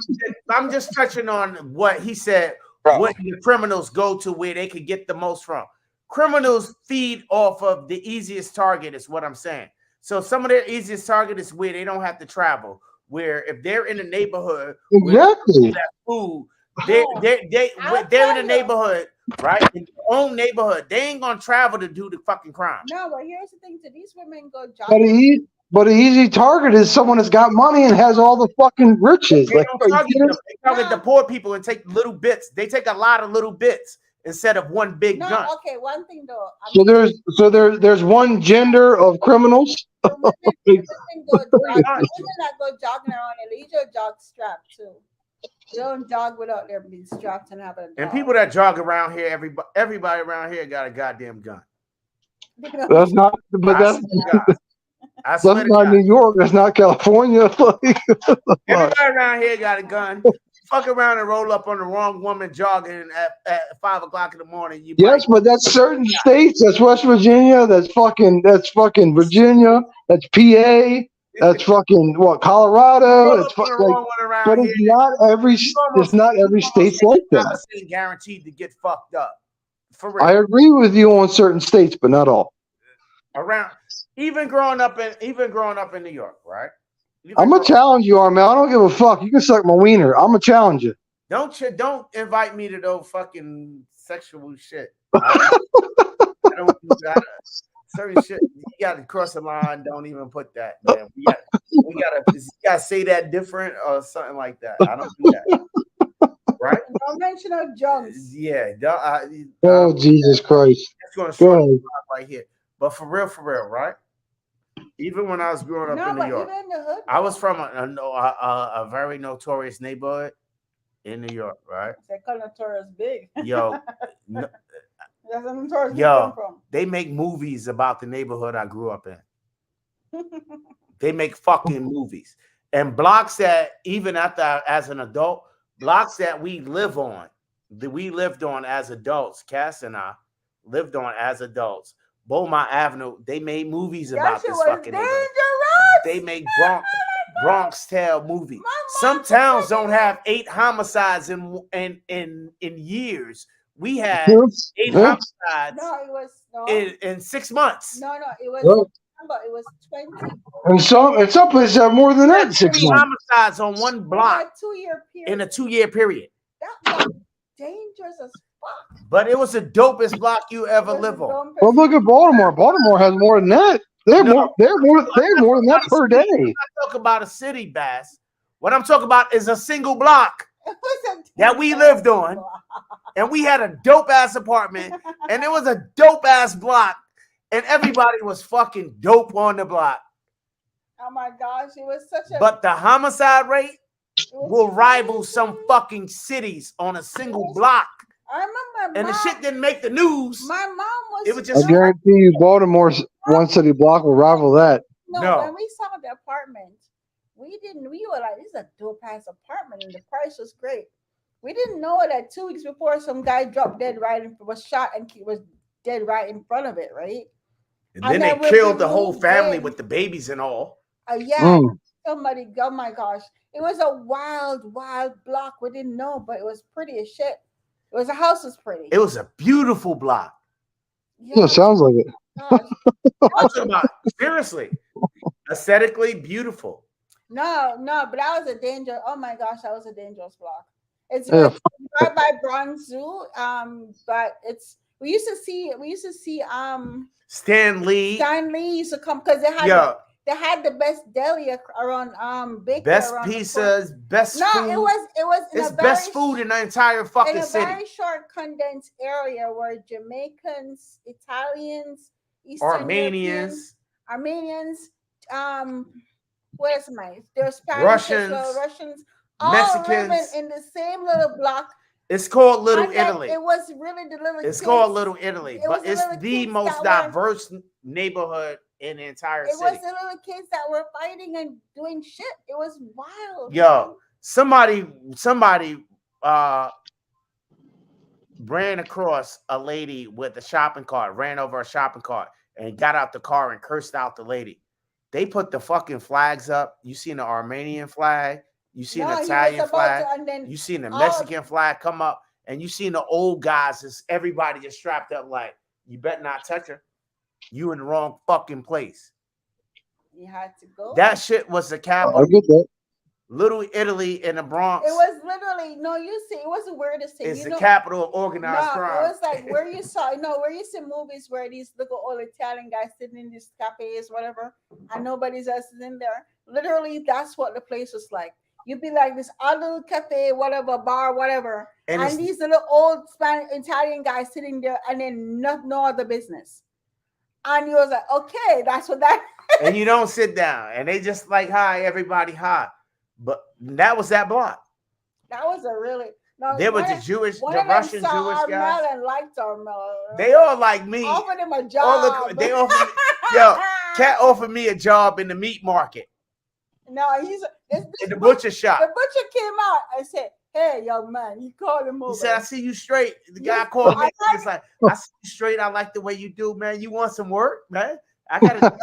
I'm just touching on what he said. Bro. What the criminals go to where they could get the most from. Criminals feed off of the easiest target, is what I'm saying. So some of their easiest target is where they don't have to travel. Where if they're in a neighborhood, Exactly. food, they're in a neighborhood, right? In their own neighborhood, they ain't gonna travel to do the fucking crime. No, but here's the thing: to these women go But jogging. an easy target is someone that's got money and has all the fucking riches. They Like, don't are you target kidding? them. They target the poor people and take little bits. They take a lot of little bits instead of one big No, gun. okay. One thing though, So there's one gender of criminals. the women that go jogging around, they usually jog strapped too. They don't jog without their being strapped and having a dog. And people that jog around here, everybody around here got a goddamn gun. That's not. But I swear to God. I swear that's to not God. New York. That's not California. Like, Everybody around here got a gun. Fuck around and roll up on the wrong woman jogging at 5 o'clock in the morning. You yes, might, but that's certain states. That's West Virginia. That's fucking Virginia. That's PA. That's fucking what, Colorado. roll It's up on the like, wrong one around but here. it's not every state's like that. 100% guaranteed to get fucked up. For real. I agree with you on certain states, but not all. Around even growing up in New York, right? I'm gonna challenge you, Armel. I don't give a fuck. You can suck my wiener. I'm gonna challenge you. Don't invite me to those fucking sexual shit. I don't do that. Certain shit, you gotta cross the line. Don't even put that, man. We gotta say that different or something like that. I don't do that. Right? Don't mention no junks. Yeah. Oh, Jesus Christ. That's gonna Go short ahead. right here. But for real, right? Even when I was growing up No, in New but York, even in the hood, I was from a very notorious neighborhood in New York, right? they call notorious big. Yo, no, That's a notorious big yo, come they make movies about the neighborhood I grew up in. from. They make fucking movies. And blocks that even as an adult, blocks that we lived on as adults, Cass and I lived on as adults, Beaumont Avenue. They made movies That about shit this was fucking neighborhood. dangerous. They make Bronx Tale movie. My mom Some towns was don't like, have 8 homicides in years. We had Yep. 8 Yep. homicides no, it was no, in 6 months. no, it was. Yep. Remember, it was 20 And some places have more than We that had in 6 20 months. homicides on one over block a 2-year period. in a 2-year period. That block was dangerous as fuck. But it was the dopest block you It ever was live the on. dumbest- Well, look at Baltimore. Baltimore has more than that. They have No. more. They have more than that per day. I'm not talking about a city, Bass. What I'm talking about is a single block It was a that we dangerous lived on, block. and we had a dope ass apartment, and it was a dope ass block, and everybody was fucking dope on the block. Oh my gosh, it was such a. But the homicide rate it was will rival crazy. some fucking cities on a single block. I remember And the mom, shit didn't make the news. my mom was. It was I just guarantee you, Baltimore's one city block will rival that. No. When we saw the apartment, we were like, this is a dope ass apartment, and the price was great. We didn't know that 2 weeks before some guy dropped dead was shot and was dead right in front of it, right? And then And they then when killed we the whole moved family in- with the babies and all. Yeah, Mm. somebody, oh my gosh. It was a wild block. We didn't know, but it was pretty as shit. It was, the house was pretty. It was a beautiful block. Yeah, sounds like it. gosh. I'm talking about seriously, aesthetically beautiful. No, but that was a danger. Oh my gosh, that was a dangerous block. It's Yeah. right by Bronx Zoo. But we used to see Stan Lee, Stan Lee used to come because they had the best deli around bakery best around the corner. pizzas, best No, food. it was in It's a best very food in the entire fucking in a city. very short condensed area where Jamaicans, Italians, Eastern Europeans, Armenians, Armenians, what else am I? There's Spanish as well, Russians, all living Mexicans. in the same little block. It's called Little And then Italy. It was really the little It's kids. called Little Italy, It but was the it's little the kids most that were- diverse neighborhood in the entire It city. was the little kids that were fighting and doing shit. It was wild. Yo, somebody ran across a lady with a shopping cart, ran over a shopping cart, and got out the car and cursed out the lady. They put the fucking flags up. You seen the Armenian flag, you seen the Italian flag, you seen the Mexican flag come up, and you seen the old guys, everybody just strapped up like, you better not touch her. You in the wrong fucking place. You had to go. That shit was the I capital. get that. Little Italy in the Bronx. It was literally it was the weirdest thing. It's the capital of organized crime. It was like where you see movies where these little old Italian guys sitting in these cafes, whatever, and nobody's else is in there. Literally, that's what the place was like. You'd be like this odd little cafe, whatever, bar, whatever, and these little old Spanish Italian guys sitting there, and then no other business. And you was like, okay, that's what that. And you don't sit down, and they just like, hi, everybody, hi. But that was that block. That was a really no. There was the Russian Jewish guys. And liked Armel. They all like me. Offered him a job. They offered me, Cat offered me a job in the meat market. No, in the butcher shop. The butcher came out and said, "Hey, young man," he called him over. He said, "I see you straight." The guy called me. He's like, "I see you straight. I like the way you do, man. You want some work, man? I got to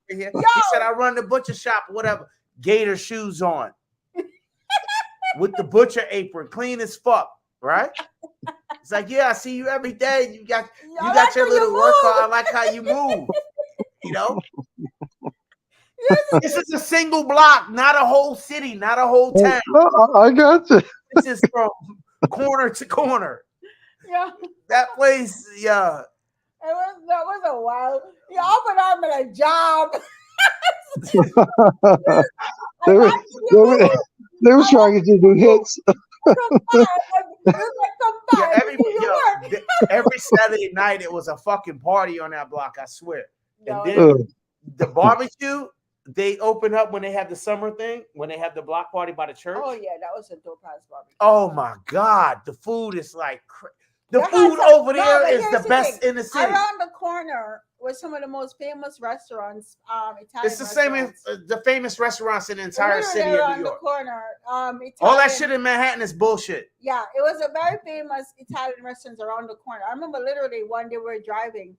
here." He said, "I run the butcher shop, whatever. Gator shoes on, with the butcher apron, clean as fuck, right?" It's like, "Yeah, I see you every day. You got your little workout. I like how you move, you know." This is a single block, not a whole city, not a whole town. I got you. This is from corner to corner. Yeah. That place, yeah. That was a wild. He offered Armin a job. They were trying to do hits. Every Saturday night it was a fucking party on that block, I swear. And then the barbecue, they open up when they have the summer thing, when they have the block party by the church. Oh yeah, that was a dope ass barbecue. Oh my God, the food is like the food over there is the best in the city. Around the corner was some of the most famous restaurants. Italian. It's the same as the famous restaurants in the entire city of New York. The corner, Italian, all that shit in Manhattan is bullshit. Yeah, it was a very famous Italian restaurants around the corner. I remember literally one day we were driving,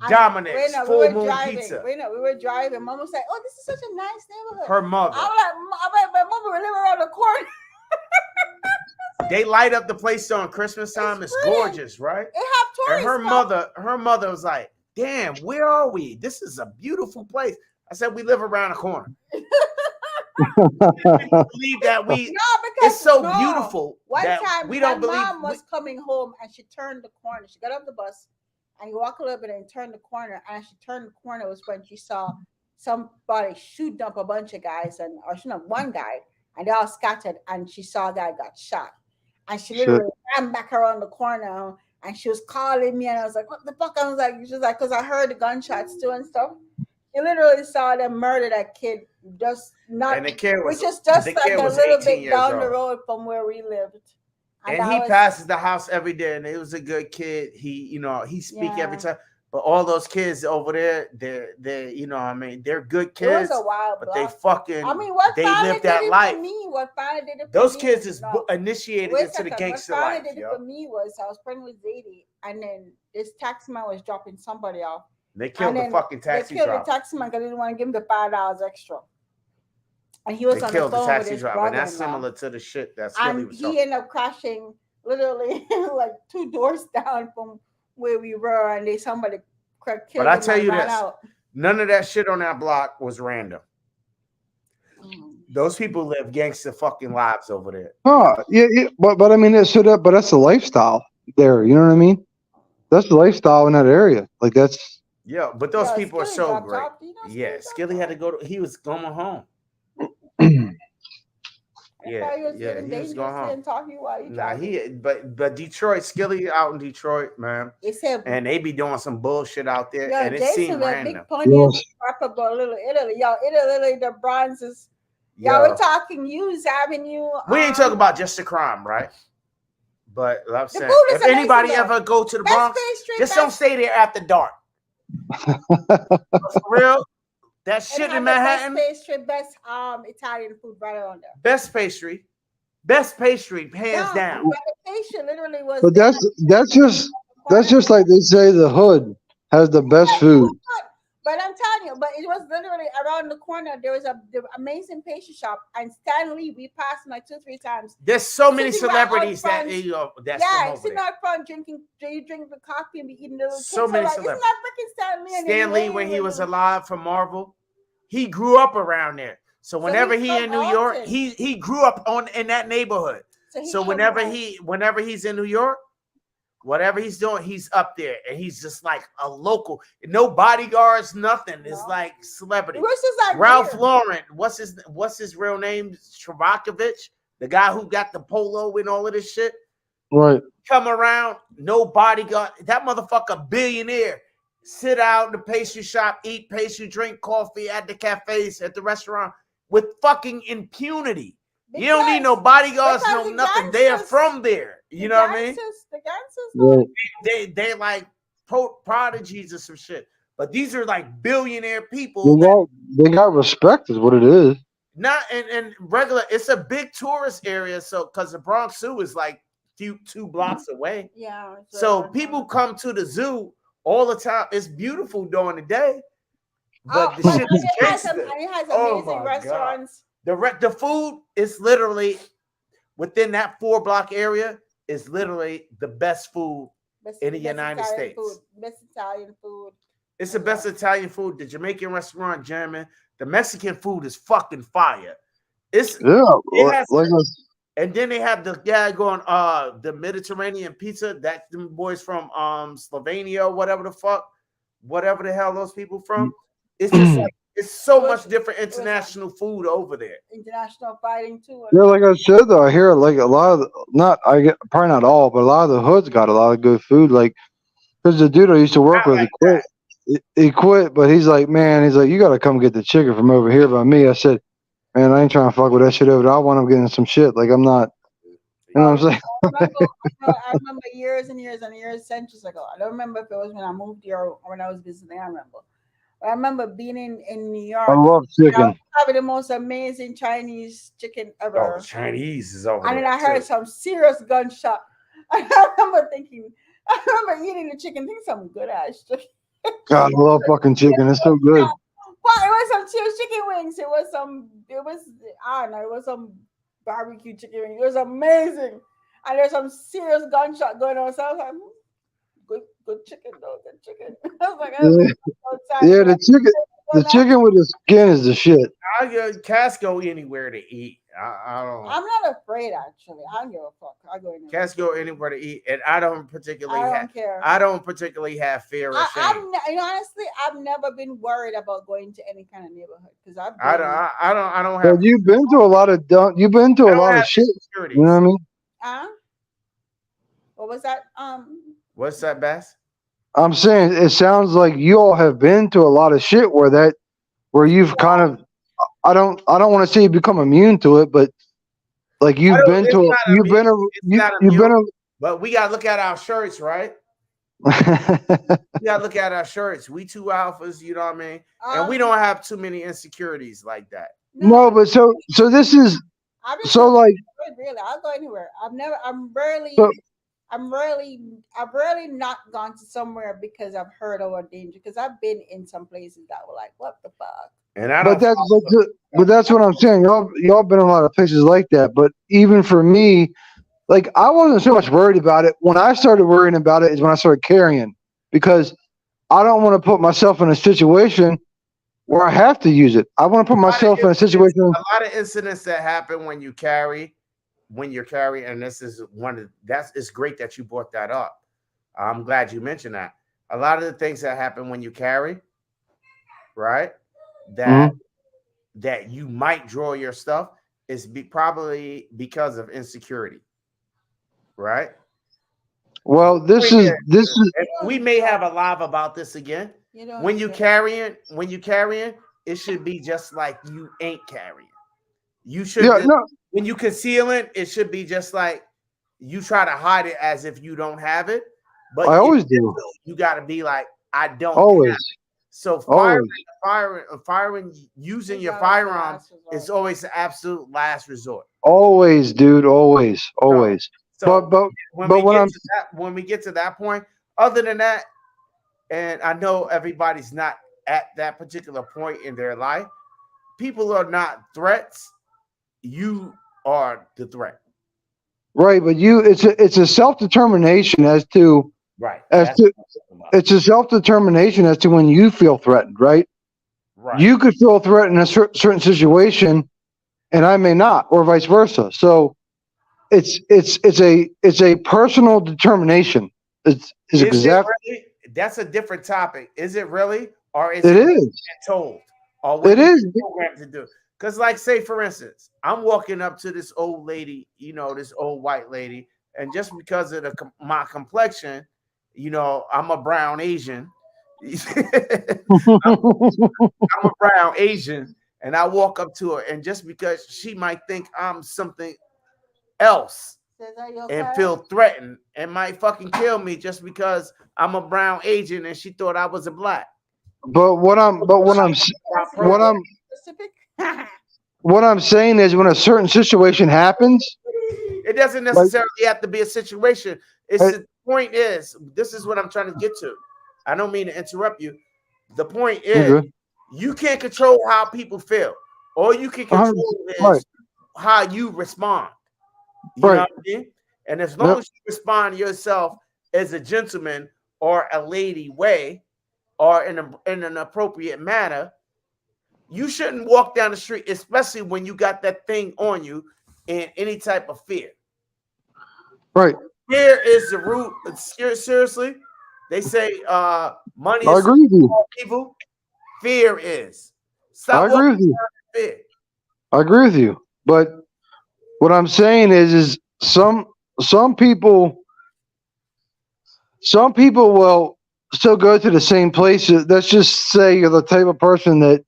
Dominic's we Full were Moon driving. Pizza. We were driving. Mom was like, "Oh, this is such a nice neighborhood." Her mother. I'm like, but Mom, we live around the corner. They light up the place on Christmas time. It's brilliant. gorgeous, right? It have And tourists. her mother was like, "Damn, where are we? This is a beautiful place." I said, "We live around the corner." Believe that Because it's so beautiful one that time we don't my believe. mom was coming home and she turned the corner. She got off the bus and you walk a little bit and turned the corner. And she turned the corner was when she saw somebody shooting up a bunch of guys or shooting up one guy and they all scattered and she saw a guy got shot. And she literally ran back around the corner and she was calling me and I was like, "What the fuck?" I was like, she was like, "Because I heard the gunshots too and stuff." You literally saw them murder that kid, just not, And the kid was, which is just the like kid a was little 18 bit years down the old. road from where we lived. And he passes the house every day, and he was a good kid. He speak every time. But all those kids over there, they're they're good kids. It was a wild but block. they fucking. I mean, what they finally live that did it life. for me? What finally did it for Those me? kids is No. initiated Wait a into the second. gangster What finally life. did it for me was I was pregnant with Zadie, and then this taxi man was dropping somebody off. They killed the fucking taxi driver. They killed driver. the taxi man because they didn't want to give him the $5 extra. And he was on the phone with his brother. And that's similar to the shit that Skilly was talking. He ended up crashing literally like 2 doors down from where we were, and somebody killed him. But I tell you this, none of that shit on that block was random. Those people live gangster fucking lives over there. Oh, yeah, but I mean, that's the lifestyle there. You know what I mean? That's the lifestyle in that area. Like that's. Yeah, but those people are so great. Skilly had to go. He was going home. He was going home. But Detroit, Skilly out in Detroit, man. And they be doing some bullshit out there, and it seemed random. Big pony about little Italy, Italy, the bronzes. We're talking Hughes Avenue. We ain't talking about just the crime, right? But like I'm saying, if anybody ever go to the Bronx, just don't stay there after dark. For real. That shit in Manhattan. Best pastry, best Italian food right around there. Best pastry, hands down. The pastry literally was. But that's just like they say the hood has the best food. But I'm telling you, but it was literally around the corner. There was the amazing pastry shop, and Stan Lee. We passed him like 2-3 times. There's so many celebrities that sitting out front drinking the coffee and be eating the little. So many celebrities. Isn't that freaking Stan Lee? Stan Lee, when he was alive from Marvel, he grew up around there. So whenever he in New York, he grew up in that neighborhood. So whenever he's in New York, whatever he's doing, he's up there, and he's just like a local. No bodyguards, nothing. It's like celebrity. Like Ralph Lauren. What's his real name? Travakovich, the guy who got the polo and all of this shit. Right. Come around, no bodyguard. That motherfucker billionaire. Sit out in the pastry shop, eat pastry, drink coffee at the cafes, at the restaurant with fucking impunity. You don't need no bodyguards, no nothing. They are from there. You know what I mean? The gangsters, they like prodigies or some shit. But these are like billionaire people. They got respect, is what it is. Not and regular. It's a big tourist area, so because the Bronx Zoo is like 2 blocks away. Yeah. So people come to the zoo all the time. It's beautiful during the day, but the shit is gangster. It has amazing restaurants. The food is literally within that 4-block area is literally the best food in the United States. Best Italian food. It's the best Italian food. The Jamaican restaurant, German. The Mexican food is fucking fire. And then they have the guy going the Mediterranean pizza. That's them boys from Slovenia, whatever the hell those people from. It's just like it's so much different international food over there. International fighting too. Yeah, like I said though, I hear like a lot of probably not all, but a lot of the hoods got a lot of good food. Like because the dude I used to work with, he quit, but he's like, you got to come get the chicken from over here by me. I said, man, I ain't trying to fuck with that shit over there. I want him getting some shit. Like I'm not. You know what I'm saying? I remember years and years and years, centuries ago. I don't remember if it was when I moved here or when I was visiting. I remember being in New York. I love chicken. Probably the most amazing Chinese chicken ever. Oh, Chinese is over and there. And then I heard some serious gunshot. I remember eating the chicken, thinking some good ass chicken. God, I love fucking chicken. It's so good. Well, it was some chicken wings. It was some. It was I don't know. It was some barbecue chicken wings. It was amazing, and there's some serious gunshot going on. So I was like, good chicken though, good chicken. I was like, I was Yeah, so excited. yeah, But the chicken with the skin is the shit. I get cats go anywhere to eat. I don't. I'm not afraid actually. I don't give a fuck. I go in there. Cats go anywhere to eat, and I don't particularly I have. don't care. I don't particularly have fear or shame. Honestly, I've never been worried about going to any kind of neighborhood because I've I been. don't. I don't But have. you've been to a lot of you've been to I a don't lot of have shit. You know what I insecurities. mean? Uh, what was that? What's that, Bass? I'm saying it sounds like you all have been to a lot of shit where you've kind of I don't want to say you become immune to it, but like I don't, it's not you've immune. been a It's not you've immune. been But we gotta look at our shirts, right? a We gotta look at our shirts. We two alphas, you know what I mean? And we Um, don't have too many insecurities like that. no, but so this is I've been so like really. I'll go anywhere. I've never. I'm rarely. so, I'm rarely. I've rarely not gone to somewhere because I've heard of a danger. Because I've been in some places that were like, what the fuck? And I but don't but that's what I'm saying. Y'all been in a lot of places like that. But even for me, like I wasn't so much worried about it. When I started worrying about it is when I started carrying because I don't want to put myself in a situation where I have to use it. I want to put myself in a situation. a lot of incidents that happen when you carry, and this is one of that's it's great that you brought that up. I'm glad you mentioned that. A lot of the things that happen when you carry, right? That Mhm. that you might draw your stuff is probably because of insecurity, right? Well, this is And we may have a live about this again. You don't. When you carrying, it should be just like you ain't carrying. You should yeah no. when you conceal it, it should be just like you try to hide it as if you don't have it, but I always do. you got to be like I don't have. Always, So always. firing, using It's your always the firearm last resort. is always the absolute last resort. Always, dude. Always, always. So But when but we when get I'm to when we get to that point, other than that, and I know everybody's not at that particular point in their life, people are not threats. You are the threat. right, but it's a self determination Right. as That's to what I'm talking about. it's a self determination as to when you feel threatened, right? Right. You could feel threatened in a certain situation, and I may not, or vice versa. So it's a personal determination. Is Is it exact. really? That's a different topic. Is it really, or is It it what you is. get told, or what It you get is. programmed to do? Because, like, say for instance, I'm walking up to this old lady, this old white lady, and just because of my complexion, I'm a brown Asian. I'm a brown Asian, and I walk up to her, and just because she might think I'm something else Says, are you and okay? feel threatened and might fucking kill me just because I'm a brown Asian and she thought I was a black. but what I'm what I'm Specific. what I'm saying is when a certain situation happens, It doesn't like necessarily have to be a situation. uh, The point is, this is what I'm trying to get to. I don't mean to interrupt you. The point is, okay, you can't control how people feel. All you can 100%, control right, is how you respond. You know right, what I mean? And as long yep, as you respond yourself as a gentleman or a lady way or in an appropriate manner, you shouldn't walk down the street, especially when you got that thing on you in any type of fear. right. Fear is the root. Seriously, they say money I is agree with you. evil. Fear is. I Stop agree walking with you. around in fear. I agree with you. But what I'm saying is some people some people will still go to the same places. Let's just say you're the type of person that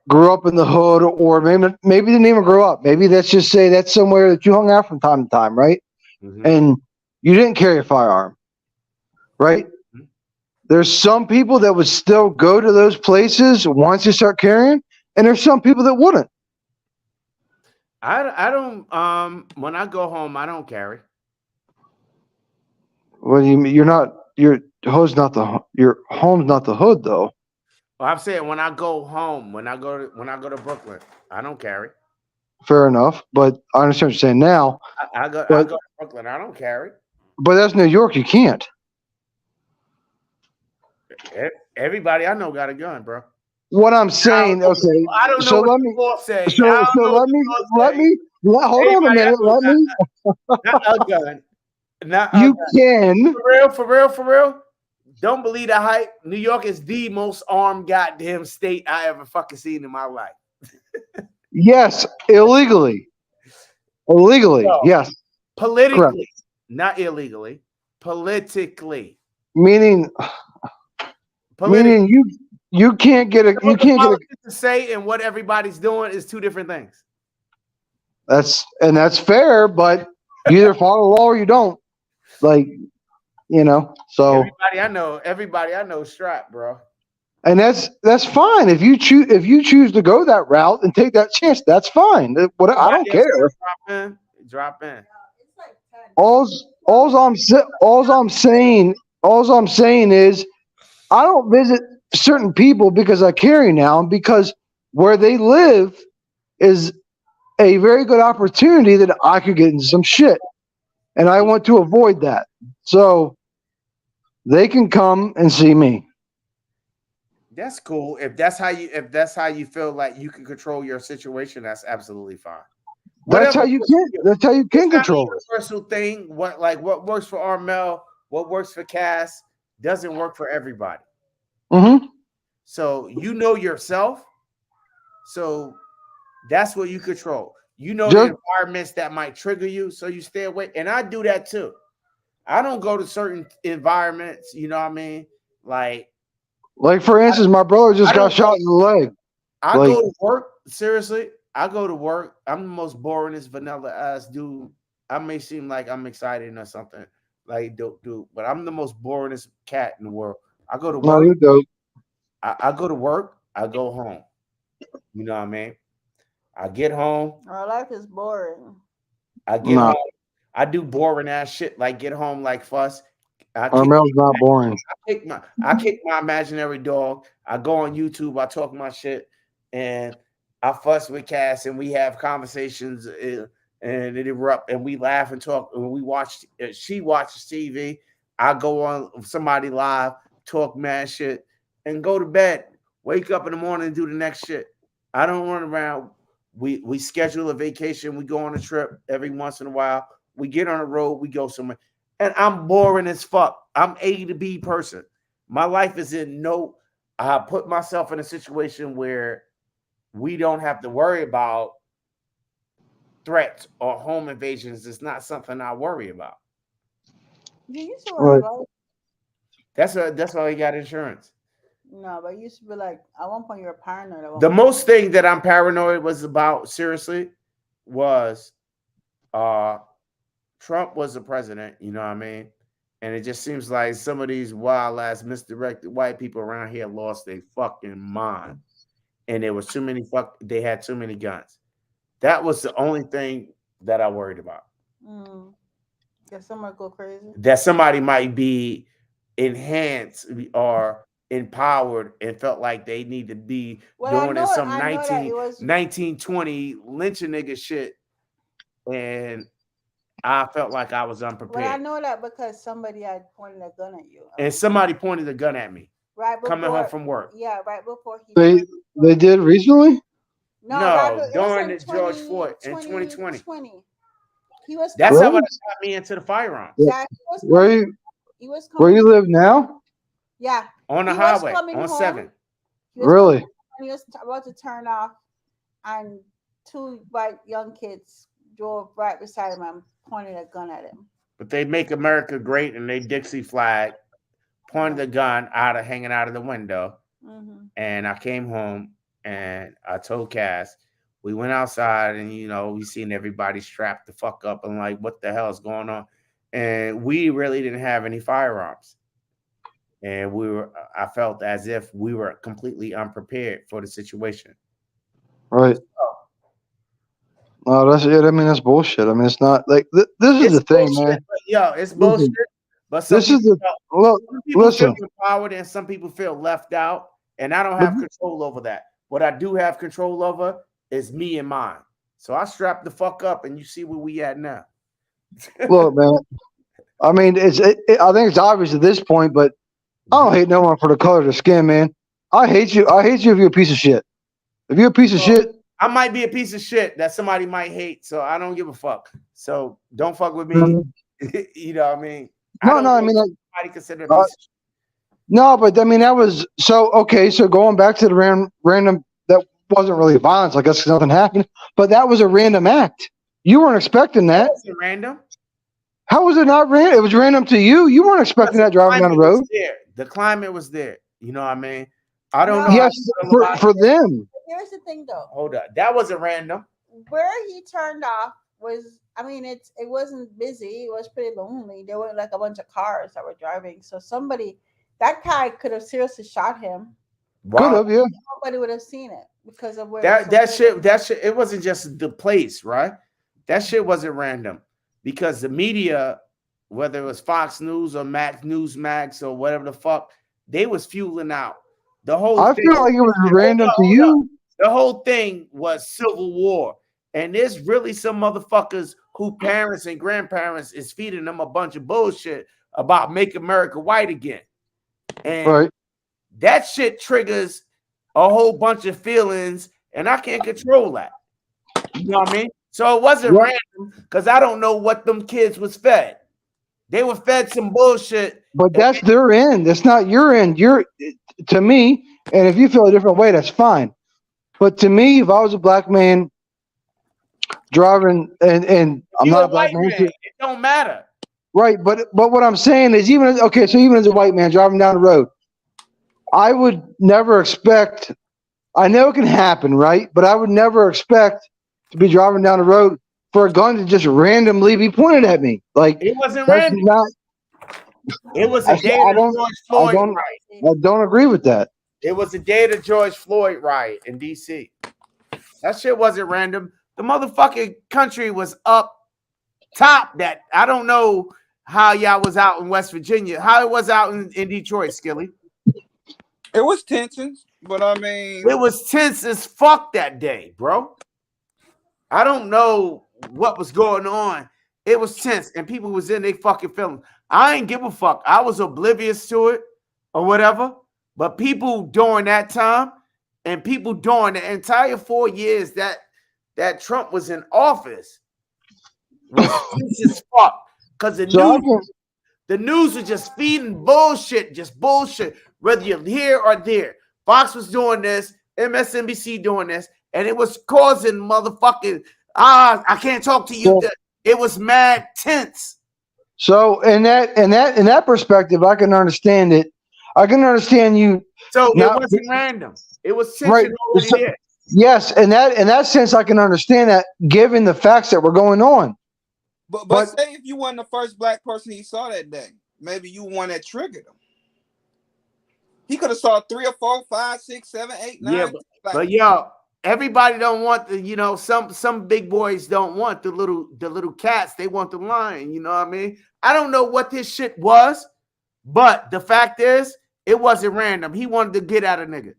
grew up in the hood, or maybe didn't even grow up. Maybe let's just say that's somewhere that you hung out from time to time, right? Mhm. And you didn't carry a firearm, right? There's some people that would still go to those places once you start carrying, and there's some people that wouldn't. I don't when I go home I don't carry. Well, you're your hood's not your home's not the hood though. Well, I'm saying when I go home, when I go to Brooklyn, I don't carry. Fair enough, but I understand what you're saying now. I But go to Brooklyn. I don't carry. that's New York. You can't. Everybody I know got a gun, bro. What I'm saying, okay. I don't know So what let the me. law say. I So don't know what let the me. law Let say. me. Hold on a Everybody I minute. know Let me. not a gun. Not a You gun. can. For real. Don't believe the hype. New York is the most armed goddamn state I ever fucking seen in my life. Yes, illegally. Illegally. So, Yes, correct. politically, not illegally. Politically. Meaning, Politically. you can't get a you What the can't get a politicians say and what everybody's doing is two different things. that's fair, but you either follow the law or you don't. Like, so Everybody I know is strapped, bro. and that's fine. If you choose to go that route and take that chance, that's fine. I don't Somebody else care. drop in. It's like 10. All I'm saying is I don't visit certain people because I carry now, and because where they live is a very good opportunity that I could get into some shit, and I want to avoid that. So they can come and see me. That's cool. If that's how you feel like you can control your situation, that's absolutely fine. That's how Whatever you works can. for you. That's how you It's can not a control it. universal thing. What works for Armel, what works for Cass, doesn't work for everybody. Mm-hmm. So you know yourself. So that's what you control. You know the Just environments that might trigger you, so you stay away. And I do that too. I don't go to certain environments, you know what I mean? Like like for instance, my brother I just got don't go shot in the leg. I Like, go to work, seriously. I go to work. I'm the most boringest vanilla ass dude. I may seem like I'm excited or something, like dude, but I'm the most boringest cat in the world. I go to no, work. you dope. I go to work. I go home. You know what I mean? I get home. Our life is boring. I get Nah, home. I do boring ass shit like get home like fuss. I kick Armel's not boring. I kick my imaginary dog. I go on YouTube. I talk my shit, and I fuss with Cass, and we have conversations, and it erupt, and we laugh and talk, and we watch. She watches TV. I go on somebody live, talk mad shit, and go to bed. Wake up in the morning and do the next shit. I don't run around. We schedule a vacation. We go on a trip every once in a while. We get on the road. We go somewhere, and I'm boring as fuck. I'm A to B person. My life is in no. I put myself in a situation where we don't have to worry about threats or home invasions. It's not something I worry about. You used to worry Right. about it. That's why we got insurance. No, but you used to be like, at one point you were paranoid. At one The point. most thing that I'm paranoid was about, seriously, was uh Trump was the president, you know what I mean? And it just seems like some of these wild ass misdirected white people around here lost their fucking mind. And there was too many they had too many guns. That was the only thing that I worried about. Mm. Get someone go crazy. That somebody might be enhanced or empowered and felt like they need to be Well, doing in some I know that it was. 1920 lynching nigga shit. And I felt like I was Well, I unprepared. know that because somebody had pointed a gun at you. And somebody pointed a gun at me Right before, coming home from work. yeah, right before he. They they did recently. No, No, it was during in the George Floyd in 2020. 2020. He was That's coming. how Really? it got me into the firearms. Yeah, he was Where coming. you He was where coming. you live now? Yeah, On the he was highway, coming on home. 7. He was coming Really? home, and he was about to turn off, and two white young kids drove right beside him and pointed a gun at him. But they make America great and they Dixie flag, pointed the gun hanging out of the window. Mm-hmm. And I came home and I told Cass, we went outside and we seen everybody strapped the fuck up and like, what the hell is going on? And we really didn't have any firearms. And I felt as if we were completely unprepared for the situation. Right. No, that's it. I mean, that's bullshit. I mean, it's not like this is It's the thing, bullshit, man. but it's bullshit. But some This is people the look. some people feel Listen, empowered and some people feel left out, and I don't but have control over that. What I do have control over is me and mine. So I strap the fuck up, and you see where we at now. look, man. I mean, I think it's obvious at this point, but I don't hate no one for the color of their skin, man. I hate you. I hate you if you're a piece of shit. If you're a piece of Well, shit, I might be a piece of shit that somebody might hate, so I don't give a fuck. So don't fuck with me. Mhm. You know what I mean? I No, don't no. I know mean, if like, somebody consider a piece of shit. no, but I mean that was so okay. So going back to the random, that wasn't really violence, I guess, 'cause nothing happened. But that was a random act. You weren't expecting That that. wasn't random. How was it not random? It was random to you. You weren't Because expecting the that driving down the climate was road. there. The climate was there. You know what I mean? I don't know No, how Yes, you feel for about for it. them. here's the thing though. Hold up. That wasn't random. Where he turned off was, I mean, it wasn't busy. It was pretty lonely. There were like a bunch of cars that were driving. So somebody, that guy could have seriously shot him. Could Wow. have, yeah. Nobody would have seen it because of where it was That shit, it wasn't just the place, right? That shit wasn't random because the media, whether it was Fox News or Max Newsmax or whatever the fuck, they was fueling out. The whole I thing. feel like it was random to Hold up. you. The whole thing was civil war. And there's really some motherfuckers who parents and grandparents is feeding them a bunch of bullshit about make America white again. And Right. that shit triggers a whole bunch of feelings, and I can't control that. You know what I mean? So it wasn't Yep. random because I don't know what them kids was fed. They were fed some bullshit. But that's their end. That's not your end. You're to me, and if you feel a different way, that's fine. But to me, if I was a black man driving, and I'm You not a a black white man, man. It don't matter. right? But what I'm saying is, so even as a white man driving down the road, I would never expect. I know it can happen, right? But I would never expect to be driving down the road for a gun to just randomly be pointed at me. Like It wasn't that's random. not. It was I, a day I of don't. George I Floyd don't. riot. I don't agree with that. It was the day of the George Floyd riot in DC. That shit wasn't random. The motherfucking country was up top. That I don't know how y'all was out in West Virginia, how it was out in Detroit, Skilly. It was tensions, but I mean, It was tense as fuck that day, bro. I don't know what was going on. It was tense, and people was in their fucking feelings. I ain't give a fuck. I was oblivious to it or whatever. But people during that time, and people during the entire 4 years that Trump was in office, was tense as fuck. Because So I can. the news was just feeding bullshit, just bullshit, whether you're here or there. Fox was doing this, MSNBC doing this, and it was causing motherfucking, I can't talk to you. So, It was mad tense. so in that perspective, I can understand it. I can understand you So not it wasn't random. It was tension right. already So, there. yes, in that sense, I can understand that, given the facts that were going on. but But say if you weren't the first black person he saw that day, maybe you one that triggered him. He could have saw 3 or 4, 5, 6, 7, 8, 9. Yeah, but yo, everybody don't want the, some big boys don't want the little cats. They want the lion. You know what I mean? I don't know what this shit was, but the fact is, it wasn't random. He wanted to get at a nigga.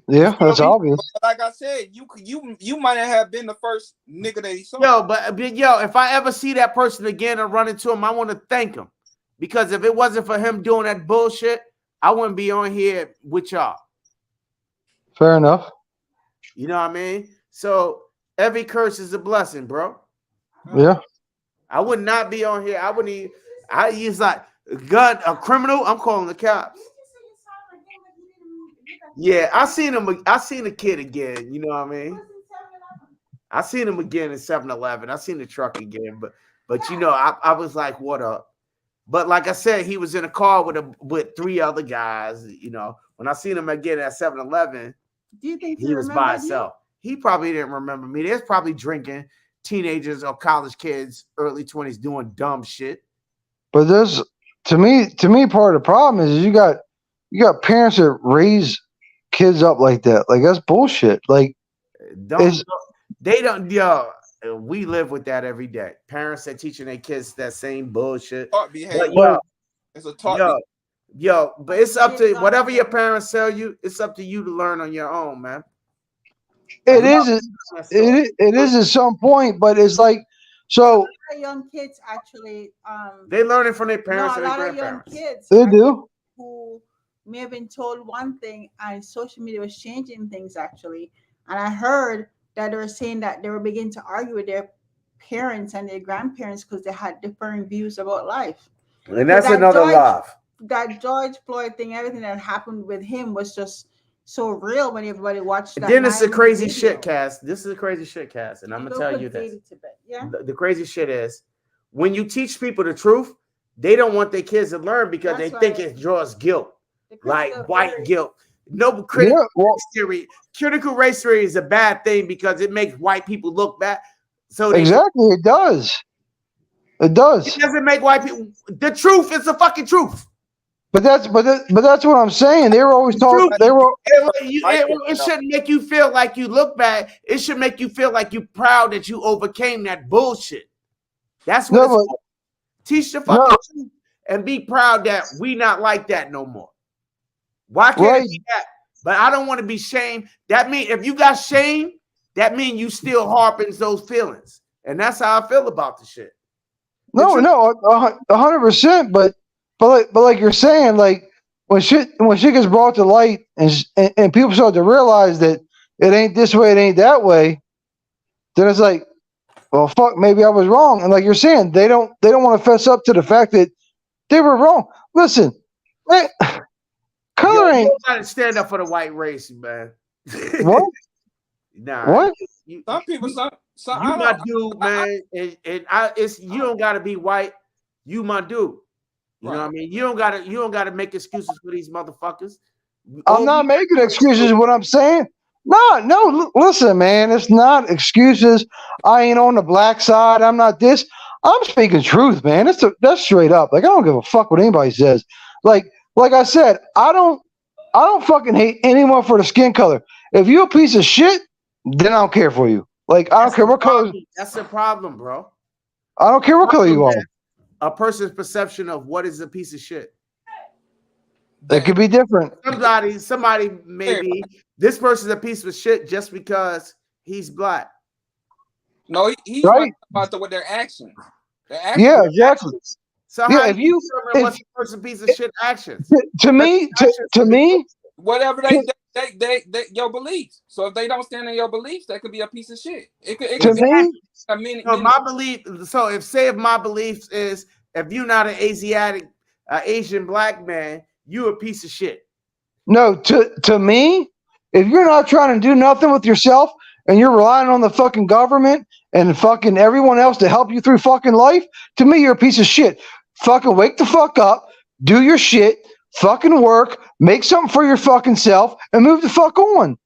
yeah, that's obvious. But like I said, you might have been the first nigga that he saw. Yo, but yo, if I ever see that person again and run into him, I want to thank him, because if it wasn't for him doing that bullshit, I wouldn't be on here with y'all. Fair enough. You know what I mean? So every curse is a blessing, bro. Yeah. I would not be on here. I wouldn't even, he's like a criminal. I'm calling the cops. Yeah, I seen him. I seen the kid again. You know what I mean? I seen him again in 7-Eleven. I seen the truck again, but I was like, what up? But like I said, he was in a car with 3 other guys. You know, when I seen him again at 7-Eleven, Do you think he was by himself. He probably didn't remember me. There's probably drinking teenagers or college kids, early 20s, doing dumb shit. But there's to me, part of the problem is you got parents that raise kids up like that. Like that's bullshit. Like They don't, yo. We live with that every day. Parents that teaching their kids that same bullshit. Taught But behavior. But It's a taught yo, yo, but it's up to Kids whatever your understand. parents tell you. It's up to you to learn on your own, man. it You is it is at some point, but it's like A so lot of young kids actually, they learn it from their no, parents a or their lot of young grandparents. kids they actually do. who may have been told one thing and social media was changing things actually. And I heard that they were saying that they were beginning to argue with their parents and their grandparents because they had differing views about life. And So that's another love. that George Floyd thing, everything that happened with him was just so real when everybody watched that Then it's a 9 crazy video. shit cast. This is a crazy shit cast, and I'm You gonna go tell put you this. Katie to bed. Yeah, The crazy shit is when you teach people the truth, they don't want their kids to learn because That's they think why it draws guilt, the like critical white theory. guilt. No Yeah, well, race theory. Critical race theory is a bad thing because it makes white people look bad. So they exactly. It does. It it does. doesn't make white people. The truth is the fucking truth. But that's what I'm saying. They were always taught. Truth. They were It shouldn't make you feel like you look bad. It should make you feel like you're proud that you overcame that bullshit. That's what no, it's but for. Teach the no, fucking truth and be proud that we not like that no more. Why can't right. it be that? But I don't want to be shamed. That mean if you got shame, that mean you still harping those feelings. And that's how I feel about the shit. The No, truth. no, 100%. But like you're saying, like when shit gets brought to light and people start to realize that it ain't this way, it ain't that way, then it's like, well, fuck, maybe I was wrong. And like you're saying, they don't want to fess up to the fact that they were wrong. Listen, man, Yo, color you ain't gotta stand up for the white race, man. what Nah, what. you, Some people, some you I my don't. dude, I, man. And it's you don't gotta be white. You my dude. You know right. what I mean? You don't gotta make excuses for these motherfuckers. I'm All we not making gotta do is excuses. What I'm saying, no. Listen, man, it's not excuses. I ain't on the black side. I'm not this. I'm speaking truth, man. That's straight up. Like I don't give a fuck what anybody says. Like like I said, I don't fucking hate anyone for the skin color. If you a piece of shit, then I don't care for you. Like I don't that's care the what color. problem. That's the problem, bro. I don't care what color Problem you are. is a person's perception of what is a piece of shit. It could be different. Somebody maybe this person's a piece of shit just because he's black. No, he's Right? about with their actions. Their Yeah, actions. exactly. So Yeah, how if do you you determine what's if a person's piece of shit actions? to me Actions to can be me Whatever they your beliefs. So if they don't stand in your beliefs, that could be a piece of shit. It to could be me a many, So my belief. So if my beliefs is if you're not an Asiatic, Asian black man, you a piece of shit. no to me, if you're not trying to do nothing with yourself and you're relying on the fucking government and fucking everyone else to help you through fucking life, to me you're a piece of shit. Fucking wake the fuck up, do your shit, fucking work, make something for your fucking self, and move the fuck on.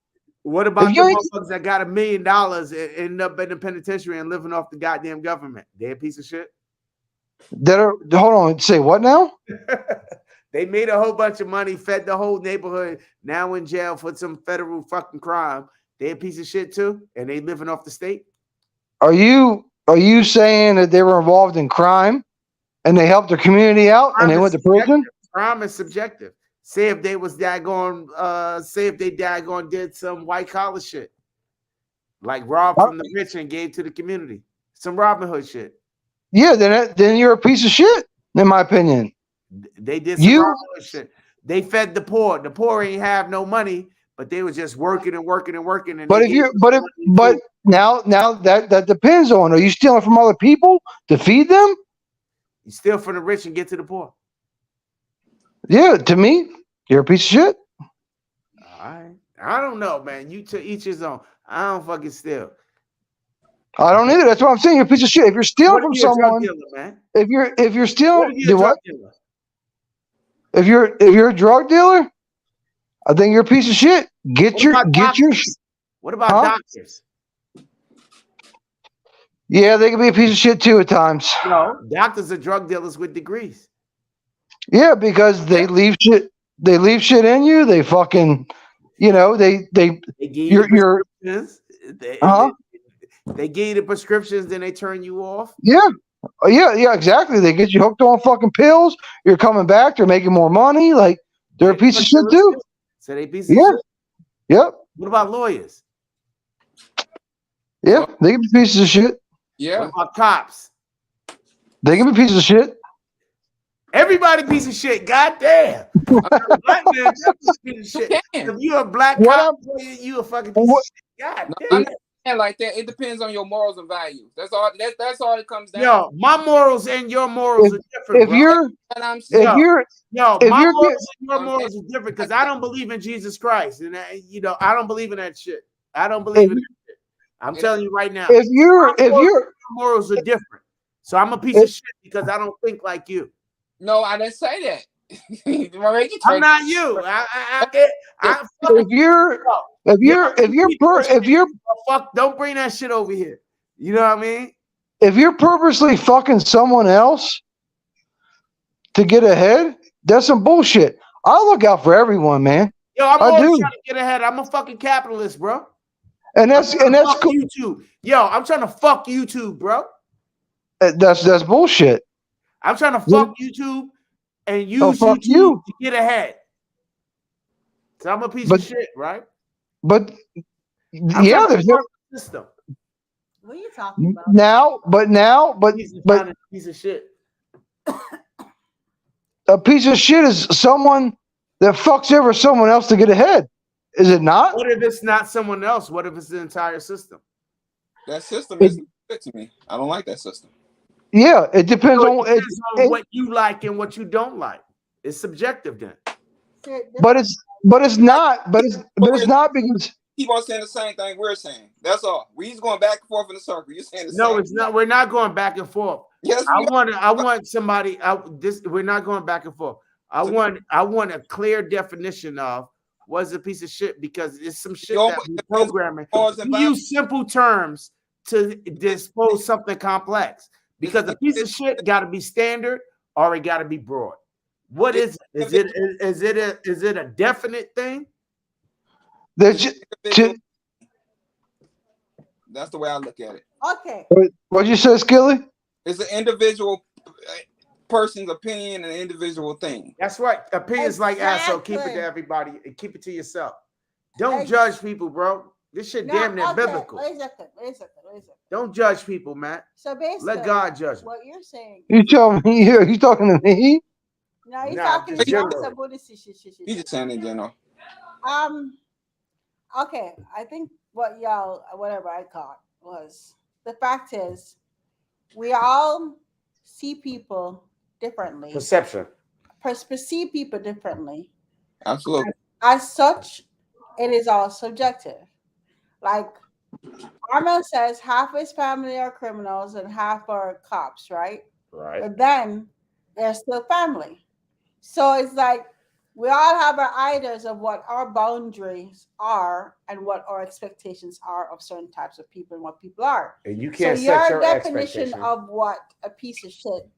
What If about the you ain't motherfuckers that got $1 million and end up in the penitentiary and living off the goddamn government? They a piece of shit. that are hold on, say what now? They made a whole bunch of money, fed the whole neighborhood, now in jail for some federal fucking crime. They a piece of shit too, and they living off the state. Are you saying that they were involved in crime and they helped their community out and Crime they is went to subjective. prison? Crime is subjective. Say if they was daggone, say if they daggone did some white collar shit, like robbed from the rich and gave to the community, some Robin Hood shit. Yeah, then you're a piece of shit, in my opinion. They did some You Robin Hood shit. They fed the poor. The poor ain't have no money, but they was just working and working and working. And but they if gave you them but if money and but food. now that depends on, are you stealing from other people to feed them? You steal from the rich and get to the poor. Yeah, to me, you're a piece of shit. All right. I don't know, man. You to each his own. I don't fucking steal. I don't either. That's what I'm saying. You're a piece of shit. If you're stealing What if from you're a drug someone, dealer, man? if you're What stealing, if you're do a drug what? dealer? If you're a drug dealer, I think you're a piece of shit. Get What your about get your doctors? What about huh? doctors? Yeah, they can be a piece of shit too at times. No, doctors are drug dealers with degrees. Yeah, because they leave shit. They leave shit in you. They fucking, they They give you the you're prescriptions. huh? They give you the prescriptions, then they turn you off. Yeah. Yeah, exactly. They get you hooked on fucking pills. You're coming back. They're making more money. Like they're a piece of shit too. So they piece of Yeah. shit. Yep. What about lawyers? Yeah. They can be pieces of shit. Yeah. What about cops? They can be pieces of shit. Everybody piece of shit. Goddamn. Black man, that's a piece of shit. can. If you're a black What cop, I'm- you a fucking piece What- of shit. God No, damn. I'm not saying like that. It depends on your morals and values. That's all. That's all it comes down. Yo, my morals and your morals are different, If bro. you're to. What I'm saying. if you're Yo, if my you're morals and your I'm morals are different because I don't believe in Jesus Christ, and I don't believe in that shit. I don't believe in that shit. I'm telling you right now, if you're your morals are different. So I'm a piece of shit because I don't think like you. No, I didn't say that. I'm not you. if you're Fuck, don't bring that shit over here. You know what I mean? if you're purposely fucking someone else to get ahead, that's some bullshit. I look out for everyone, man. Yo, I'm I always do. trying to get ahead. I'm a fucking capitalist, bro. And that's Fuck cool. YouTube. Yo, I'm trying to fuck YouTube, bro. That's bullshit. I'm trying to fuck YouTube and use fuck YouTube you. to get ahead. So I'm a piece But- of shit, right? But I'm yeah, trying to there's no fuck the system. What are you talking about? but He's but a piece of shit. a piece of shit is someone that fucks over someone else to get ahead. Is it not? What if it's not someone else? What if it's the entire system? That system isn't good to me. I don't like that system. Yeah, it depends So on it depends on what you like and what you don't like. It's subjective then. but it's not because Keep on saying the same thing we're saying. That's all. We're just going back and forth in a circle. You're saying the No, same. it's not. We're not going back and forth. Yes, I want somebody. We're not going back and forth. I want a clear definition of what's a piece of shit because it's some shit that we programming. We use simple terms to dispose something complex because a piece of shit got to be standard or it got to be broad. What is it? Is it a definite thing? That's the way I look at it. Okay. What'd you say, Skilly? It's an individual person's opinion and an individual thing. That's right. Opinions like asshole. Keep it to everybody and keep it to yourself. Don't judge people, bro. This shit damn near biblical. Wait a second. Don't judge people, man. So basically, let God judge them. What you're saying. You tell me. You talking to me? No, he's talking to He's just saying in general. Okay, I think whatever I caught was the fact is we all see people differently. Perception. Perceive people differently. Absolutely. As such, it is all subjective. Like Armel says, half his family are criminals and half are cops, right? Right. But then they're still family. So it's like we all have our ideas of what our boundaries are and what our expectations are of certain types of people and what people are. And you can't so set your your definition of what a piece of shit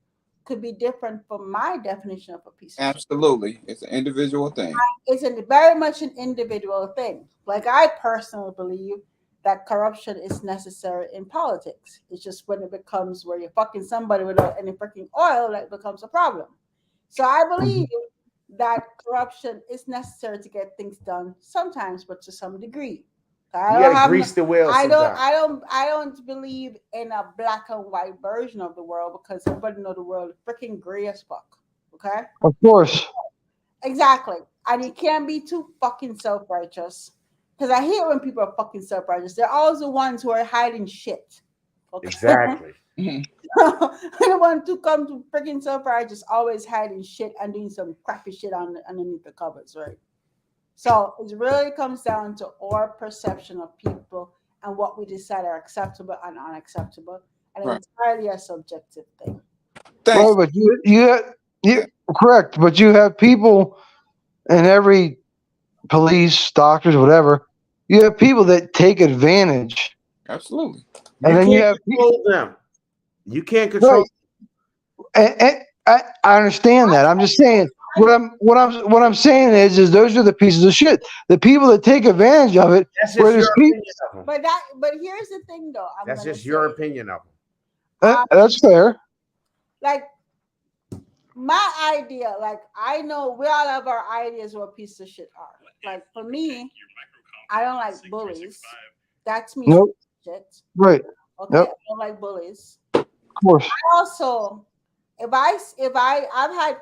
could be different from my definition of a piece of shit. Absolutely. It's an individual thing. It's very much an individual thing. Like I personally believe that corruption is necessary in politics. It's just when it becomes where you're fucking somebody without any freaking oil, that becomes a problem. So I believe that corruption is necessary to get things done sometimes, but to some degree. You gotta grease the wheel. I don't believe in a black and white version of the world because everybody know the world is freaking gray as fuck. Okay? Of course. Exactly. And you can't be too fucking self-righteous. Because I hate when people are fucking self-righteous. They're always the ones who are hiding shit. Okay? Exactly. The ones who come to freaking self-righteous always hiding shit and doing some crappy shit underneath the covers, right? So it really comes down to our perception of people and what we decide are acceptable and unacceptable. And it's entirely a subjective thing. Right, but you correct, but you have people in every police, doctors, whatever. You have people that take advantage. Absolutely. And then you have control them. You can't control. Right. And I understand that. I'm just saying what I'm saying is those are the pieces of shit. The people that take advantage of it. That's Where just there's your people, opinion of them. But here's the thing, though. That's just your opinion of them. that's fair. Like my idea, like I know we all have our ideas what pieces of shit are. Like for me, I don't like bullies. That's me. Nope. Shit. Right. Okay, Yep. I don't like bullies. Of course. Also, if I've had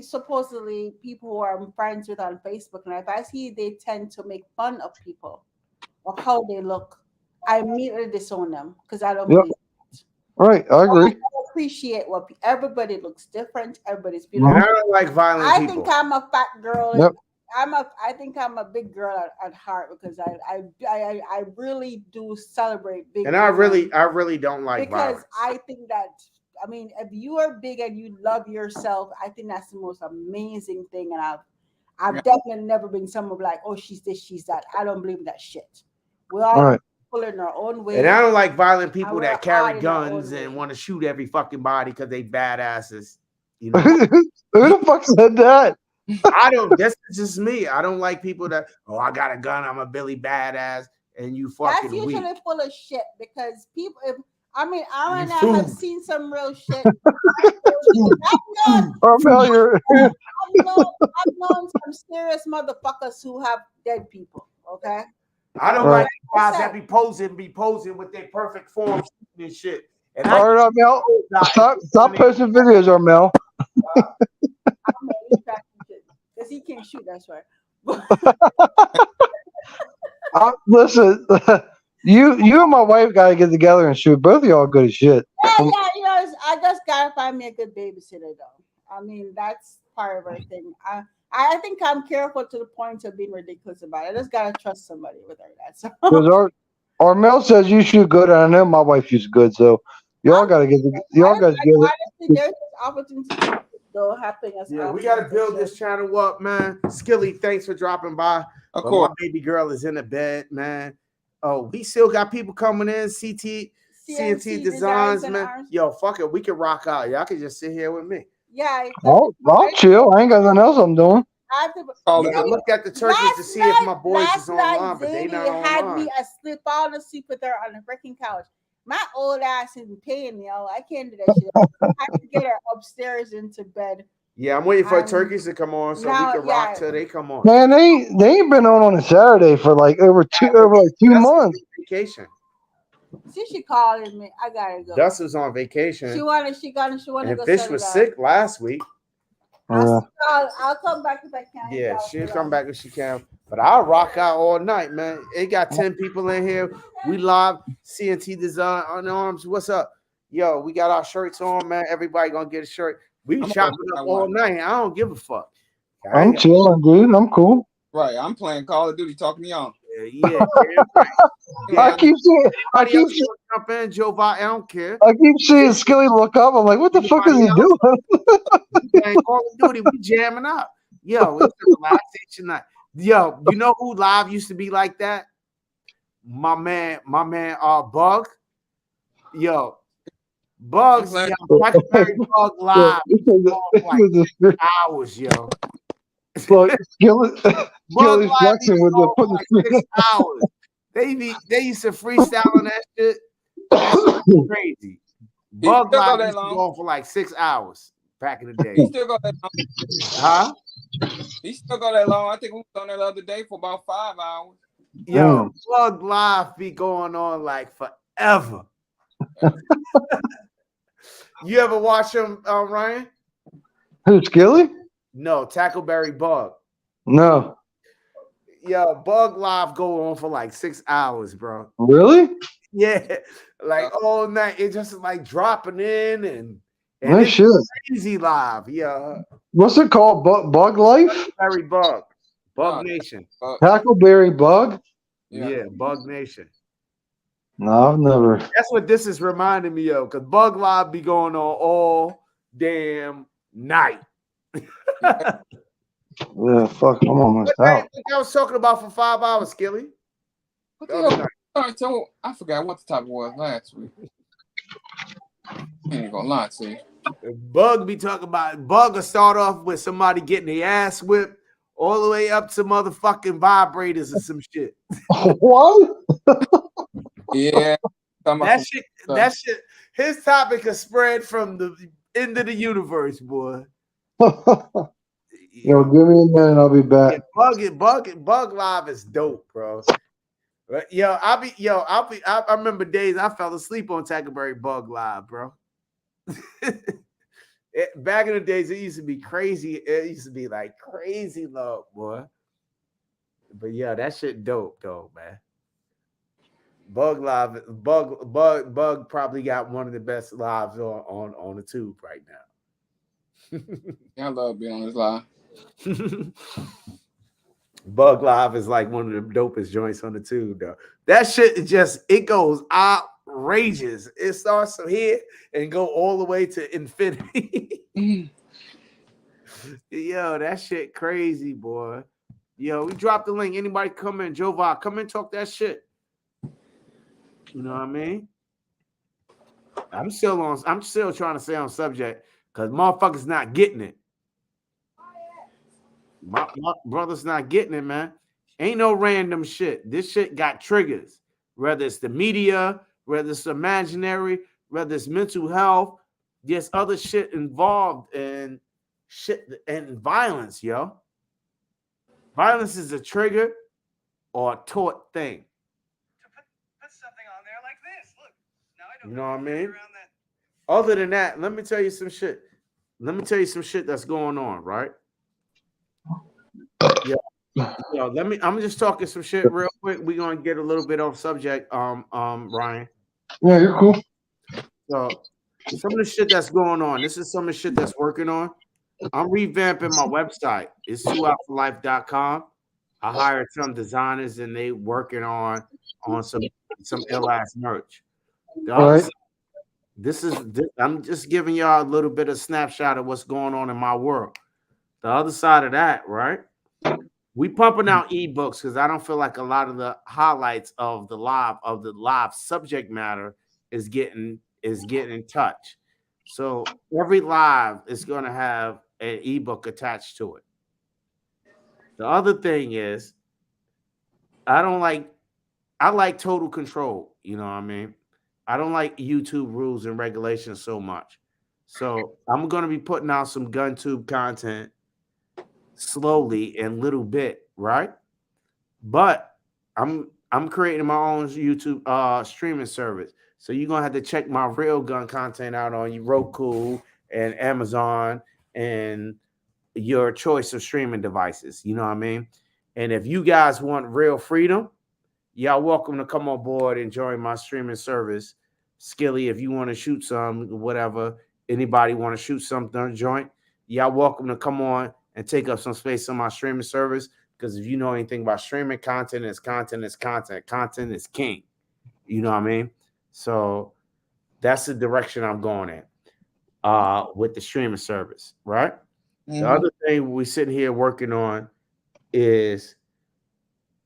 supposedly people who I'm friends with on Facebook, and if I see they tend to make fun of people or how they look, I immediately disown them because I don't Yep. believe it. Right. I agree. I appreciate what everybody looks different. Everybody's And beautiful. I don't like violent I people. think I'm a fat girl. Yep. I think I'm a big girl at heart because I really do celebrate big. And I women really don't like because violence. I think that I mean if you are big and you love yourself, I think that's the most amazing thing. And I've definitely never been someone like, oh, she's this, she's that. I don't believe in that shit. We're all Right. people in our own way. And I don't like violent people we're that carry all in our own guns way. and want to shoot every fucking body because they badasses. You know, Who the fuck said that? I don't. That's just me. I don't like people that. Oh, I got a gun. I'm a Billy badass, and you fucking That's usually weak. full of shit because people. I mean, Aaron and You I have fool. seen some real shit. I've Armel, known some serious motherfuckers who have dead people. Okay. I don't Right. like guys that be posing with their perfect form and shit. And I all right, Armel, stop posting videos, Armel. Because he can't shoot. That's right. Listen, you and my wife got to get together and shoot. Both of y'all good as shit. Yeah, you know, I just gotta find me a good babysitter, though. I mean, that's part of everything. I think I'm careful to the point of being ridiculous about it. I just gotta trust somebody with her. That's all. Because Armel says you shoot good, and I know my wife shoots good. So y'all got to get y'all guys together. Honestly, there's opportunity though happening. Yeah, we got to build this channel up, man. Skilly, thanks for dropping by. Of But course. my baby girl is in the bed, man. Oh, we still got people coming in. CNT Designs, man. arms. Yo, fuck it. We can rock out. Y'all can just sit here with me. Yeah, I'll chill. I ain't got nothing else I'm doing. I have to. Call I it. looked at the turkeys to see if my boys is online, but they not had online. me asleep, falling asleep with her on the freaking couch. My old ass is in pain, yo. I can't do that shit. I have to get her upstairs into bed. Yeah, I'm waiting for turkeys to come on so we can rock till they come on. Man, they ain't been on a Saturday for like over 2 months. Vacation. See, she calling me. I gotta go. Dust was on vacation. She wanna and go. Fish was sick last week. I'll come back if I can. Yeah, she'll come back if she can. But I'll rock out all night, man. It got 10 people in here. We live. CNT Design on arms. What's up? Yo, we got our shirts on, man. Everybody gonna get a shirt. We chopping up all night. I don't give a fuck. I'm chilling, dude. I'm cool. Right. I'm playing Call of Duty, talking to y'all. Yeah. I keep seeing. Jump in, Joe. I don't care. I keep seeing Skilly look up. I'm like, what the fuck is he doing? Playing Call of Duty, we jamming up. Yo, it's a relaxation night. Yo, you know who live used to be like that? My man, Bug. Yo, Bugs, yo, Blackberry Bug live for like hours, yo. Look, Skilly's flexing with the like 6 hours. They used to freestyle on that shit. That's crazy. Bug live used to go on for like 6 hours back in the day. He still go that long. Huh? He still go that long. I think we was on there the other day for about 5 hours. Yo, Bug Live be going on like forever. You ever watch him, Ryan? Who, Skilly? No, Tackleberry Bug. No. Yo, Bug Live go on for like 6 hours, bro. Really? Yeah, like all night. It just like dropping in and nice shit. Crazy live. Yeah. What's it called? Bug Life? Tackleberry Bug. Bug Nation. Tackleberry Bug? Yeah, Bug Nation. No, I've never. That's what this is reminding me of, because Bug Live be going on all damn night. Yeah, fuck, I'm almost out. I was talking about for 5 hours, Skilly. What the hell? I forgot what the topic was last week. I ain't gonna lie to you. Bug be talking about Bug will start off with somebody getting their ass whipped all the way up to motherfucking vibrators or some shit. What? Yeah. Talking about That some shit, stuff. that shit, his topic is spread from the end of the universe, boy. Yo, give me a minute. I'll be Yeah, back. Bug Live is dope, bro. But I remember days I fell asleep on Tackleberry Bug Live, bro. Back in the days, it used to be crazy. It used to be like crazy love, boy. But yeah, that shit dope though, man. Bug Live, Bug probably got one of the best lives on the tube right now. Yeah, I love being on this live. Bug Live is like one of the dopest joints on the tube, though. That shit is just it goes outrageous. It starts from here and go all the way to infinity. Yo, that shit crazy, boy. Yo, we dropped the link. Anybody come in, Jova, come in, talk that shit. You know what I mean? I'm still trying to stay on subject because motherfuckers not getting it. My brother's not getting it, man. Ain't no random shit. This shit got triggers. Whether it's the media, whether it's imaginary, whether it's mental health, there's other shit involved in shit and violence, yo. Violence is a trigger or a taught thing. Put something on there like this. Look, now I don't You know what I have to carry mean? around that. Other than that, let me tell you some shit. Let me tell you some shit that's going on, right? Yeah. Yo, I'm just talking some shit real quick. We're gonna get a little bit off subject, Ryan. Yeah, you're cool. So some of the shit that's going on. This is some of the shit that's working on. I'm revamping my website. It's 2outforlife.com. I hired some designers and they working on some ill ass merch. The All other right. side, I'm just giving y'all a little bit of snapshot of what's going on in my world. The other side of that, right? We pumping out ebooks because I don't feel like a lot of the highlights of the live subject matter is getting in touch. So every live is going to have an ebook attached to it. The other thing is I like total control. You know what I mean? I don't like YouTube rules and regulations so much. So I'm going to be putting out some gun tube content slowly and little bit, right? But I'm creating my own YouTube streaming service. So you're gonna have to check my real gun content out on Roku and Amazon and your choice of streaming devices. You know what I mean? And if you guys want real freedom, y'all welcome to come on board and join my streaming service. Skilly, if you want to shoot some, whatever, anybody want to shoot something joint, y'all welcome to come on and take up some space on my streaming service. Because if you know anything about streaming, content is content is content. Content is king. You know what I mean? So that's the direction I'm going in with the streaming service, right? The other thing we sitting here working on is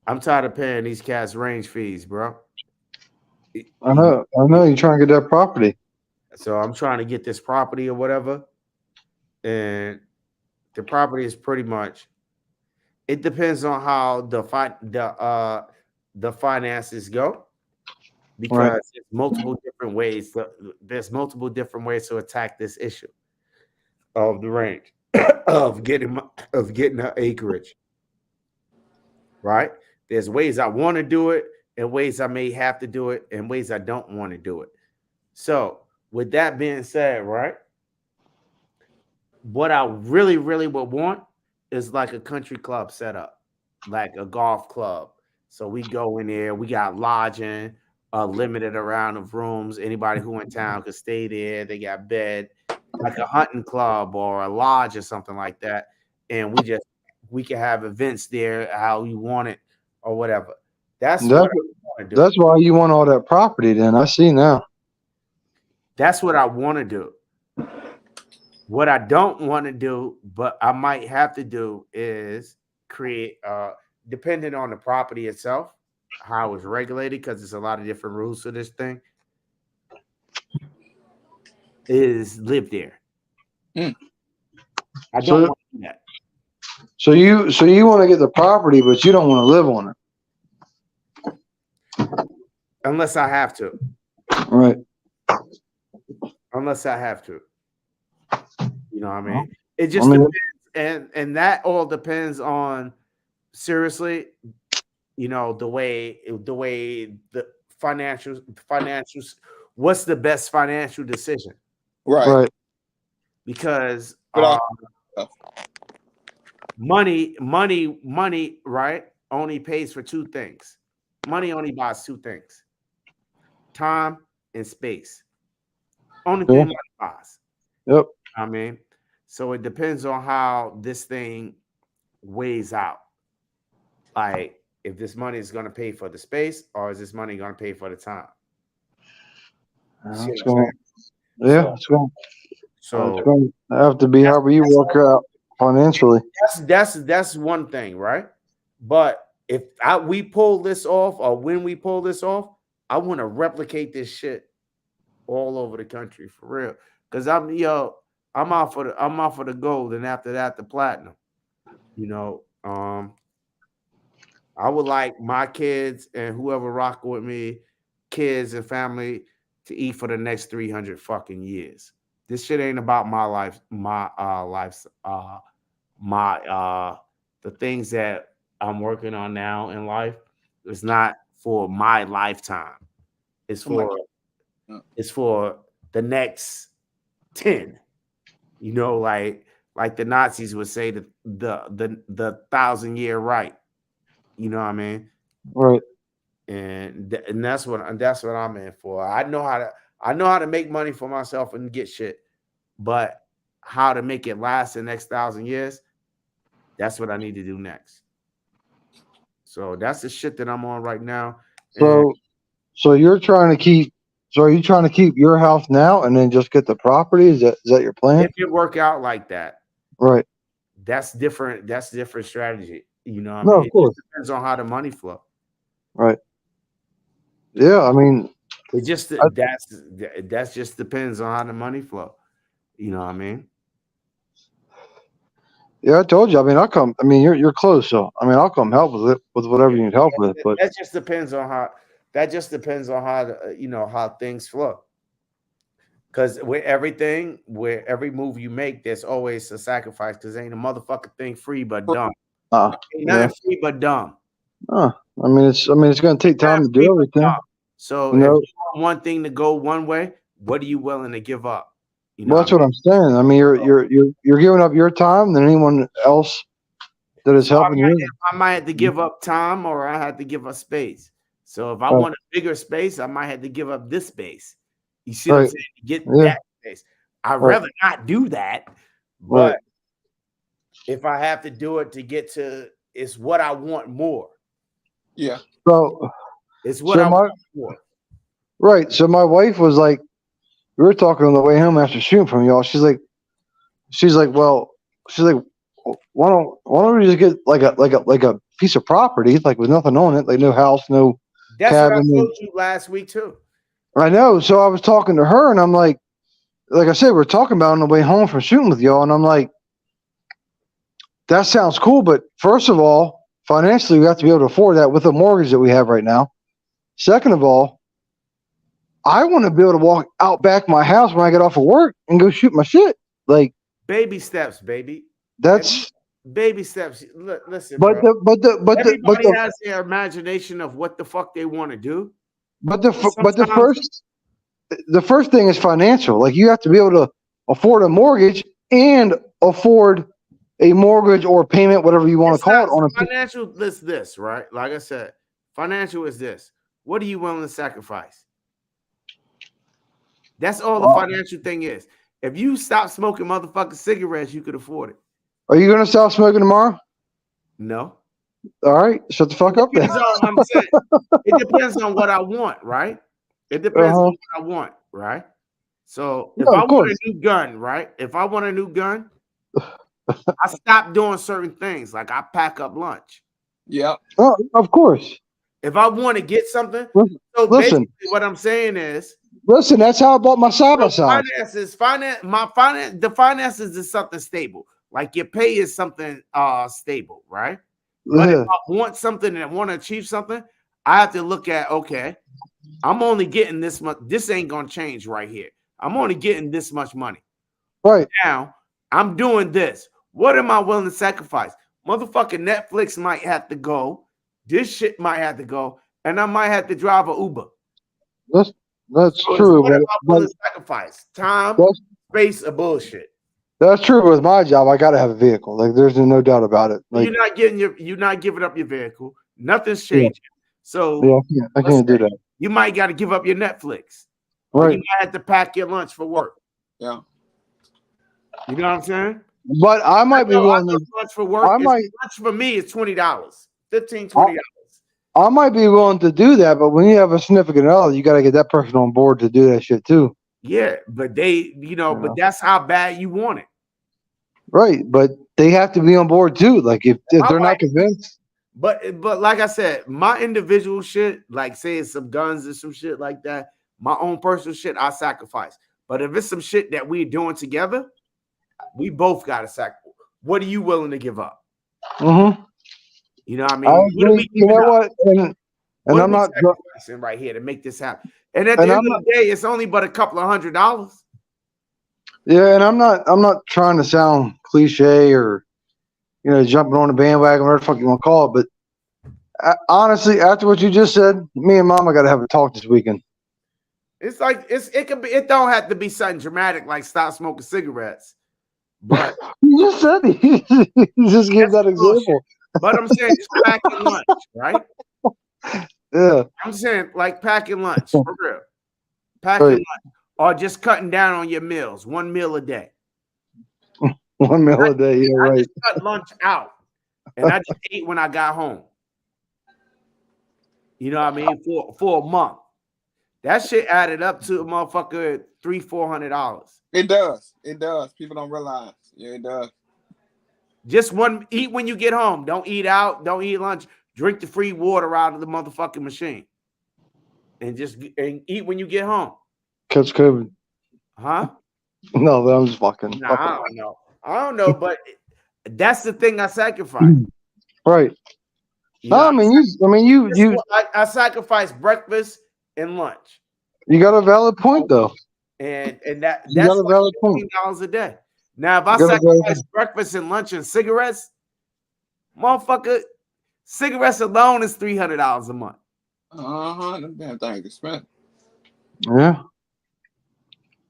I'm tired of paying these cats range fees, bro. I know. You're trying to get that property. So I'm trying to get this property or whatever, and the property is pretty much. It depends on how the finances go because Right. there's multiple different ways. There's multiple different ways to attack this issue of the range of getting an acreage. Right? There's ways I want to do it, and ways I may have to do it, and ways I don't want to do it. So, with that being said, right? What I really, really would want is like a country club setup, like a golf club. So we go in there, we got lodging, a limited amount of rooms. Anybody who in town could stay there. They got bed, like a hunting club or a lodge or something like that. And we can have events there how you want it or whatever. That's That's what I want to do. that's why you want all that property. Then I see now. That's what I want to do. What I don't want to do, but I might have to do, is create, depending on the property itself, how it's regulated, because there's a lot of different rules to this thing, is live there. I don't So- want to do that. So you want to get the property, but you don't want to live on it, Unless I have to. right? Unless I have to. You know what I mean? It I just mean, depends, and that all depends on, seriously, you know, the way the financials, what's the best financial decision? Right. right, Because But money, right, only pays for two things. Money only buys two things: time and space. Only yeah, thing money buys. yep, I mean, so it depends on how this thing weighs out. Like, if this money is going to pay for the space, or is this money going to pay for the time? See it's what I'm going, saying? yeah, it's going So to have to be that's, however you work out financially. that's one thing, right? But if we pull this off, or when we pull this off, I want to replicate this shit all over the country for real. Because I'm out for the gold, and after that, the platinum. You know, I would like my kids and whoever rock with me, kids and family, to eat for the next 300 fucking years. This shit ain't about my life, the things that I'm working on now in life. It's not for my lifetime. It's for the next 10. You know, like the Nazis would say, the 1,000-year right. You know what I mean? Right. And that's what I'm in for. I know how to make money for myself and get shit, but how to make it last the next 1,000 years, that's what I need to do next. So that's the shit that I'm on right now. And So you're trying to keep. So are you trying to keep your house now and then just get the property? Is that your plan? if it work out like that, Right. that's different. That's different strategy. You know what I No, mean? of It course. just depends on how the money flow. Right. Yeah. I mean, It just I, that's just depends on how the money flow. You know what I mean? yeah. I told you. I mean, I'll come. I mean, you're close, so I mean, I'll come help with it with whatever you need help with. But That just depends on how how things flow. Because with every move you make, there's always a sacrifice. Because ain't a motherfucking thing free but dumb. Ain't yeah. nothing free but dumb. I mean, it's going to take time to do everything. So You if know. you want one thing to go one way, what are you willing to give up? You know Well, what that's what I'm saying. I mean, you're giving up your time than anyone else that is So helping you. I might have to give up time, or I had to give up space. So if I Right. want a bigger space, I might have to give up this space. You see what I'm Right. saying? To get Yeah. that space. I'd Right. rather not do that. Right. But if I have to do it to get to, it's what I want more. yeah. So It's what I want more. right. So my wife was like, we were talking on the way home after shooting from y'all. She's like, well, why don't we just get like a piece of property, like with nothing on it, like no house, no That's what I cabin. told you last week too. I know. So I was talking to her, and I'm like I said, we're talking about on the way home from shooting with y'all, and I'm like, that sounds cool, but first of all, financially, we have to be able to afford that with the mortgage that we have right now. Second of all, I want to be able to walk out back my house when I get off of work and go shoot my shit. Like Baby steps, baby. that's. Baby steps. Listen, But bro. Everybody the has their imagination of what the fuck they want to do. but the Sometimes the first thing is financial. Like you have to be able to afford a mortgage and afford a mortgage or payment, whatever you want to it's call not it, on a financial. This right. Like I said, financial is this. What are you willing to sacrifice? That's all the financial thing is. If you stop smoking motherfucking cigarettes, you could afford it. Are you going to stop smoking tomorrow? No. All right, shut the fuck up then. Depends on, I'm saying, it depends on what I want, right? It depends on what I want, right? So if No, I of want a course. new gun, right? If I want a new gun, I stop doing certain things, like I pack up lunch. Yeah. Of course. If I want to get something, Listen, so listen. basically what I'm saying is, Listen, that's how I bought my side by side. The finances is something stable. Like your pay is something stable, right? But if Yeah. I want something and I want to achieve something, I have to look at, okay, I'm only getting this much. This ain't gonna change right here. I'm only getting this much money. Right. Now I'm doing this. What am I willing to sacrifice? Motherfucking Netflix might have to go. This shit might have to go, and I might have to drive an Uber. That's So true. what am I But willing to sacrifice? Time, that's, space, or bullshit. that's true with my job. I got to have a vehicle. Like, there's no doubt about it. Like, You're not giving up your vehicle. Nothing's yeah, changing. So yeah, I can't do that. you might got to give up your Netflix. Or Right. you might have to pack your lunch for work. Yeah. You know what I'm saying? But I might be willing to. Lunch for work. I might. Lunch for me is $20. $15, $20. I might be willing to do that, but when you have a significant other, you got to get that person on board to do that shit too. Yeah, but but that's how bad you want it. Right, but they have to be on board too. Like if they're not convinced. But like I said, my individual shit, like saying some guns and some shit like that, my own personal shit, I sacrifice. But if it's some shit that we're doing together, we both got to sacrifice. What are you willing to give up? Mm-hmm. You know what I mean? I agree. You know what? And I'm not sacrificing right here to make this happen. And at the end of the day, it's only but a couple of $100. Yeah, and I'm not trying to sound cliche or jumping on the bandwagon, whatever the fuck you want to call it. But honestly, after what you just said, me and Mama got to have a talk this weekend. It's like it don't have to be something dramatic like stop smoking cigarettes. But you just said you just gave that example. But I'm saying just packing lunch, right? Yeah. I'm saying like packing lunch for real. Packing lunch. Or just cutting down on your meals, 1 meal a day. 1 meal a day, yeah, right. I just cut lunch out. And I just ate when I got home. You know what I mean? For a month. That shit added up to a motherfucker $300-$400. It does. It does. People don't realize. Yeah, it does. Just eat when you get home. Don't eat out. Don't eat lunch. Drink the free water out of the motherfucking machine. And eat when you get home. Catch COVID. Huh? No, I'm just fucking. Nah, I don't know, but that's the thing I sacrifice. Right. No, I sacrifice breakfast and lunch. You got a valid point though. And that's got a valid point. $15 a day. Now, if I sacrifice breakfast and lunch and cigarettes, motherfucker, cigarettes alone is $300 a month. Them damn things expensive. Yeah.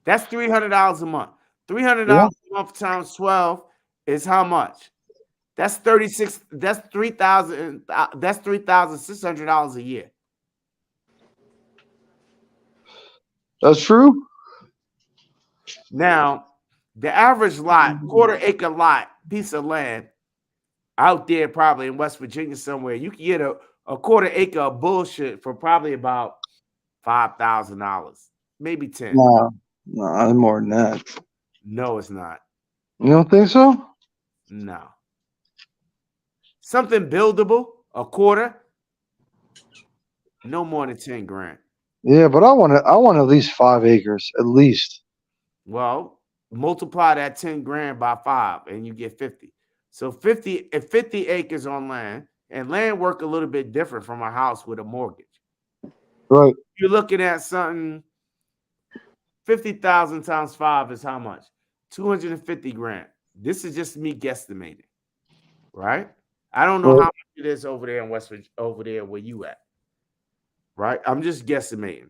That's $300 a month. $300 a month times 12 is how much? That's 36. That's $3,000. That's $3,600 a year. That's true. Now, the average lot, quarter-acre lot, piece of land out there, probably in West Virginia somewhere, you can get a quarter-acre of bullshit for probably about $5,000, maybe $10,000. No, more than that. No, it's not. You don't think so? No. Something buildable, a quarter, no more than 10 grand. Yeah, but I want at least 5 acres, at least. Well, multiply that 10 grand by 5 and you get 50. So 50 acres on land, and land work a little bit different from a house with a mortgage. Right. You're looking at something 50,000 times 5 is how much? 250 grand. This is just me guesstimating. Right? I don't know how much it is over there in West Virginia, over there where you at. Right? I'm just guesstimating.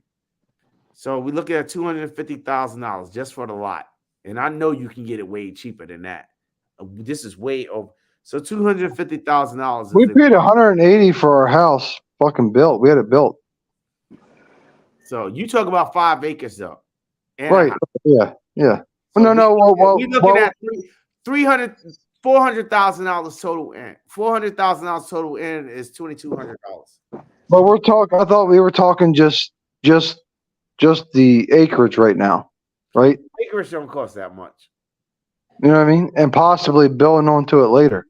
So we're looking at $250,000 just for the lot. And I know you can get it way cheaper than that. This is way over. So $250,000. We paid $180 for our house fucking built. We had it built. So you talk about 5 acres though. And right. Yeah. Yeah. So no. We're looking at $400,000 total in. $400,000 total in is $2,200. But we're talking. I thought we were talking just the acreage right now, right? Acreage don't cost that much. You know what I mean? And possibly building onto it later.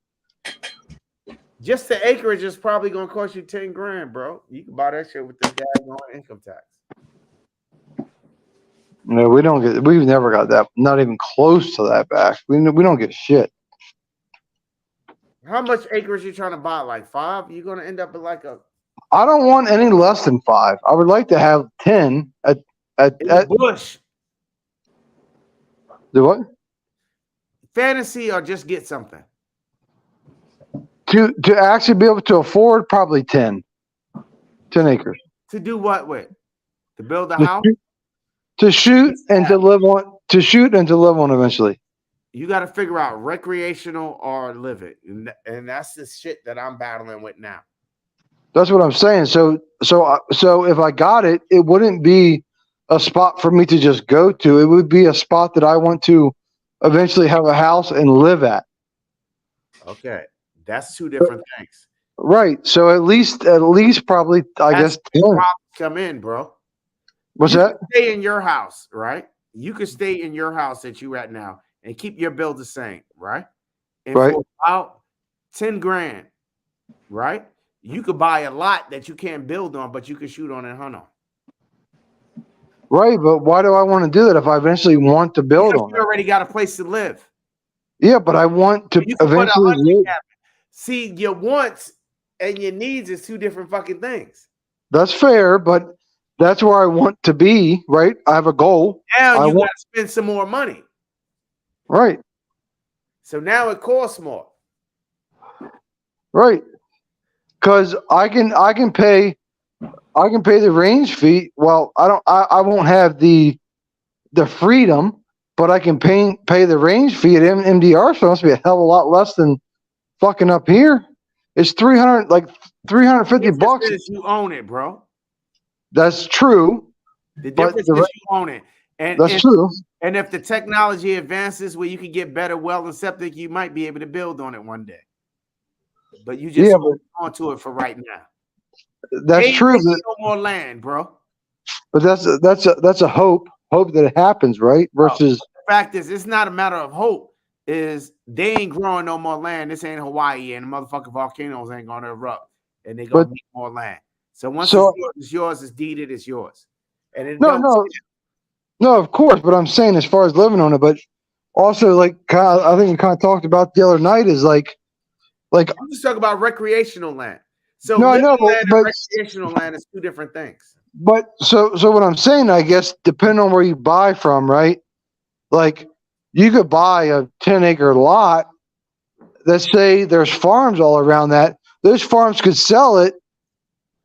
Just the acreage is probably gonna cost you 10 grand, bro. You can buy that shit with the daggone income tax. No, we've never got that, not even close to that back. We don't get shit. How much acres you trying to buy? Like 5? You're gonna end up with like a I don't want any less than 5. I would like to have 10 at in the bush the what? fantasy or just get something. To actually be able to afford probably 10 acres. To do what with? To build a To house? shoot, to shoot and to live on. To shoot and to live on eventually. You got to figure out recreational or live it, and that's the shit that I'm battling with now. That's what I'm saying. So if I got it, it wouldn't be a spot for me to just go to. It would be a spot that I want to eventually have a house and live at. Okay, that's 2 different things. Right. So at least probably I That's guess where 10. problems come in, bro. What's You that? can stay in your house, right? You can stay in your house that you at now and keep your bill the same, right? And Right. for about 10 grand, right? You could buy a lot that you can't build on, but you can shoot on and hunt on. Right, but why do I want to do that if I eventually want to build Because on you it? already got a place to live. Yeah, but I want to You can put a eventually hunting live. cabin. See, your wants and your needs is 2 different fucking things. That's fair, but that's where I want to be, right? I have a goal. Now I you got want to spend some more money. right, So now it costs more. right. Because I can pay the range fee. Well, I won't have the freedom, but I can pay the range fee at MDR. So it must be a hell of a lot less than fucking up here. It's 350 The bucks. difference is you own it, bro. That's true. The But difference the is re- you own it. That's true. And if the technology advances where you can get better well and septic, you might be able to build on it one day. But you just Yeah, hold on to it for right now. That's Ain't true. making no more land, bro. But that's a hope that it happens, right? Versus The fact is, it's not a matter of hope. Is they ain't growing no more land. This ain't Hawaii, and the motherfucking volcanoes ain't gonna erupt, and they gonna But- need more land. So once so it's yours, it's deeded, it's yours. And it no, don't no, no, of course. But I'm saying as far as living on it, but also like I think we kind of talked about the other night is like I'm just talking about recreational land. So No, I living know, land and but recreational land is 2 different things. but so what I'm saying, I guess, depending on where you buy from, right? Like you could buy a 10-acre lot. Let's say there's farms all around that. Those farms could sell it.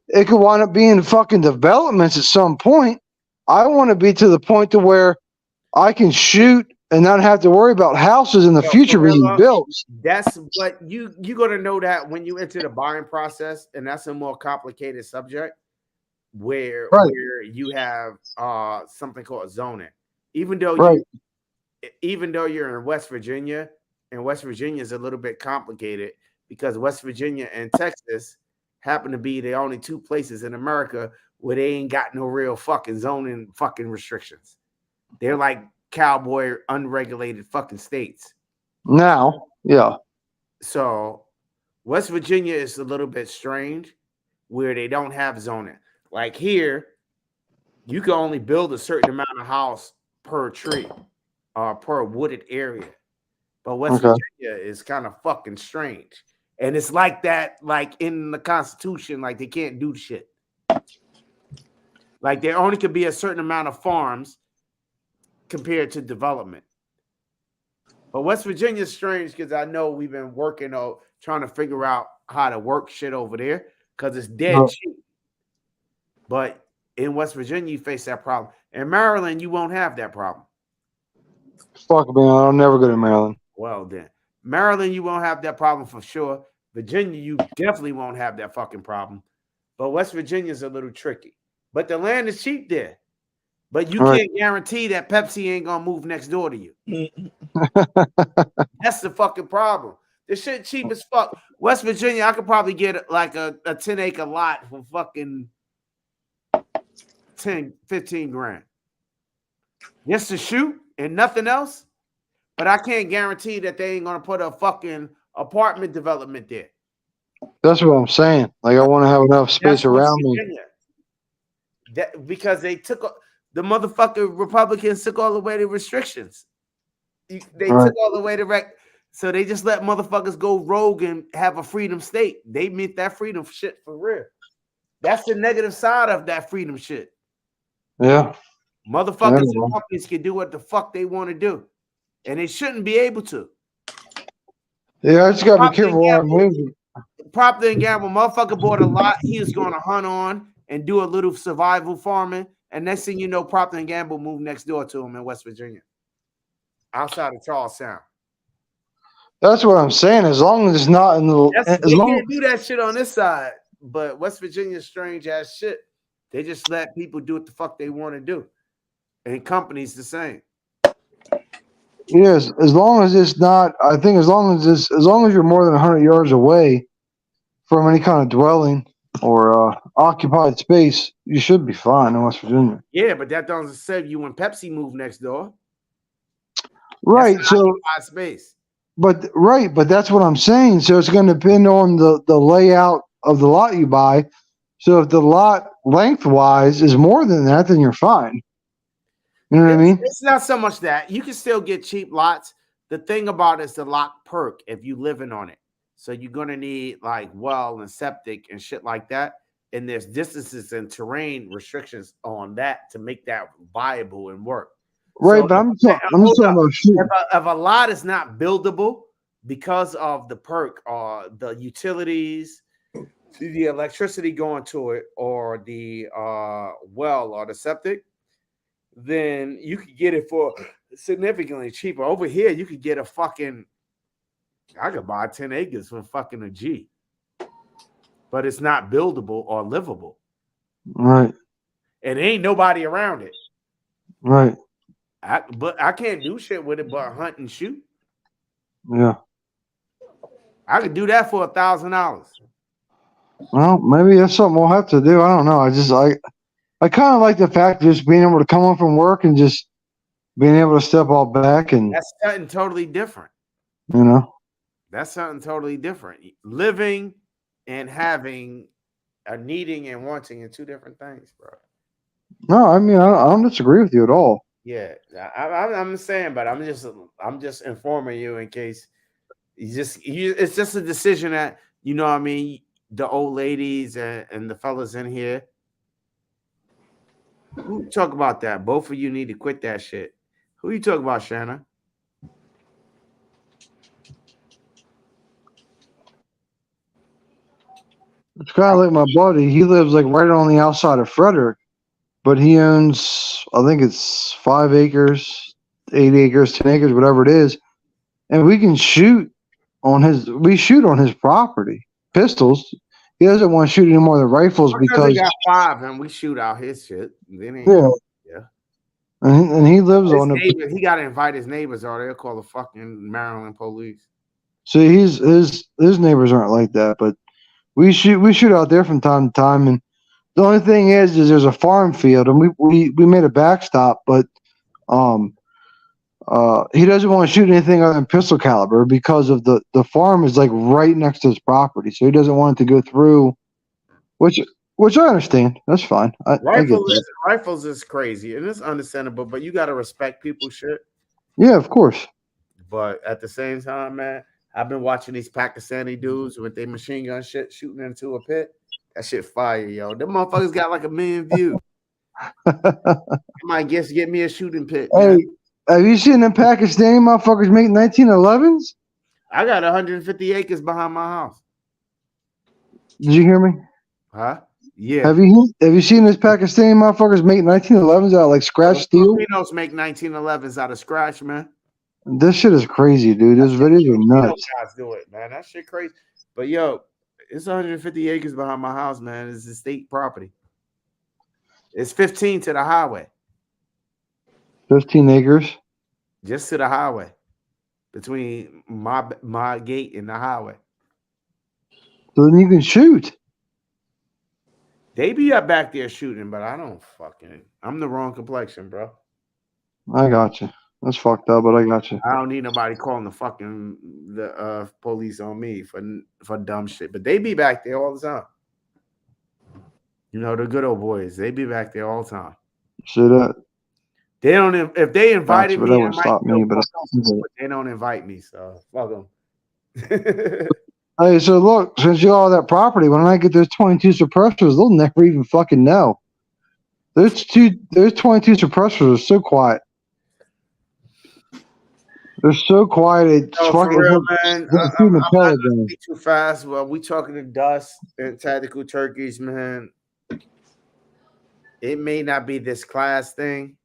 It could wind up being fucking developments at some point. I want to be to the point to where I can shoot and not have to worry about houses in the future being built. That's what you're gonna know that when you enter the buying process, and that's a more complicated subject where you have something called zoning. Even though you're in West Virginia, and West Virginia is a little bit complicated because West Virginia and Texas happen to be the only 2 places in America where they ain't got no real fucking zoning fucking restrictions. They're like cowboy unregulated fucking states. Now, yeah. So West Virginia is a little bit strange where they don't have zoning. Like here, you can only build a certain amount of house per tree or per wooded area. But West Virginia is kind of fucking strange. And it's like that, like in the Constitution, like they can't do shit. Like there only could be a certain amount of farms compared to development. But West Virginia is strange because I know we've been working on trying to figure out how to work shit over there because it's dead cheap. But in West Virginia, you face that problem. In Maryland, you won't have that problem. Fuck man, I'll never go to Maryland. Well then, Maryland, you won't have that problem for sure. Virginia, you definitely won't have that fucking problem. But West Virginia is a little tricky. But the land is cheap there. But you can't guarantee that Pepsi ain't gonna move next door to you. That's the fucking problem. This shit cheap as fuck. West Virginia, I could probably get like a 10-acre lot for fucking 10, 15 grand. Just to shoot and nothing else. But I can't guarantee that they ain't gonna put a fucking apartment development there. That's what I'm saying. Like I want to have enough space around me. That because they took The motherfucking Republicans took all away the restrictions. They Right. took all away the so they just let motherfuckers go rogue and have a freedom state. They meant that freedom shit for real. That's the negative side of that freedom shit. Yeah. Motherfuckers and well, companies can do what the fuck they want to do, and they shouldn't be able to. Yeah, I just gotta be Procter and careful where I'm Gamble, moving. Procter and Gamble, motherfucker bought a lot. He was going to hunt on and do a little survival farming, and next thing you know, Procter and Gamble moved next door to him in West Virginia, outside of Charlestown. That's what I'm saying. As long as it's not in the, They as long can't do that shit on this side, but West Virginia's strange ass shit. They just let people do what the fuck they want to do, and companies the same. yes, as long as it's not. I think as long as you're more than 100 yards away from any kind of dwelling or occupied space, you should be fine in West Virginia. Yeah, but that doesn't save you when Pepsi moved next door. Right. That's So, occupied space. but that's what I'm saying. So it's going to depend on the layout of the lot you buy. So if the lot lengthwise is more than that, then you're fine. You know what I mean? It's not so much that you can still get cheap lots. The thing about it is the lot perk if you living on it. So you're gonna need like well and septic and shit like that. And there's distances and terrain restrictions on that to make that viable and work. Right, So but I'm just talking about shooting. if a lot is not buildable because of the perk or the utilities, the electricity going to it, or the well or the septic, then you could get it for significantly cheaper. Over here, you could get I could buy 10 acres for fucking a G, but it's not buildable or livable. Right, And there ain't nobody around it. right, But I can't do shit with it but hunt and shoot. yeah. I could do that for $1,000. Well, maybe that's something we'll have to do. I don't know. I kind of like the fact of just being able to come home from work and just being able to step all back and That's something totally different. you know. That's something totally different. Living and having a needing and wanting are two different things, bro. No, I mean I don't disagree with you at all. Yeah, I'm saying, but I'm just informing you in case it's just a decision that you know what I mean. The old ladies and the fellas in here who talk about that. Both of you need to quit that shit. Who you talk about, Shanna? It's kind of like my buddy. He lives like right on the outside of Frederick, but he owns I think it's 5 acres, 8 acres, 10 acres, whatever it is, and we shoot on his property pistols. He doesn't want to shoot any more than rifles Because they because got 5 and we shoot out his shit. Then yeah, yeah. and he lives His on it. neighbor, he got to invite his neighbors, or they'll call the fucking Maryland police. See, his neighbors aren't like that, but we shoot out there from time to time. And the only thing is there's a farm field, and we made a backstop, but um he doesn't want to shoot anything other than pistol caliber because of the farm is like right next to his property, so he doesn't want it to go through, which I understand. That's fine. I get that. Rifles is crazy and it's understandable, but you got to respect people's shit. Yeah, of course. But at the same time, man, I've been watching these Pakistani dudes with their machine gun shit shooting into a pit. That shit fire, yo. Them motherfuckers got like 1 million views. I might get me a shooting pit, man. Hey, have you seen the Pakistani motherfuckers make 1911s? I got 150 acres behind my house. Did you hear me? Huh? Yeah. Have you seen this Pakistani motherfuckers make 1911s out of like scratch steel? Filipinos make 1911s out of scratch, man. This shit is crazy, dude. Those videos are nuts. Guys do it, man. That shit crazy. But yo, it's 150 acres behind my house, man. It's a state property. It's 15 to the highway. 15 acres. Just to the highway. Between my gate and the highway. So then you can shoot. They be up back there shooting, but I don't I'm the wrong complexion, bro. I got you. That's fucked up, but I got you. I don't need nobody calling the police on me for dumb shit. But they be back there all the time. You know, the good old boys, they be back there all the time. See that? They don't. If they invited But me, that I would might stop still me. But fuck them, but they don't invite me, so fuck them. hey, so look, since you all that property, when I get those 22 suppressors, they'll never even fucking know. Those 22 suppressors are so quiet. They're so quiet. It's No, fucking. for It's real, like man. it's shooting a I'm not pellet gonna gun. speak too fast. Well, we talking to Dust and Tactical Turkeys, man. It may not be this class thing.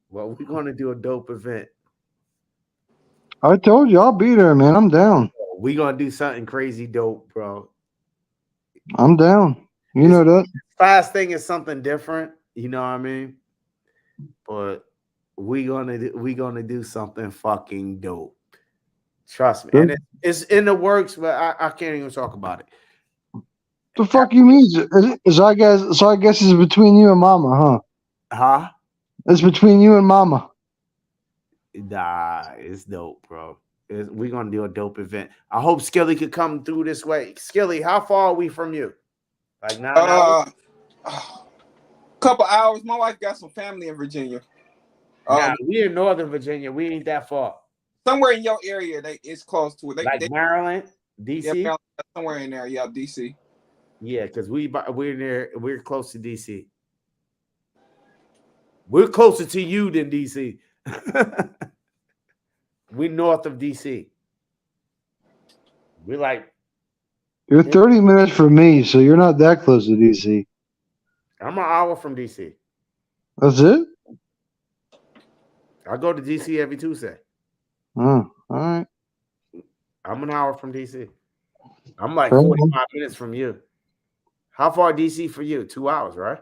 Well, we're gonna do a dope event. I told you, I'll be there, man. I'm down. We're gonna do something crazy dope, bro. I'm down. You This know that. class thing is something different. You know what I mean? But we gonna do something fucking dope. Trust me. And it's in the works, but I can't even talk about it. The fuck you mean? Is I guess? So I guess it's between you and Mama, huh? Huh? It's between you and Mama. Nah, it's dope, bro. We're gonna do a dope event. I hope Skilly could come through this way. Skilly, how far are we from you? Like 9 hours? Couple hours. My wife got some family in Virginia. Nah, we in Northern Virginia. We ain't that far. Somewhere in your area, it's close to it. Like Maryland, DC. Yeah, somewhere in there. Yeah, DC. Yeah, because we're near. We're close to DC. We're closer to you than DC. We're north of DC. We're like, You're 30 minutes from me, so you're not that close to DC. I'm an hour from DC. That's it? I go to DC every Tuesday. Oh, all right. I'm an hour from DC. I'm like Fair 45 minutes from you. How far DC for you? 2 hours, right?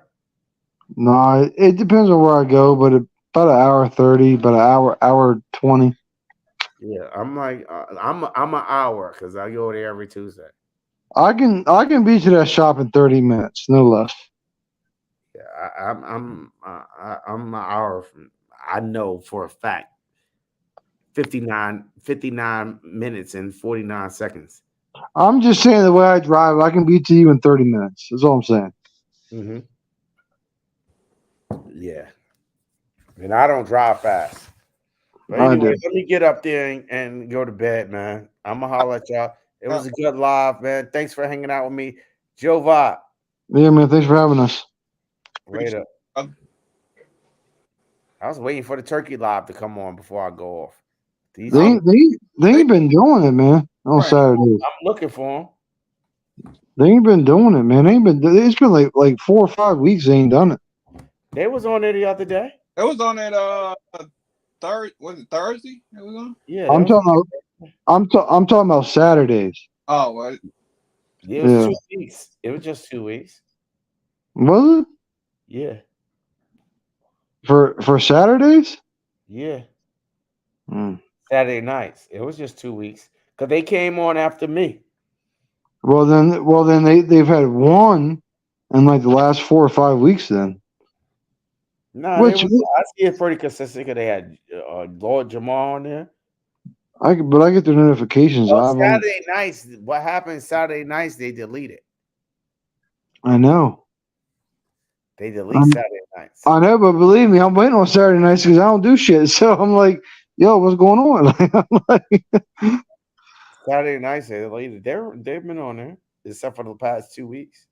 No, it depends on where I go, but about an hour 30, about an hour 20. Yeah, I'm like I'm an hour because I go there every Tuesday. I can beat you that shop in 30 minutes, no less. Yeah, I'm an hour from. I know for a fact. 59 minutes and 49 seconds. I'm just saying the way I drive, I can beat you in 30 minutes. That's all I'm saying. Mm-hmm. Yeah, and I don't drive fast. But I anyway, do. let me get up there and go to bed, man. I'm gonna holler at y'all. It was a good live, man. Thanks for hanging out with me, Joe Vibe. Yeah, man. Thanks for having us. Later. I was waiting for the turkey live to come on before I go off. They ain't been doing it, man. On Saturdays. I'm looking for them. They ain't been doing it, man. It's been like 4 or 5 weeks. They ain't done it. They was on there the other day. It was on that was it Thursday? It was on? Yeah, I'm talking about Saturdays. Oh, well, it was 2 weeks. It was just 2 weeks. Was it? Yeah. For Saturdays? Yeah. Hmm. Saturday nights. It was just 2 weeks because they came on after me. Well then they've had one in like the last 4 or 5 weeks. Then. No, I see it pretty consistent because they had Lord Jamal on there. But I get their notifications. Saturday nights. What happened Saturday nights? They delete it. I know. They delete Saturday nights. I know, but believe me, I'm waiting on Saturday nights because I don't do shit. So I'm like, yo, what's going on? Saturday nights they deleted. They've been on there except for the past 2 weeks.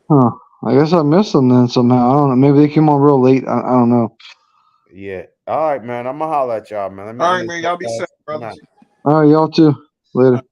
Huh. I guess I missed them then somehow. I don't know. Maybe they came on real late. I don't know. Yeah. All right, man. I'm gonna holler at y'all, man. All right, man. Y'all be safe, brother. All right, y'all too. Later.